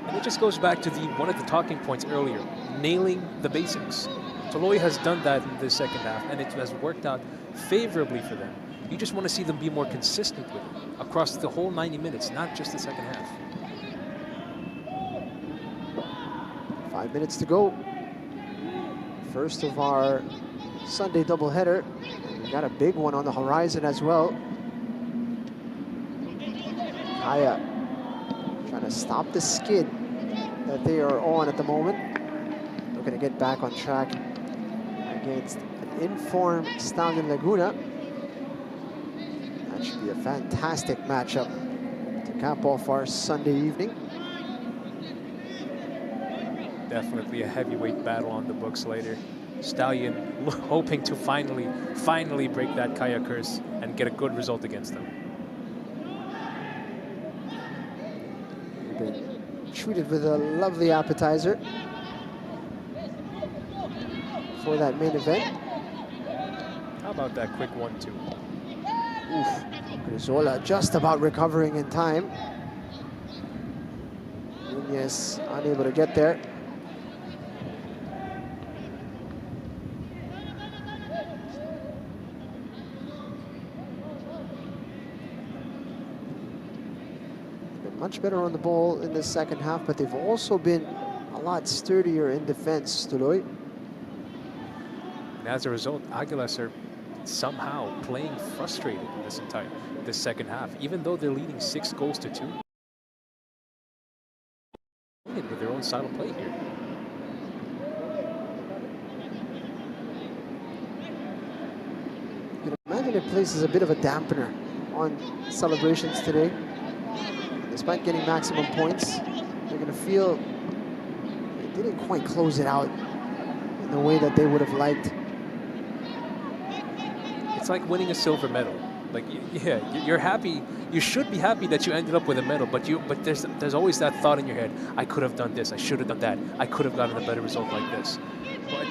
Speaker 6: And it just goes back to one of the talking points earlier, nailing the basics. TULOY has done that in the second half, and it has worked out favorably for them. You just want to see them be more consistent with it across the whole 90 minutes, not just the second half.
Speaker 4: 5 minutes to go. First of our Sunday doubleheader. We got a big one on the horizon as well. Kaya trying to stop the skid that they are on at the moment. Looking to get back on track against an informed Stallion Laguna. That should be a fantastic matchup to cap off our Sunday evening.
Speaker 6: Definitely a heavyweight battle on the books later. Stallion hoping to finally break that Kaya curse and get a good result against them.
Speaker 4: Been treated with a lovely appetizer for that main event.
Speaker 6: How about that quick 1-2?
Speaker 4: Oof. Grizola just about recovering in time. Nunez unable to get there. Much better on the ball in the second half, but they've also been a lot sturdier in defense, TULOY.
Speaker 6: And as a result, Aguilas are somehow playing frustrated in this second half, even though they're leading 6-2. With their own style of play here.
Speaker 4: You can imagine it places a bit of a dampener on celebrations today. Despite getting maximum points, they're going to feel they didn't quite close it out in the way that they would have liked.
Speaker 6: It's like winning a silver medal. Like, yeah, you're happy. You should be happy that you ended up with a medal, but there's always that thought in your head: I could have done this. I should have done that. I could have gotten a better result like this. But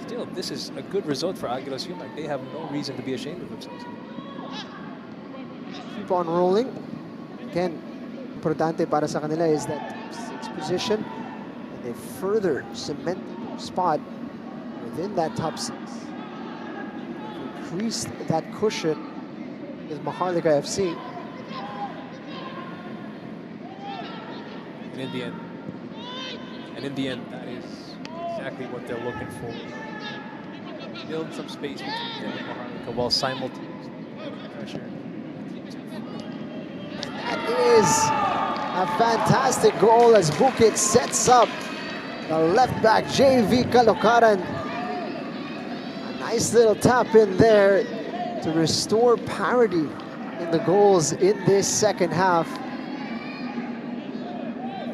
Speaker 6: still, this is a good result for Aguilas UMAK. They have no reason to be ashamed of themselves.
Speaker 4: Keep on rolling. Again, importante para sa kanila is that 6th position, and they further cement their spot within that top 6. They've increased that cushion with Maharlika FC.
Speaker 6: And in the end, that is exactly what they're looking for. Build some space between them and Maharlika while simultaneously putting pressure.
Speaker 4: That is a fantastic goal as Bukit sets up the left back JV Caloocaran. A nice little tap in there to restore parity in the goals in this second half.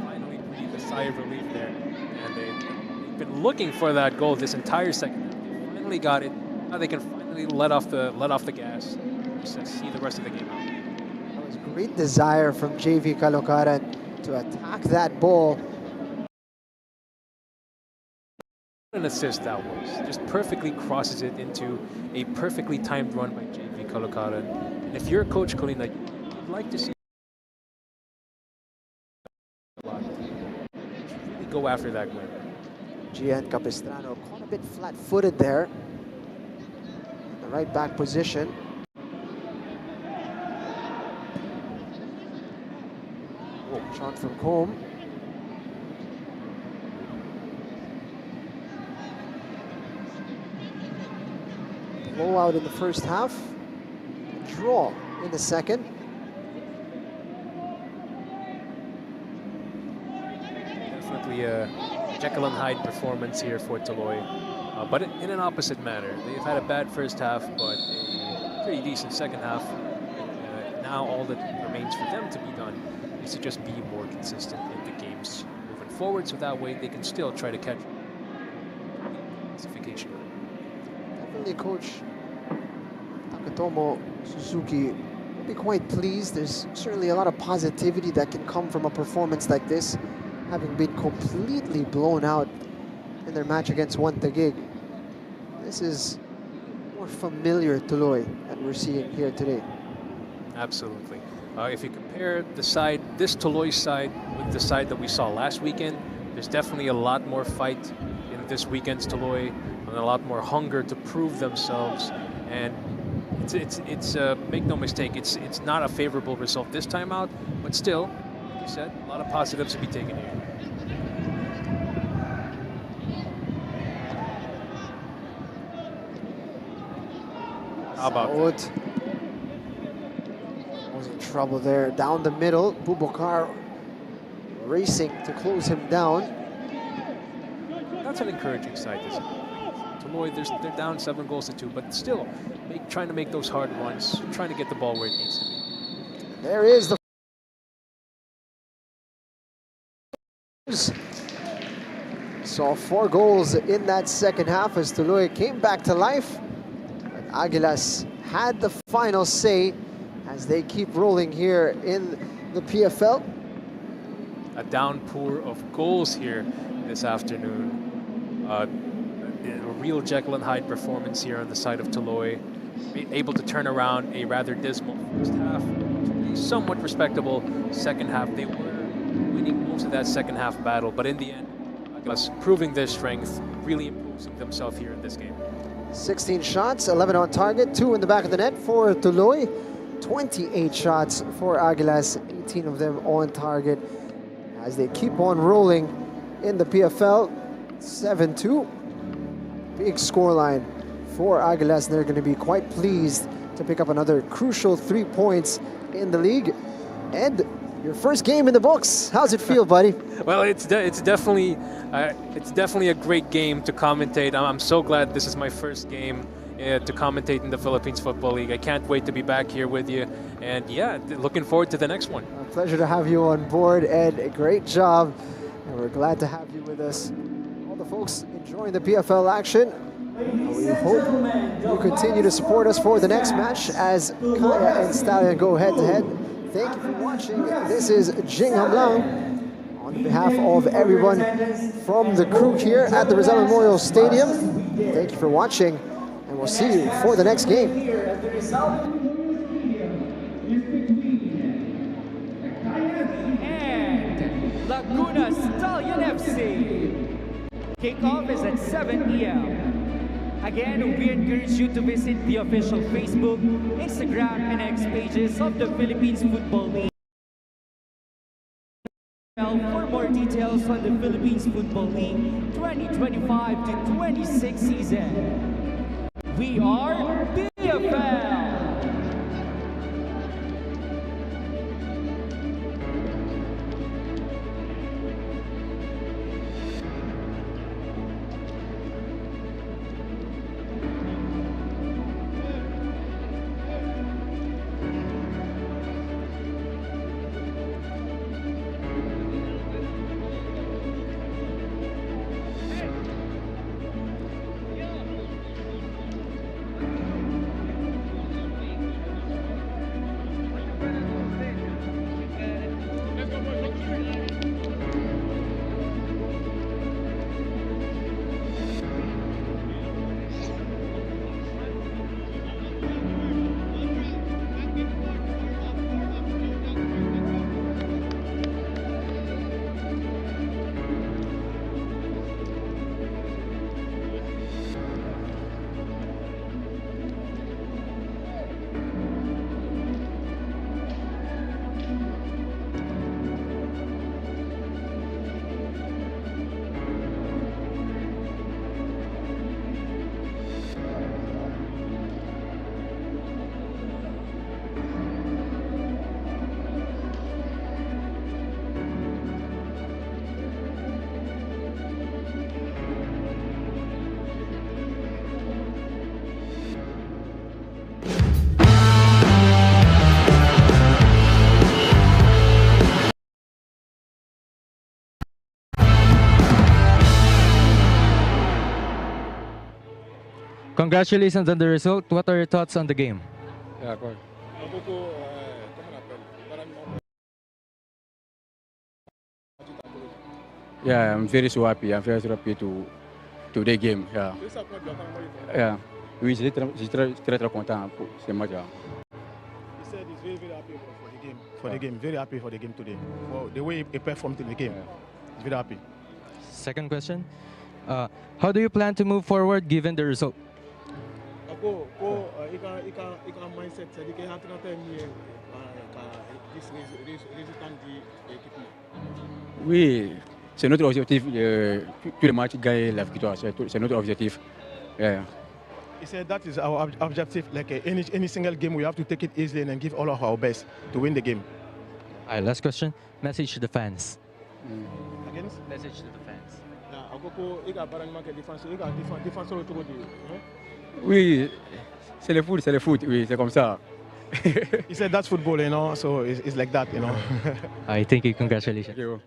Speaker 6: Finally breathe a sigh of relief there, and they've been looking for that goal this entire second half. They finally got it. Now they can finally let off the gas. Just see the rest of the game out.
Speaker 4: That was great desire from JV Caloocaran to attack that ball.
Speaker 6: What an assist that was. Just perfectly crosses it into a perfectly timed run by JV Caloocaran. And if you're Coach Colina, you'd like to see a lot. Really go after that win.
Speaker 4: Gian Capistrano caught a bit flat-footed there in the right back position. Shot from Combe. Blowout in the first half. Draw in the second.
Speaker 6: Definitely a Jekyll and Hyde performance here for TULOY. But in an opposite manner. They've had a bad first half, but a pretty decent second half. Now all that remains for them to be done is to just be more consistent in the games moving forward, so that way they can still try to catch classification.
Speaker 4: Definitely Coach Takatomo Suzuki will be quite pleased. There's certainly a lot of positivity that can come from a performance like this, having been completely blown out in their match against One Taguig. This is more familiar TULOY that we're seeing here today.
Speaker 6: Absolutely. If you compare this TULOY side with the side that we saw last weekend, there's definitely a lot more fight in this weekend's TULOY, and a lot more hunger to prove themselves. And it's make no mistake, it's not a favorable result this time out, but still, like you said, a lot of positives to be taken here. How about that?
Speaker 4: Was in trouble there down the middle. Boubacar racing to close him down.
Speaker 6: That's an encouraging sight to see. TULOY, they're down 7-2, but still trying to make those hard runs, trying to get the ball where it needs to be.
Speaker 4: There is the saw 4 goals in that second half as TULOY came back to life. But Aguilas had the final say as they keep rolling here in the PFL.
Speaker 6: A downpour of goals here this afternoon. A real Jekyll and Hyde performance here on the side of TULOY. Able to turn around a rather dismal first half to a somewhat respectable second half. They were winning most of that second half battle, but in the end, Aguilas proving their strength, really imposing themselves here in this game.
Speaker 4: 16 shots, 11 on target, 2 in the back of the net for TULOY. 28 shots for Aguilas, 18 of them on target as they keep on rolling in the PFL. 7-2. Big scoreline for Aguilas. They're going to be quite pleased to pick up another crucial 3 points in the league. And your first game in the books. How's it feel, buddy?
Speaker 6: Well, it's definitely a great game to commentate. I'm so glad this is my first game to commentate in the Philippines Football League. I can't wait to be back here with you. And yeah, looking forward to the next one.
Speaker 4: A pleasure to have you on board, Ed. A great job. And we're glad to have you with us. All the folks enjoying the PFL action. We hope you continue to support us for the next match as Kaya and Stallion go head-to-head. Thank you for watching. This is Jing Hamlang on behalf of everyone from the crew here at the Rizal Memorial Stadium. Thank you for watching, and we'll see you for the next game.
Speaker 9: And Laguna Stallion FC. Kickoff is at 7 p.m. Again, we encourage you to visit the official Facebook, Instagram, and X pages of the Philippines Football League for more details on the Philippines Football League 2025 to 26 season. We are PFL.
Speaker 11: Congratulations on the result. What are your thoughts on the game?
Speaker 12: Yeah, go ahead. Yeah, I'm very so happy. I'm very happy to the game. Yeah. Yeah. Oui, j'étais très content pour ce match.
Speaker 13: He said he's very happy for the game. For the game, very happy for the game today. For the way he performed in the game, he's very happy.
Speaker 11: Second question. How do you plan to move forward given the result?
Speaker 13: Mindset,
Speaker 12: Oui, c'est notre objectif. Tous les matchs, gagner la victoire. C'est notre objectif. Yeah.
Speaker 13: He said that is our objective. Like any single game, we have to take it easily and give all of our best to win the game.
Speaker 11: All right, last question. Message to the fans.
Speaker 13: Again?
Speaker 11: Message to the fans.
Speaker 12: Oui, c'est le foot, oui, c'est comme ça.
Speaker 13: He said that's football, you know, so it's like that, you know.
Speaker 11: I thank you. Congratulations.
Speaker 12: Thank you.